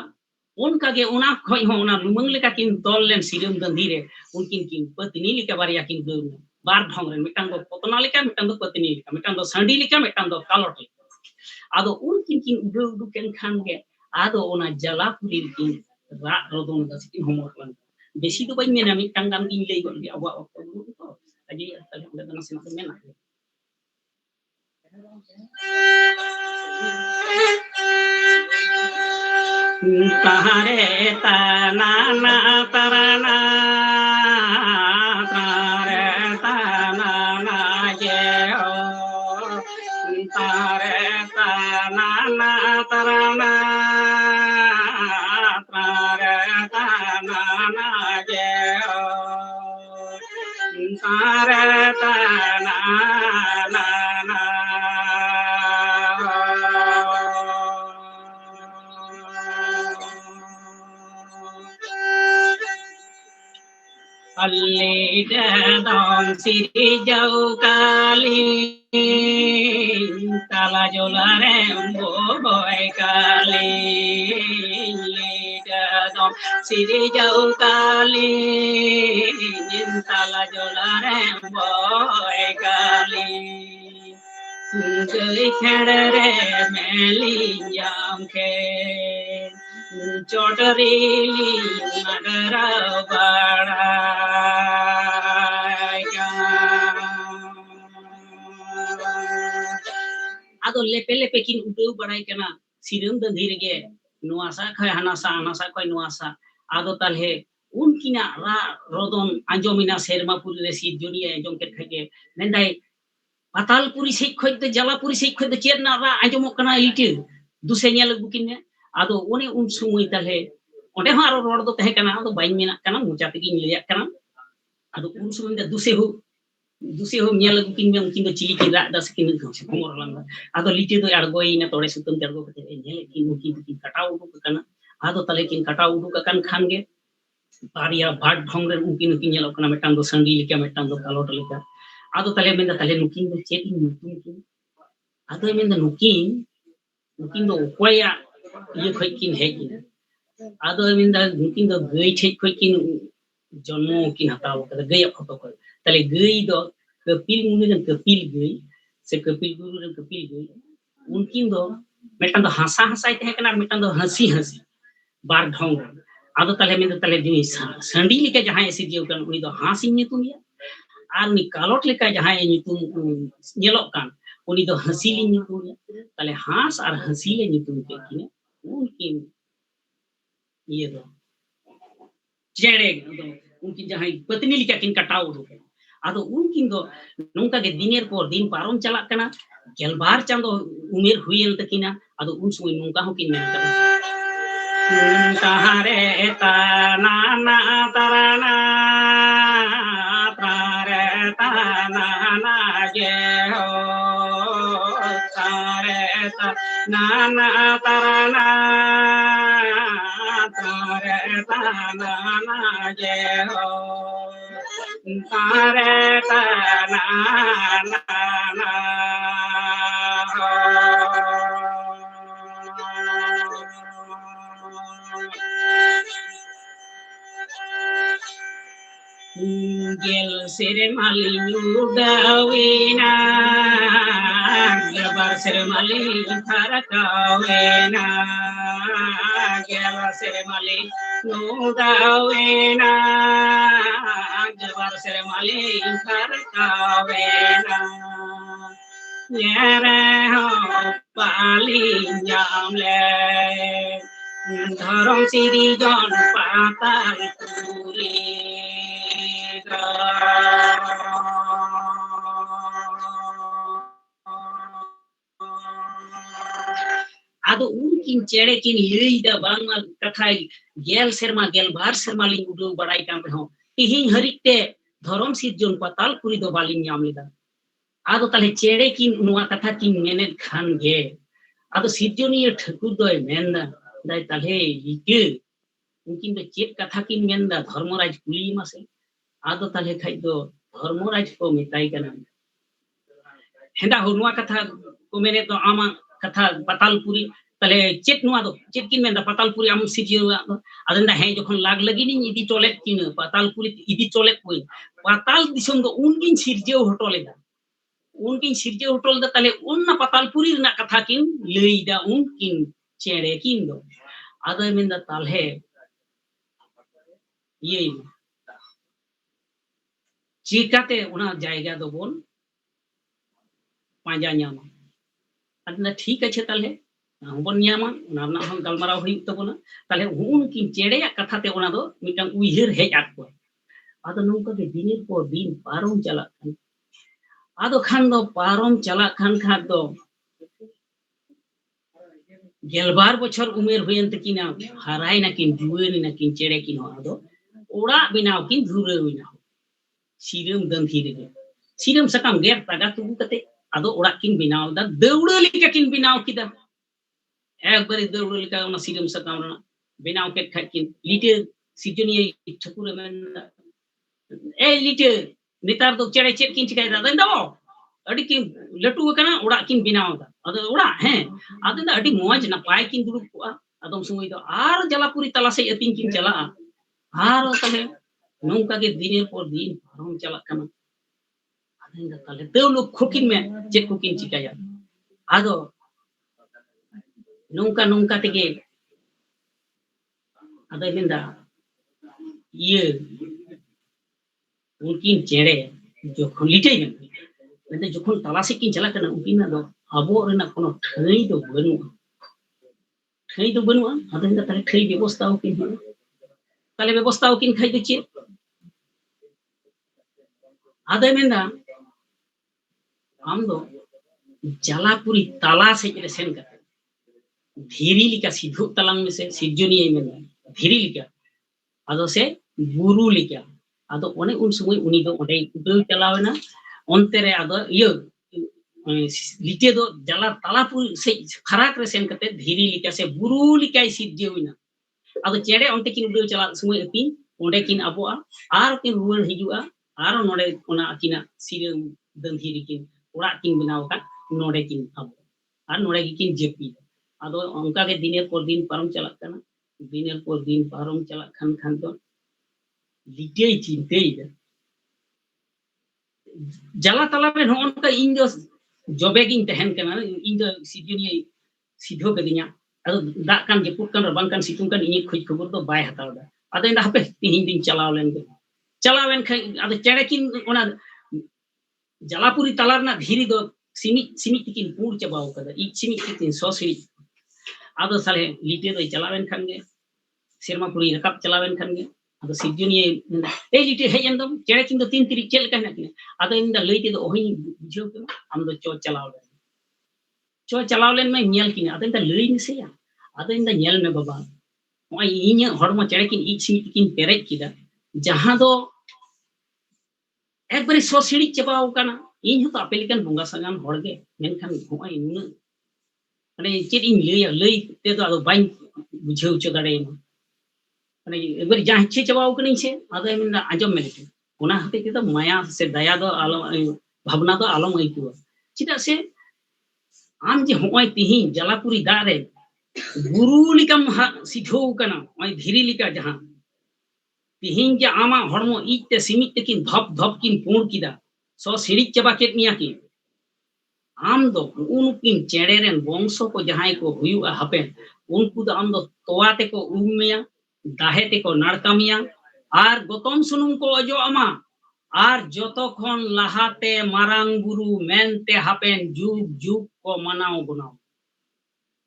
उनका गे ओना खय हो ओना लुमंग लेका किन तल लेन सिरम दंधी रे उनकिन किन पत्नी लेका बारिया किन गौ बार ढंग रे मिटांग दो पतना लेका मिटांग दो पत्नी लेका मिटांग दो संडी लेका मिटांग दो कालोट लेका आदो उनकिन किन उडु उडु केन खान गे आदो ओना जलापुरी किन रा रोदन दा सिकिन होमवर्क लन बेसी तो बाई मेना मिटांग गान किन लई गन अबा तो अजी तले उडा दना सिना मेना तारे तना ना तरना तारे तना ना ये ओ तारे तना ना तरना तारे तना ना ये ओ तारे तना ना अल्ले दाम सिरी जाऊ काली ताला जोला रे बो बोय काली दाम सिरी जाऊ काली ताला जोला रे बोय काली गई खेड़ रे मेली जाम के चोटरीली नगर बड़ा आदो लेपे लेपे किन उडौ बड़ाई कना सिरम दंधी रेगे नोआसा खय हनासा खय नोआसा आदो तालहे उनकिना रा रोदन आंजोमिना शेरमापुरी रे सीत जोनिया आंजोम के खगे मेंदाई पातालपुरी से खय दे जलापुरी से खय दे चेर ना रा आंजोमो कना इटे दुसे नेल बुकिन आदो ओने उन समय ताले ओंडे हां आरो रोड दो तहे कना आदो बाइन मेना कना मुचा तेगी लिया कना आदो उन समय दे दुसे हो नेल बुकिन में उनकिन दो चिली किरा दस किन हमर लंगा आदो लिटे दो अड़गोई ना तोड़े सुतम अड़गो कते नेल किन उनकिन किन कटाव उडुक कना आदो ताले किन कटाव उडुक कन खान गे बारिया बाट ढंग रे उनकिन नेल कना मेटांग दो संडी लेका मेटांग दो कालोट लेका आदो ताले मेंदा ताले नुकिन दो चेक नुकिन आदो मेंदा नुकिन दो कोया ये खय किन हे किन आदो मेंदा नुकिन दो गई छे खय किन जन्म किन हताव कते गई फोटो को ताले गई दो कपिल मुनि रन कपिल गई से कपिल गुरु रन कपिल गई उनकिन दो मेटांग दो हंसा हंसाई तहे कना मेटांग दो हंसी हंसी बार ढंग आदो ताले मेंदा ताले जुई संडी लेके जहां एसी दियो कन उनी दो हासी नितुम या आर नि कालोट लेका जहां नितुम नेलो कान उनी दो हंसी ली नितुम ताले हास आर हंसी ले नितुम के किने उनकिन ये दो चेड़े दो उनकी जहां पत्नी लेका किन कटाव दो आदो उनकिन दो नोंका के दिनेर पर दिन पारम चला कना गेलबार चांदो उमेर हुइल तकिना आदो उन समय नोंका हो किन मेन तारे तना ना तरना तारे तना ना ये हो tare ta na na tarana tare ta na na je ho tare ta na na na Gel seremali udawina, gabar seremali tharakawina, gel seremali udawina, gabar seremali tharakawina, yere ho pali jamle, dharam siri jon patal puri. Ado unkin chere kin leida bangma kathai gel serma gel bar serma ling udu barai kan reho tihin harite dharam sirjon patal puri do balin nyam leda ado tale chere kin nuwa katha kin menet khan ge ado sirjoniya thakur doy menda dai tale ike unkin do chet katha kin menda dharmaraj kuli mase ado tale khai do dharmaraj ko metai kana henda hunwa katha ko menet do ama katha patal puri tale chet nuwa do chet kin menda patal puri am sirjiwa adenda he jokhon lag lagi ni idi tolet kin patal puri idi tolet koi patal disom do unkin sirjeu hotoleda unkin sirjeu hotol da tale unna patal puri rena katha kin leida unkin chere kin do ado menda talhe ye chikate una jayga do bon panja nyama adna ठीक আছে তাহলে হবন নিয়ামা নানা হন গালমারাও হই তবনা তাহলে হুন কিন চেড়ে কথা তে ওনা দো মিটাং উইহির হেজ আটকো আদো নৌকা কে দিনের পর দিন পারম চালা আদো খান দো পারম চালা খান খান দো গেলবার বছর উমের হইন তে কিনা হারাই না কিন দুয়েনি না কিন চেড়ে কিন আদো ওড়া বিনাও কিন ধুরে হইনা সিরম গন্ধি রে সিরম সাকাম গের তাগা তুবু কতে ado orak kin binaw da deura lika kin binaw kida ekbari deura lika ona siram sakam na binaw ket khakin lite sijoni thakur men lite nitar do chede chet kin chikai da da adi kin latu kana orak kin binaw da ado orak he ado da adi moj na pai kin durup ko adom sumoi do ar jalapuri tala se atin kin chala ar tale nongka ge diner por din parom chala kana tale teulo khokin me chet kokin chikaya ado nongka nongka tege ado menda ye unkin chere jokhon litei na menda jokhon talase kin chala kana unkin na do abo rena kono thai do banua ado menda tale thai ব্যবস্থা kin tale ব্যবস্থা kin khai do che ado menda amdo jalapuri tala se jere sen kate dhiri lika sidhu talang me se sirjoni men dhiri lika ado se buru lika ado one un sumoy uni do ode udo chalawena ontere ado iyo lite do jala talapuri se kharak re sen kate dhiri lika se buru lika sirjewina ado chere onte kin udo chala sumoy apin onde kin aboa ar kin ruan hijua ar node ona akina siram dandhiri kin orak kin binaw ka node kin abo ar node kin jepi ado onka ke diner por din parom chalak kana diner por din parom chalak khan do litei chintei da jala talabe onka injo jobe gin tehen kana injo sijuni sidho kadinya ado dak kan jeput kan rabang kan situng kan ini khoj khobor do bai hataw da ado inda hape tihin din chalawen khay ado chere kin ona jalapuri talar na dhiri do simit kin pur chabaw kada ik simit kin so siri ado sale lite do chalawen khange serma puri rakap chalawen khange ado sijuni lite heyen do chere kin do tin tiri chel kana kin ado inda leite do ohi bujho kin am do cho chalawlen me nyel kin ado inda lei ni se ya ado inda nyel me baba oi inya horma chere kin ik simit kin perej kida jaha do ekbari so siri chabaw kana इन हतो आपे लेकन बंगा सागान हड़गे मेनखान होय नुना माने चेद इन लई ते तो आदो बाइन बुझाव च दाड़ेमा माने एबार जहां इच्छे चबाव कनी से आदो मेन आंजम मेले ओना हते के तो माया से दया दो आलो भावना दो आलम आइकुआ चिदा से आम जे होय तिहि जलापुरी दारे गुरु लिकम सिधो कना ओय धीरी लिका जहां तिहिं जे आमा हड़मो इते सीमित किन धप धप किन पूर्ण किदा सो सिरिच चबा केत मिया की आम दो उनकिन चेड़े रेन वंशो को जहां को हुयुआ हपेन उनको दो आम दो तोवाते को उमिया दाहेते को नाड़कामिया आर गोतम सुनुम को अजो अमा आर जतोखन लाहाते मारांग गुरु मेनते हपेन जुग जुग को मनाओ गुनाओ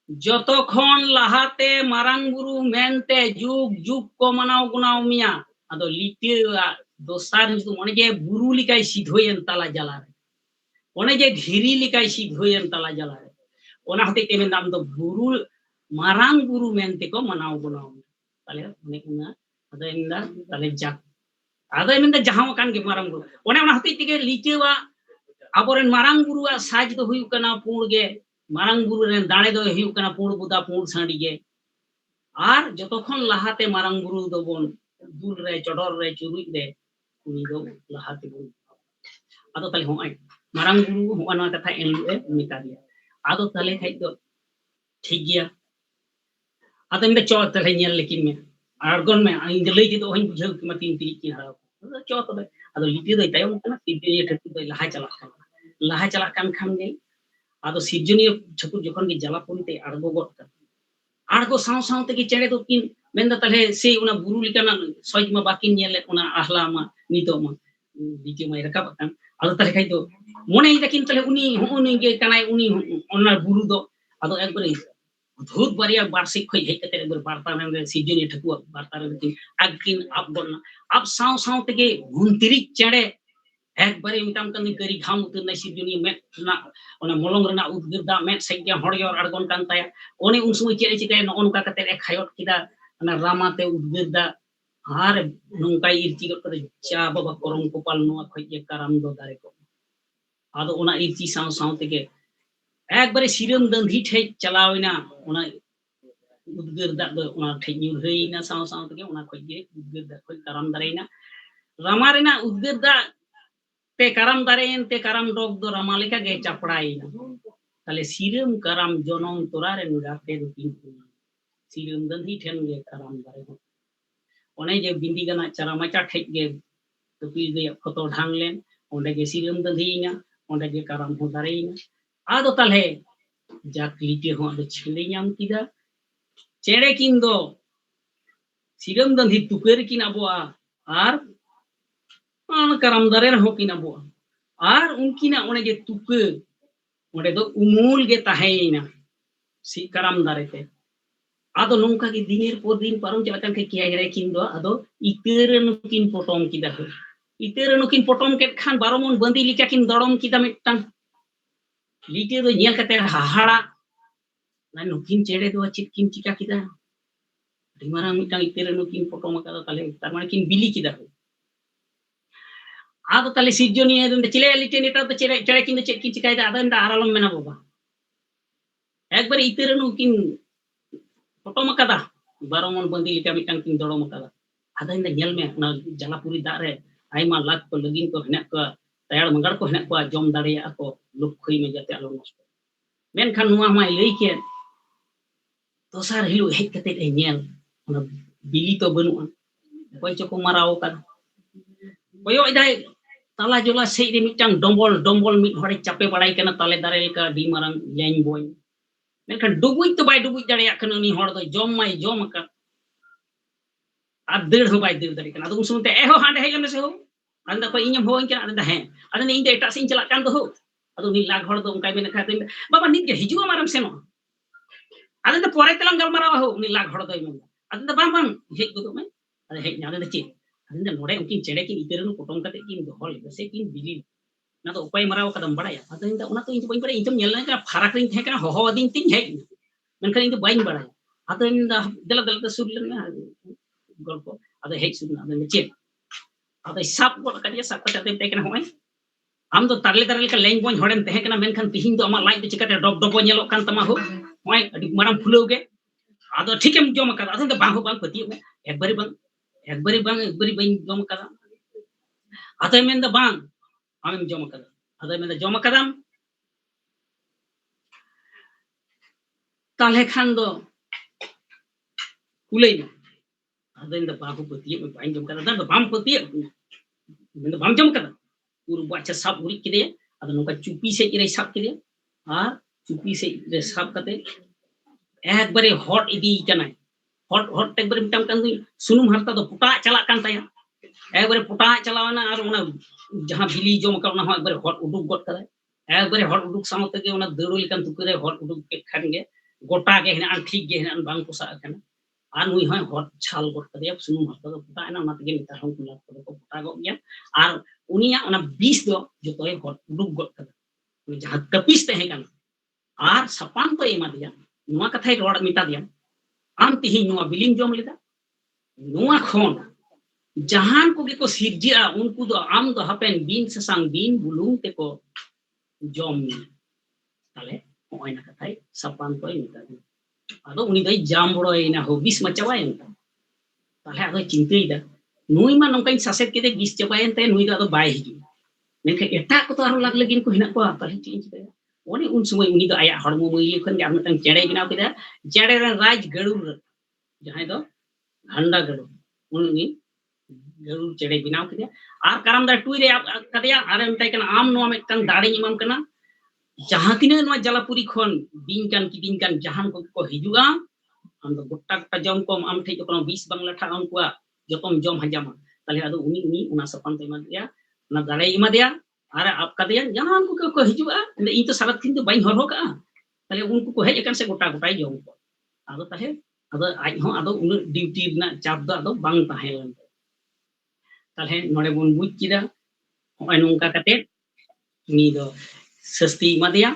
जतोखन लाहाते मारांग गुरु मेनते जुग जुग को मनाओ गुनाओ मिया आदो लिटिया दोसार जो मने जे गुरु लिकाय सिधोयन ताला जाला ओने जे धीरी लिकाय सिधोयन ताला जाला ओना हते ते में नाम दो गुरु मारांग गुरु मेनते को मनाओ गुनाओ ताले ओने उना आदो इंदा ताले जाक आदो इंदा जहां कान के मारांग गुरु ओने हते ते लिटिवा आबोरेन मारांग गुरुआ साज दो हुयु कना पूर्ण गे मारांग गुरु रेन दाणे दो हुयु कना पूर्ण बुदा पूर्ण साडी गे आर जतोखन लाहाते मारांग गुरु दो बोन दूर रे चडोर रे चुरुई रे उनी दो लाहाते बोन आदो ताले होय मारांग गुरु होना कथा एनलुए मिता दिया आदो ताले खाइ दो ठीक गया आदो इंदा चो ताले नेल लेकिन में आरगन में इन लई दो हन बुझाव कि मतीन ती की हारा चो तबे आदो लिपि दो तायम कना तिबे ठेकु दो लाहा चला कान खान गे आदो सिजनिय छकुर जखन के जलापुरीते आड़गो गट आड़गो साव साव ते के चेड़े दो किन मेंदा ताले से उना गुरु लिकाना सज मा बाकिन नेले उना आहला मा नितो मा दिके मा रकाब कान आदो ताले खाइ दो मोने इदाकिन ताले उनी गे कानाय उनी ओना गुरु दो आदो एकबारे धूत बारिया वार्षिक खय हे कते एकबार वार्ता में सिजनिय ठकुआ वार्ता रे आकिन आप बना आप साव साव ते के गुंतिरी चेड़े एकबारे मिताम कन करी घाम उतर नै सिजनिय में ना ओना मोलंग रना उद्गिरदा में सैया हड़ियर आड़गन कान ताया ओने उन समय चेड़े चिकाय नोनका कते ए खायत किदा ना रामाते उद्गिरदा हार नोंका इरची गट करे चा बाबा करम कोपाल नोआ खय के काराम दो दारे को आदो ओना इरची साव साव ते के एकबारे सिरम दंधी ठे चलावना ओना उद्गिरदा दो ओना ठे न्यूर हेइना साव साव ते के ओना खय के उद्गिरदा खय काराम दारेना रामा रेना उद्गिरदा ते काराम दारेन ते काराम डोग दो रामा लेका गे चापड़ाइना ताले सिरम काराम जनम तोरा रे गाते दो किन सिरम दंधी ठेन गे काराम दारे ओने जे बिंदी गना चरा मचा ठेक गे तो पी गे फोटो ढांग लेन ओंडे गे सिरम दंधीना ओंडे गे काराम हो दारेना आदो ताले जाकलीते हो आदो छले नाम किदा चेड़े किन दो सिरम दंधी तुकेर किन अबोआ आर काराम दारे रहो किन अबोआ आर उनकिना ओने जे तुके ओंडे दो उमूल गे ताहेना सी काराम दारे ते आदो नोंका के दिनेर पर दिन पारम चलाकान के किया रे किन दो आदो इतेरन किन पोटम किदा हो इतेरन किन पोटम के खान बारोमन बंदी लिका किन दड़म किदा मिटान लिटे दो नेल कते हाहाड़ा ना नुकिन चेड़े दो चित किन चिका किदा दिमारा मिटान इतेरन किन पोटम का ताले तार माने किन बिली किदा हो आदो ताले सिजनिय दे चिले लिटे नेटा तो चेड़े चेड़े किन चेक किन चिकाय दा आदो इंदा आरालम मेना बाबा एक बार इतेरन किन पोटम कदा बारोमन बंदी लिका मिटान किन दड़म कदा आदो इंदा नेल में ना जलापुरी दा रे आइमा लाख को लगिन को हेना को तयार मंगड़ को हेना को जम दाड़े को लुखई में जाते आलो नष्ट मेनखान नुआ माय लई के दोसार हिलो हेज कते ए नेल ओना बिली तो बनुआ कोय चको माराव का कोयो इदाय ताला जोला सेई रे मिटांग डोंबल मिट हड़े चापे बड़ाई कना ताले दारे लेका डी मारांग लेन बॉय मेनखान डुबुई तो बाय डुबुई दाड़े आखन नि हड़ दो जम माय जम का आ देड़ हो बाय देड़ दाड़े कना तो उन समय ए हो हांडे हेलम से हो अंदा को इñam होइन कना अंदा हे अदन इन दे एटा सिन चला कान दो हो अदो नि लाग हड़ दो उनकाय मेन खाते बाबा नित के हिजुआ मारम सेनो अदन तो परे तलंग गलमारा हो नि लाग हड़ दो मेन अदन तो बाम हेज गदो में अदे हेज ना अदन चे अदन नोडे उनकिन चेड़े किन इतेरन पोटम कते किन दोहल से किन बिली ना तो उपाय माराव कदम बड़ाया अदन उना तो इन बइन बड़े इन नेल ना फराक रिन थे का हो दिन तिन हेज मेनखान इन बाइन बड़ाया अदन दला दला सुरलन गल्प अदे हेज सुना अदन चे अदे साप को कदिया साप कते ते केना होय आम तो तारले तारले का लेंग बोन हड़ेम तहे कना मेनखान तिहिन तो अमा लाइट तो चिकाते डब डब नेलोक कान तमा हो होय अडी माराम फुलाव गे आदो ठीकेम जम का आदो तो बांग हो बांग पति एक बारी बइन जम का आदो मेन द बांग आमेम जम का आदो मेन द जम कदाम ताले खान दो कुलई आदो इन द बांग पति में बाइन जम का द बाम पति मेन द बाम जम का पूरा बाचा साब उरी किदे आदो नोका चुपी से इरे साब किदे आ चुपी से इरे साब कते एक बारे हॉट इदी कना हॉट हॉट एक बारे मिटम कान सुनुम हरता दो पुटा चला कान ताया एक बारे पुटा चलावना और उना जहां बिली जम का उना एक बारे हॉट उडुक गट करे एक बारे हॉट उडुक सामते के उना दरुल कान तुकरे हॉट उडुक के खान गे गोटा के हेना ठीक गे हेना बांग कुसा कान आ नुई होय हॉट छाल गट करे सुनुम हरता दो पुटा एना माते गे निता हम कुला को पुटा गो गया और उनिया उना 20 दो जो तो हॉट उडुक गट करे जहां कपिस तहे कान आर सपान तो एमा दिया नुआ कथाय रोड मिटा दिया आम तिहि नुआ बिलिम जम लेदा नुआ खोन जहान को के को सिरजिया उनको दो आम दो हपेन बीन ससांग बीन बुलुंग ते को जम ताले होय ना कथाय सपान तो मिटा दिया आदो उनी दई जाम बड़ोयना हो 20 मचावाय एंता ताले आदो चिंतईदा नुई मा नंकाई सासेत केदे 20 चबायन ते नुई दा बाय हिजु नेखे एटा को तो आरो लाग लगिन को हिना को ताले चिंतईदा ओने उन समय उनी दो आया हड़मो मइली खन जाम तंग चेड़े बिनाव केदा चेड़े रे राज गरुड़ जहां दो घंडा गरुड़ उनी गरुड़ चेड़े बिनाव केदा आर करम दा टुई रे कदया आरे मताय कना आम नो में कन दाड़ी इमाम कना जहां तिने नो जलापुरी खन बिन कान किदिन कान जहान को हिजुआ आम दो गोटा गोटा जम कोम आम ठे को 20 बांगला ठा आम को जतम जम हजामा ताले आदो उनी उना सपान ते दिया ना दाड़े इमा दिया अरे आप कदिया जहां को हिजुआ इन तो सारा दिन तो बाई हरहो का ताले उनको को हेज कन से गोटा गोटा जम को आदो ताले आदो आज हो आदो उन ड्यूटी ना चाप दो आदो बांग ताहेलन ताले नोडे बुन बुझ किदा होय नोंका कते नी दो सस्ती मा दिया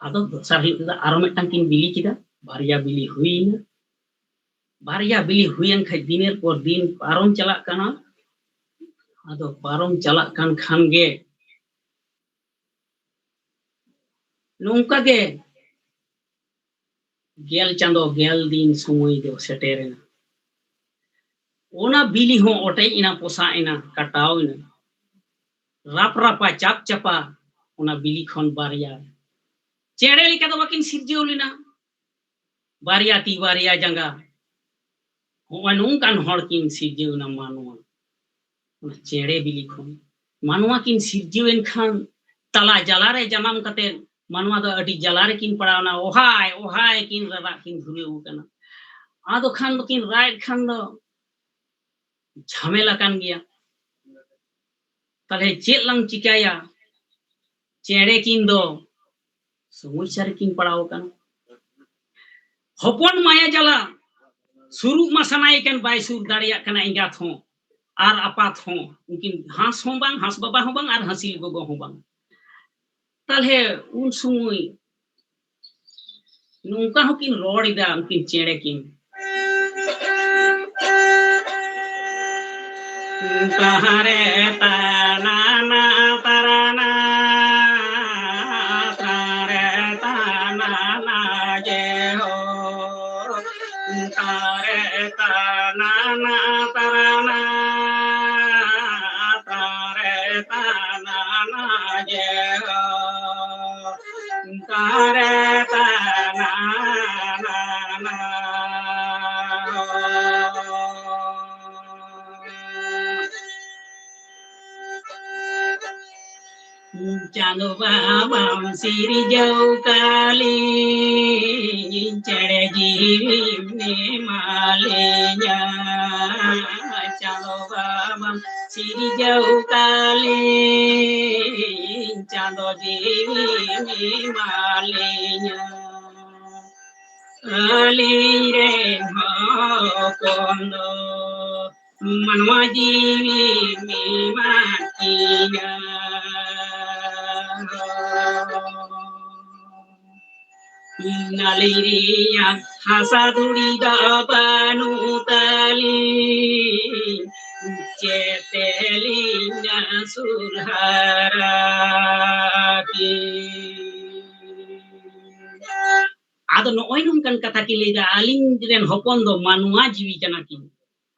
आदो दोसर हिदा आरो मिटन किन बिली किदा बारिया बिली हुईना बारिया बिली हुईन खाय दिनेर पर दिन पारम चला काना आदो पारम चला कान खान गे नोंका गे गेल चांदो गेल दिन समय दो सेटेरेना ओना बिली हो ओटे इना पोसा इना कटाव इना राप रापा चाप चपा ओना बिली खन बारिया चेड़े लिका दो बाकिन सिरजियो लिना बारिया ती बारिया जंगा हो नोंकान हड़ किन सिरजियो ना मानवा ओना चेड़े बिली खन मानवा किन सिरजियो इन खान तला जला रे जमाम कते मानवा दो अडी जला रे किन पड़ावना ओहाय ओहाय किन रबा किन धुरेउ कना आदो खान दो किन राइट खान दो झमेला कान गया ताले चेत लंग चिकाया चेड़े किन दो समस्या रे किन पड़ाव कान हपन माया जला सुरु मा सनाय कन बाय सुर दाड़िया कना इंगात हो आर आपात हो उनकिन हास हो बांग हास बाबा हो बांग आर हसील गोगो हो बांग ताले उन समय नोंका हो किन रोड इदा उनकिन चेड़े किन तारे ताना ना ताराना तारे ताना ना जे हो तारे ताना ना ताराना तारे ताना ना जे हो तारे ताना ना चांदो बाबा सिरी जाऊ काली चढ़े जीवी ने मालिया चांदो बाबा सिरी जाऊ काली चांदो जीवी ने मालिया काली रे हो कोंदो मनवा जीवी में मातिया नालिरिया हसा दुड़ी दा बानु ताली setelinya surharati. Ado nooi nungkan kata kilida aling ren hopon do manua jiwi kana kin.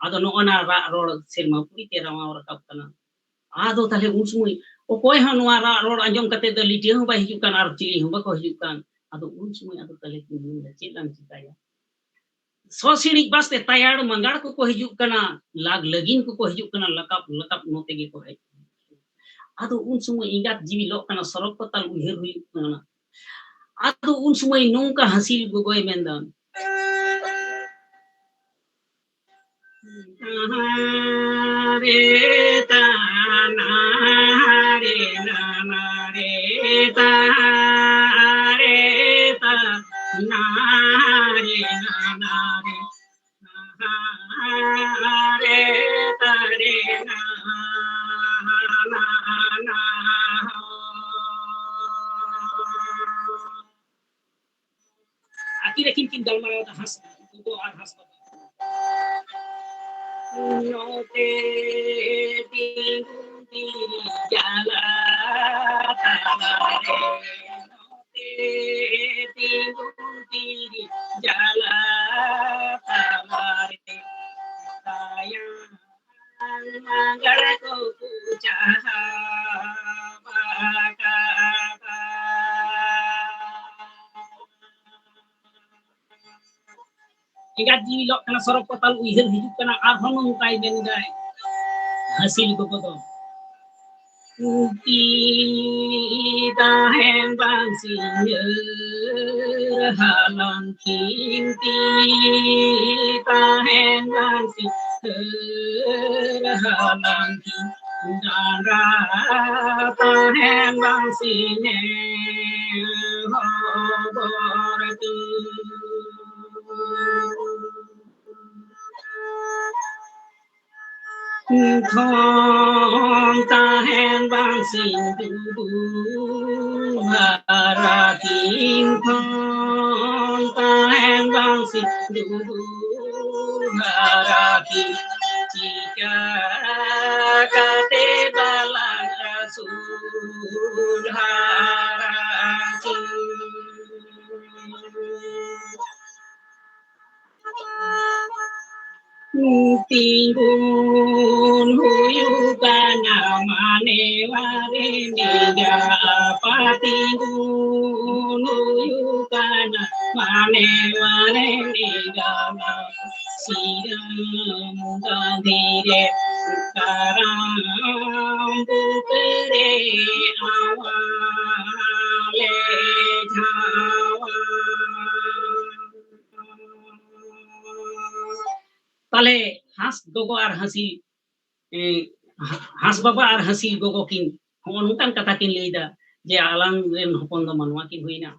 Ado noona ra rol serma puri te rama rakap kana. Ado tale un sumui okoy ha noa ra rol anjom kate da liti ho ba hijuk kan ar cili ho ba ko hijuk kan. Ado un sumui ado tale kin cilang citaya. Sosirik baste tayar mangar ko hijuk kana lag lagin ko hijuk kana lakap note ge ko hijuk. Ado un sumui ingat jiwi lok kana sorok ko tal uhir huyuk kana. Ado un sumui nungka hasil gogoy mendan. Nareta nareta nareta nareta nareta nareta nareta akhirnya kin dalmar has itu has note di jalan note di jalan sayang manggar ko pujaha ingat jiwi lok kana sorok kotal uhir hijuk kana arhon nungkai bendai hasil ko to kita hen bang sinyer halang kinti kita hen bang sinyer halang kinti dara ta hen bang sinyer hoborati thong ta hen bang sin du haratin thong ta hen bang sin du haratin jika kate balang rasul haratin Tingun huyukana mane ware niga apa tingun huyukana mane ware niga siram dandire karam bukere awale jawa তাহলে হাঁস গোগো আর হাসিল হাঁস বাবা আর হাসিল গোগো কিন নংকান কথা কিন লইদা যে আলাং রেন হপন দ মানওয়া কিন হইনা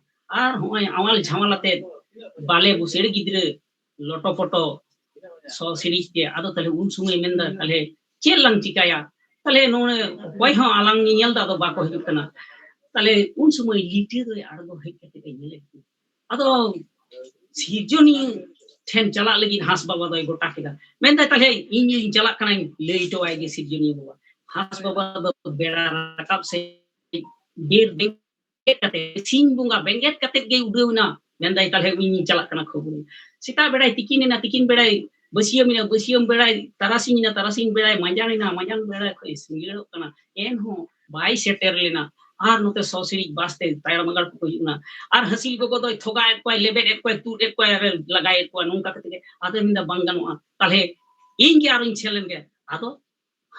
আর হয় আমাল ঝামালাতে বালে বুসেড় গিদ্রে লটো পটো স সিরিজ তে আদো তাহলে উন সময় মেন্দা তাহলে চেলাং চিকায়া তাহলে নোনে কই হ আলাং নিয়াল দা বা কো হিজুক কানা তাহলে উন সময় লিটে রে আড়গো হই কেতে কে নেলে আদো সিজনি ঠেন চালা লাগি হাঁস বাবা দই গোটা কেদা মেনদা তাহলে ইনি চালা কানা লেইটো আই গে সিজনি বাবা হাঁস বাবা দ বেড়া রাকাব সে ber benget kate sing bunga benget kate ge udeuna mendai tahle ini calak kana khobur sita bedai tikin bedai besiam bedai tarasing bedai manjan bedai ko ismilo kana en ho bai setter lena ar note sosiri baste tayar magar ko yuna ar hasil go doi thoga ek koy lebet ek koy tur ek koy lagai ek koy nungka kate ado minda bangano tahle inge arin chelen ge ado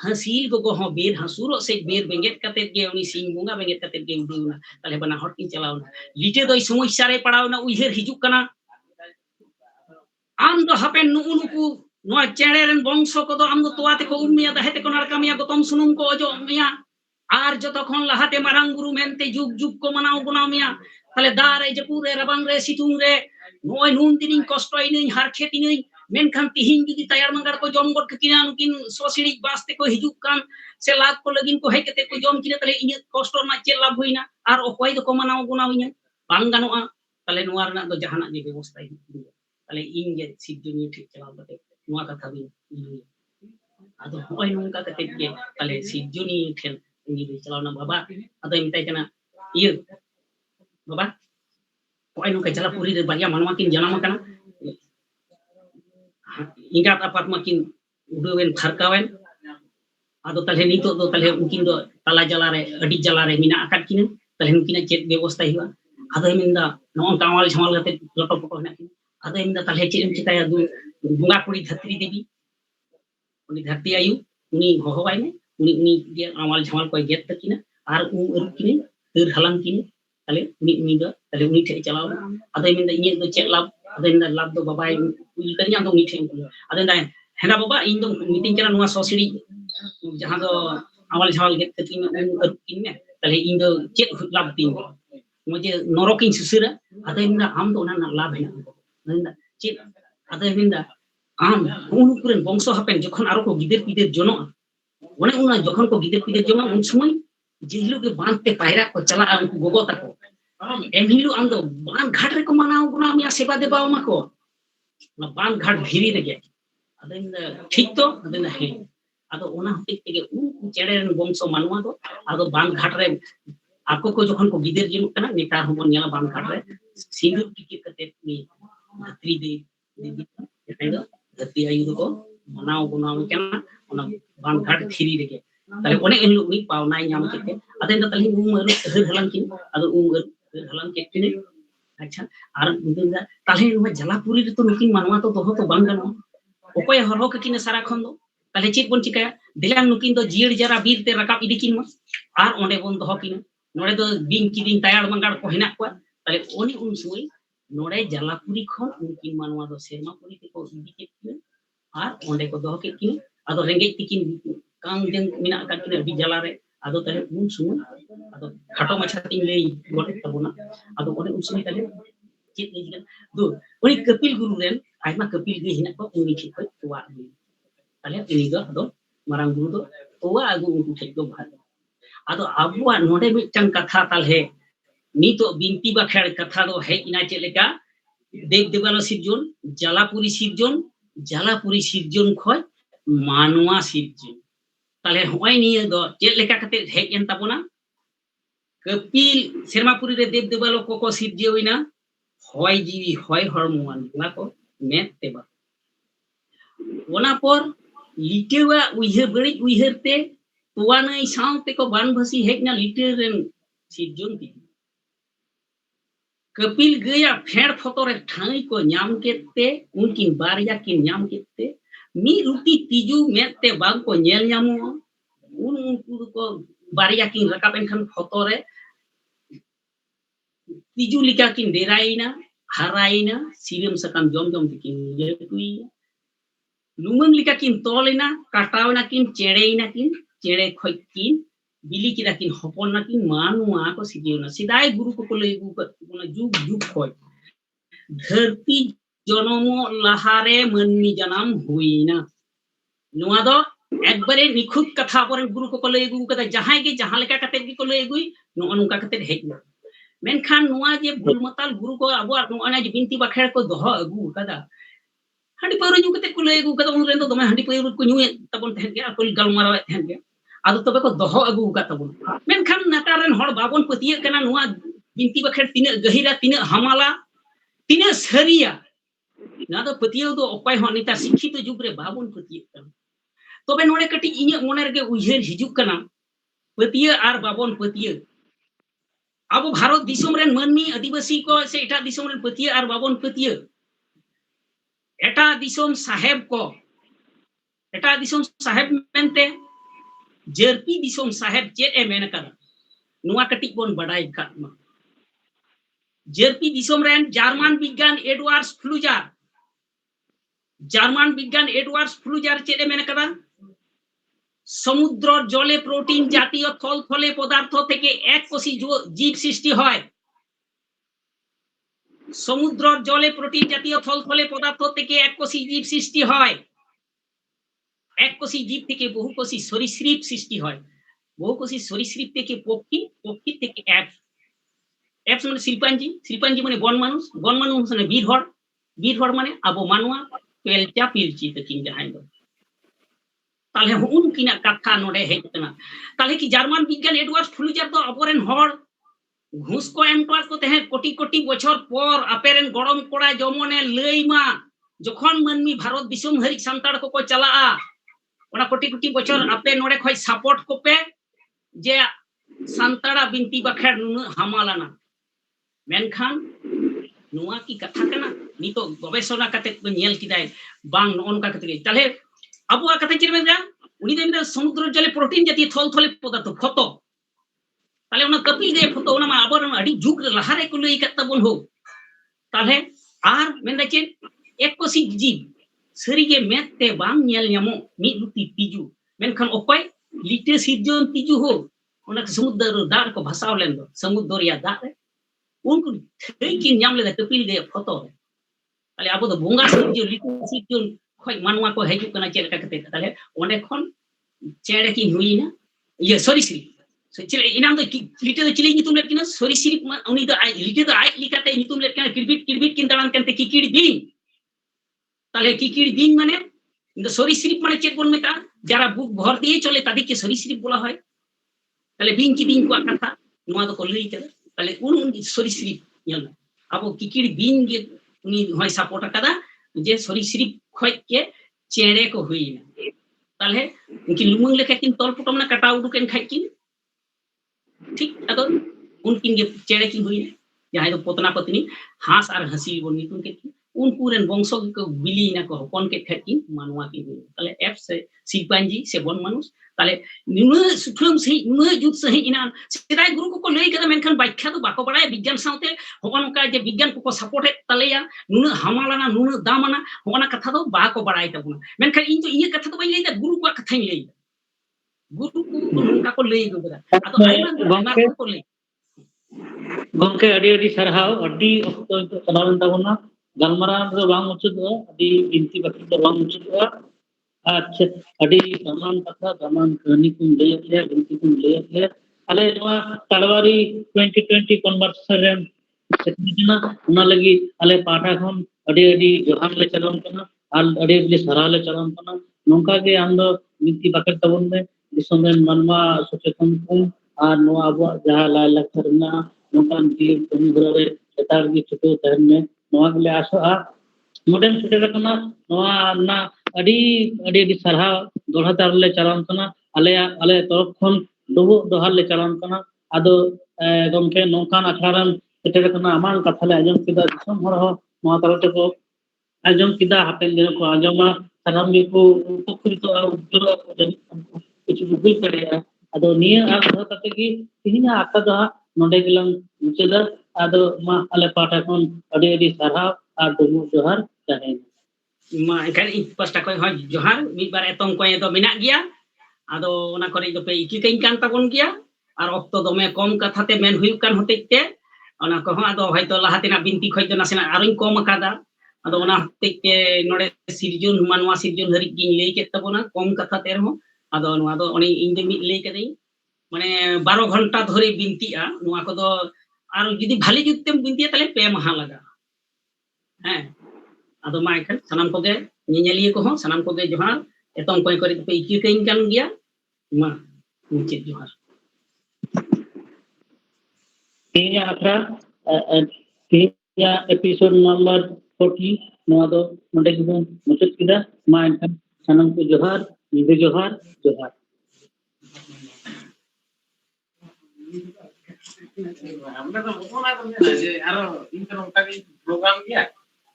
hasil gogo ho ber hasuro se ber benget katet ge uni sing bunga benget katet ge uduna tale bana hot kin chalauna lite doi sumoy sare padauna uiher hijuk kana am do hapen nu unuku no chereren bongso ko do am do toate ko ummiya da hete ko narkamia gotom sunum ko ojo miya ar jotokhon lahate marang guru mente jug ko manau gunau miya tale dare je pure rabang re situng re noy nun dining kostoi nei har kheti nei menkan tihin judi tayar mangar ko jom got kinan kin sosirik baste ko hijuk kan se lag ko lagin ko hekete ko jom kina tale inya kostor na cel lab hoina ar okoy do ko manau gunawinya bang ganoa tale nuar na do jahana je ବ୍ୟବস্থা tale inge sijjoni thik chalal bate nuwa katha bi ᱟᱫᱚ ᱦᱚᱸᱜᱼᱚᱭ ᱱᱚᱝᱠᱟ ᱠᱟᱛᱮ ᱜᱮ ᱛᱟᱦᱞᱮ ᱥᱤᱨᱡᱚᱱᱤᱭᱟᱹ ᱴᱷᱮᱱ ᱩᱱᱤ ᱫᱚᱭ ᱪᱟᱞᱟᱣᱱᱟ ᱵᱟᱵᱟ ᱟᱫᱚᱭ ᱢᱮᱛᱟᱭ ᱠᱟᱱᱟ ᱤᱭᱟᱹ ᱵᱟᱵᱟ ᱦᱚᱸᱜᱼᱚᱭ ᱱᱚᱝᱠᱟ ᱡᱟᱞᱟᱯᱩᱨᱤ ᱨᱮ ᱵᱟᱨᱭᱟ ᱢᱟᱱᱣᱟ ᱠᱤᱱ ᱡᱟᱱᱟᱢ ᱟᱠᱟᱱᱟ ᱮᱸᱜᱟᱛ ᱟᱯᱟᱛ ᱢᱟᱠᱤन ᱩᱰᱟᱹᱣᱮᱱ ᱯᱷᱟᱨᱠᱟᱣᱮᱱ ᱟᱫᱚ ᱛᱟᱦᱞᱮ ᱱᱤᱛᱚᱜ ᱫᱚ ᱛᱟᱦᱞᱮ ᱩᱱᱠᱤᱱ ᱫᱚ ᱛᱟᱞᱟ ᱡᱟᱞᱟᱨᱮ ᱟᱹᱰᱤ ᱡᱟᱞᱟᱨᱮ ᱢᱮᱱᱟᱜ ᱟᱠᱟᱫ ᱠᱤᱱᱟ ᱛᱟᱦᱞᱮ ᱩᱱᱠᱤᱱᱟᱜ ᱪᱮᱫ ᱵᱮᱵᱚᱥᱛᱷᱟ ᱦᱩᱭᱩᱜᱼᱟ ᱟᱫᱚᱭ ᱢᱮᱱᱫᱟ ᱱᱚᱜᱼᱚ ᱟᱣᱟᱞ ᱡᱷᱟᱢᱟᱞ ᱠᱟᱛᱮ ᱞᱚᱴᱚ ᱯᱚᱴᱚ ᱦᱮᱱᱟᱜ ᱠᱤᱱᱟ ᱟᱫᱚᱭ ᱢᱮᱱᱫᱟ ᱛᱟᱦᱞᱮ ᱪᱮᱫ ᱮᱢ ᱪᱤᱠᱟᱹᱭᱟ ᱵᱚᱸᱜᱟ ᱠᱩᱲᱤ ᱫᱷᱟᱹᱛᱨᱤ ᱫᱮᱵী उनी धरती आयु उनी होहवाय ने उनी गे आमाल झमाल कोई गेट तकिना आर अरुप किने दर हलांग किने ताले उनी दो ताले उनी ठे चलाव अदय मिंदा इने दो चेक लाभ अदय मिंदा लाभ दो बाबाय उनी करिया दो उनी ठे अदय दा हेना बाबा इन दो मीटिंग करा नुआ सोसिडी जहां दो आमाल झमाल गेट तकिना अरुप किने ताले इन दो चेक लाभ तीन मुझे नरकिन सुसुरा अदय मिंदा आम दो ना लाभ हेना मिंदा चेक अदय मिंदा आम उनकुरेन बंशो हापेन जखन आरो को गिदिर पिदिर जनो ओने उना जखन को गिदिर पिदिर जनो उन समय जेहिलो के बांधते पायरा को चला उनको गोगो तको एमहिलो आम दो बांध घाट रे को मानाव गुना मिया सेवा देबाव माको ना बांध घाट भिरी रे गे अदेन ठीक तो अदेन हे आदो ओना हते तेगे उन चेड़ेन बंशो मानवा दो आदो बांध घाट रे आको को जखन को गिदिर जनो कना नेतार होबन नेला बांध घाट रे सिंदूर टिकिट कते नि धरती दे दे धरती आयु को मनाव गुनाव केना ओना बांध घाट भिरी रे गे ताले ओने एनलो उनी पावनाय नाम केते अदेन ताले उम हर हलांग किन आदो उम हर हलांग केतिने अच्छा आर मुदिंदा ताले नुवा जलापुरी रे तो नुकिन मानवा तो दोहो तो बांग गनो ओकोय हरहो किने सारा खन दो ताले चेक बोन चिकाया दिलांग नुकिन दो जियर जरा बीर ते रकाब इदी किन मा आर ओंडे बोन दोहो किन नोडे दो बिन किदिन तायाड़ मंगाड़ को हेना को ताले ओनी उन सुई नोडे जलापुरी खन उनकिन मानवा दो सेरमापुरी ते को इदी केतिने आर ओंडे को दोहो केतिने आदो रेंगे तिकिन कांग जन मिना का किने अभी जला रे आदो ताले उन सुई आदो खाटो मछा तिन ले गोटे तबुना आदो ओने उन सुई ताले चेक ले दो ओनी कपिल गुरु रेन आइमा कपिल गे हिना को उनी ठीक को तुवा ताले उनी दो आदो मारांग गुरु दो तुवा आगु उनको ठीक दो भाग आदो आबुआ नोडे मिटन कथा ताले नीतो बिनती बाखेड़ कथा दो है इना चेलेका देव देवालो सिरजन जलापुरी सिरजन खय मानवा सिरजन ताले होय निये दो चेल लेका कते हेज एन ताबोना कपिल सेरमापुरी रे देव देवालो को सिरजेविना होय जीवी होय हरमुआन ना को मेत तेबा ओना पर लिटेवा उइहर बड़ी उइहरते तोवानई सावते को बानभासी हेजना लिटर रेन सिरजन ती कपिल गया फेड़ फोटो रे ठाई को नाम केते उनकिन बारिया किन नाम केते मी रुटी तिजू मेते बाग को नेल नामो उनको को बारिया किन रकाबेन खान फोटो रे तिजू लिका किन डेराइना हराइना सिरम सकम जम जम किन लेकुई लुमंग लिका किन तोलेना काटावना किन चेड़े खय किन बिली किदा किन हपना किन मानुआ को सिजेना सिदाय गुरु को ले गुना जुग जुग खय धरती जनमो लहारे मन्नी जन्म हुईना नुआ दो एकबारे निखुत कथा पर गुरु को ले गु कदा जहां के जहां लेका कते को ले गुई नो अनुका कते हेजना मेनखान नुआ जे बुलमताल गुरु को अबो नुआ जे बिनती बाखेड़ को दोहो अगु कदा हंडी पर नु कते को ले गु कदा उन रेंदो दमे हंडी पर को नु तबन थेन के अकल गलमारा थेन के आदो तबे को दोहो अगु का तबन मेनखान नतारन हड़ बाबन पतिये कना नुआ बिनती बाखेड़ तिने गहिरा तिने हमाला तिने सरिया ना तो पतिये दो अपाय हो निता शिक्षित जुग रे बाबन पतिये कना तबे नोडे कटी इने मोने रे उइहर हिजुक कना पतिये आर बाबन पतिये अब भारत दिसम रेन माननी आदिवासी को से एटा दिसम रेन पतिये आर बाबन पतिये एटा दिसम साहेब मेनते जर्पी दिसम साहेब चेत ए मेन कदा नुआ कटी बोन बडाई कामा जर्पी दिसम रेन जर्मन विज्ञान एडवर्ड्स फ्लूजार चेत ए मेन कदा समुद्र जले प्रोटीन जातीय थल थले पदार्थ থেকে এককোষী জীব সৃষ্টি হয় समुद्र जले प्रोटीन जातीय थल थले पदार्थ থেকে এককোষী জীব সৃষ্টি হয় এককোষী জীব থেকে বহুকোষী সরীসৃপ সৃষ্টি হয় বহুকোষী সরীসৃপ থেকে পক্ষী পক্ষী থেকে অ্যাপস মানে শিল্পাঞ্জি মানে বন মানুষ মানে বীরহর মানে আবো মানওয়া পেলচা পিলচি তকিন জাহাই দো ताले उनकिना कथा नोडे हेज कना ताले कि जर्मन विज्ञान एडवार्ड फ्लूजर तो अबोरेन हर घूस को एम टोआ को तहे कोटी कोटी बछर पर अपेरेन गरम कोड़ा जमने लैमा जखन मानमी भारत दिसम हरि सांताड़ को चलाआ ओना कोटी कोटी बछर आपे नोडे खय सपोर्ट कोपे जे सांताड़ा बिनती बाखेर नुन हमालाना मेनखान नुआ की कथा कना नितो गवेषणा कते को नेल किदाय बांग नोनका कते ताले अबुआ कथा चिरमेगा उनी देन समुद्र जले प्रोटीन जातीय थल थले पदार्थ फतो ताले उना कपिल दे फतो उना मा आबर अडी जुग लहारे को लई कत तबन हो ताले आर मेनदा चे एक कोसी जीव सरीगे मेते बांग नेल न्यामो मी रुती तिजु मेनखान ओपय लिटे सिरजन तिजु हो उना समुद्र दार को भासाव लेन दो समुद्र या दार उनको थेकिन ᱧᱟᱢ ᱞᱮᱫᱟ कपिल दे फतो ताले आबो दो बोंगा सिरजन लिटे सिरजन खय मानवा को हेजु कना चेल का कते ताले ओंडे खन चेड़े की हुईना ये सॉरी श्री चेले इनाम दो लिटे दो चिली नितुम लेकिन सॉरी श्री उनी दो आई लिटे दो आई लिकाते नितुम लेकिन किरबिट किन दालान कनते किकिड़ दिन ताले किकिड़ दिन माने इन सॉरी श्री माने चेक बोन मेता जरा बुक भर दिए चले तादी के सॉरी श्री बोला है ताले बिन की दिन को कथा नुआ दो को लई केदा ताले उन सॉरी श्री ᱧᱮᱞ अब किकिड़ बिन गे उनी होय सपोर्ट कदा जे सॉरी श्री खय के चेड़े को हुईना ताले उनकी लुमंग लेके किन तोल पुटमना कटा उडुकेन खाइकिन ठीक अदो उनकिन गे चेड़े की हुईना जहां दो पोतना पत्नी हास और हंसी बोन नितुन के उनकुरेन वंश को बिलीना को हपन के खाइकिन मानवा की हुई ताले एफ से सिपांजी से बन मानुस ताले नुना सुखम से नुना जुत सही इना सेदाय गुरु को लई कदा मेनखान व्याख्या तो बाको बड़ाय विज्ञान साउते होन का जे विज्ञान को सपोर्ट तलेया नुना हमालाना नुना दामाना होना कथा दो बाको बड़ाय तबुना मेनखान इन तो इये कथा तो बई लई गुरु को कथा लई गुरु को नुका को लई गोबरा अतो आइमा को लई गंके अडी सरहाव अडी अक्तो चलावन तबना गलमराव दो बांग मुचुदो अडी बिनती बाकी दो बांग मुचुदो अच्छा अडी समान कथा समान कहानी को ले ले बिनती को ले ले अले नवा तलवारी 2020 कन्वर्सेशन सेतना उना लगी अले पाठा खन अडी जोहार ले चलम कना आल अडी सराह ले चलम कना नोंका के आम दो बिनती बाकी तबन में दिसोमेन मनवा सचेतन को आ नो अब जहां ला लखरना नोकान की कमी बरे सेतार की छुटो तहन में नोआ ले आसोआ मोडन सेटर कना नोआ ना अडी अडी सरहा दोढ़ा तार ले चलान कना अले तरफ खन डुबु दोहार ले चलान कना आदो गमके नोकान अखारन सेटर कना अमान कथा ले आजम किदा दिसम हर हो नोआ तरते को आजम किदा हापेन दिन को आजमा सनम को उपकृत उज्जवल कुछ बुझी करे आदो निया आ कथा कते की तिहिना आका दो नोडे गिलम मुचेदा आदो मा अले पाठा खन अडी सरहा आ डुबु जोहार तहे मा एखान इन पास्टा को होय जोहार मी बार एतम को दो मेना गया आदो ओना करे दो पे इकी कइन कान ताबन गया और ऑक्तो दो में कम कथा ते मेन हुई कान होतेते ओना को आदो हयतो लाहातेना बिनती खय दो नासेना आरोइन कम कादा आदो ओना होतेते नोडे सिरजुन मानवा सिरजुन हरि गिन लई के तबना कम कथा ते रहो आदो नुआ दो ओनी इन दे मी लई कदई माने 12 घंटा धरे बिनतीआ नुआ को दो आर जदी भाली जुतेम बिनती ताले पे महा लगा हैं आदो मा एखन सनाम को गे नियलिए को हो सनाम को गे जोहार एतम कोई करे पे इकी कइन कान गया मा नीचे जोहार तीन आखरा तीन एपिसोड नंबर 40 नोआ दो नोडे को मुचत किदा मा एखन सनाम को जोहार निदे जोहार जोहार हमने तो बोला तो जे आरो इनकर उनका भी प्रोग्राम किया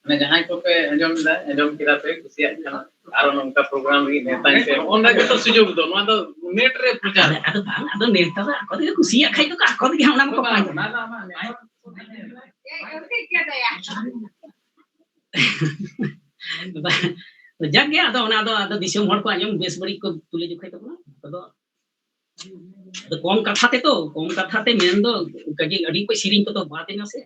ने जहां को पे एजम किदा पे खुशिया खाना आरो उनका प्रोग्राम भी नेता से ओंडा के तो सुजोग दो ना तो नेट रे प्रचार आदो नेता को दे खुशिया खाई तो को दे हमना को पाई ना ना तो जग गया आदो ओना आदो दिसम हड़ को आजम बेस बड़ी को तुले जुखाई तो ना तो कम कथा ते मेन दो कजी अडी को सिरिंग को तो बात है ना से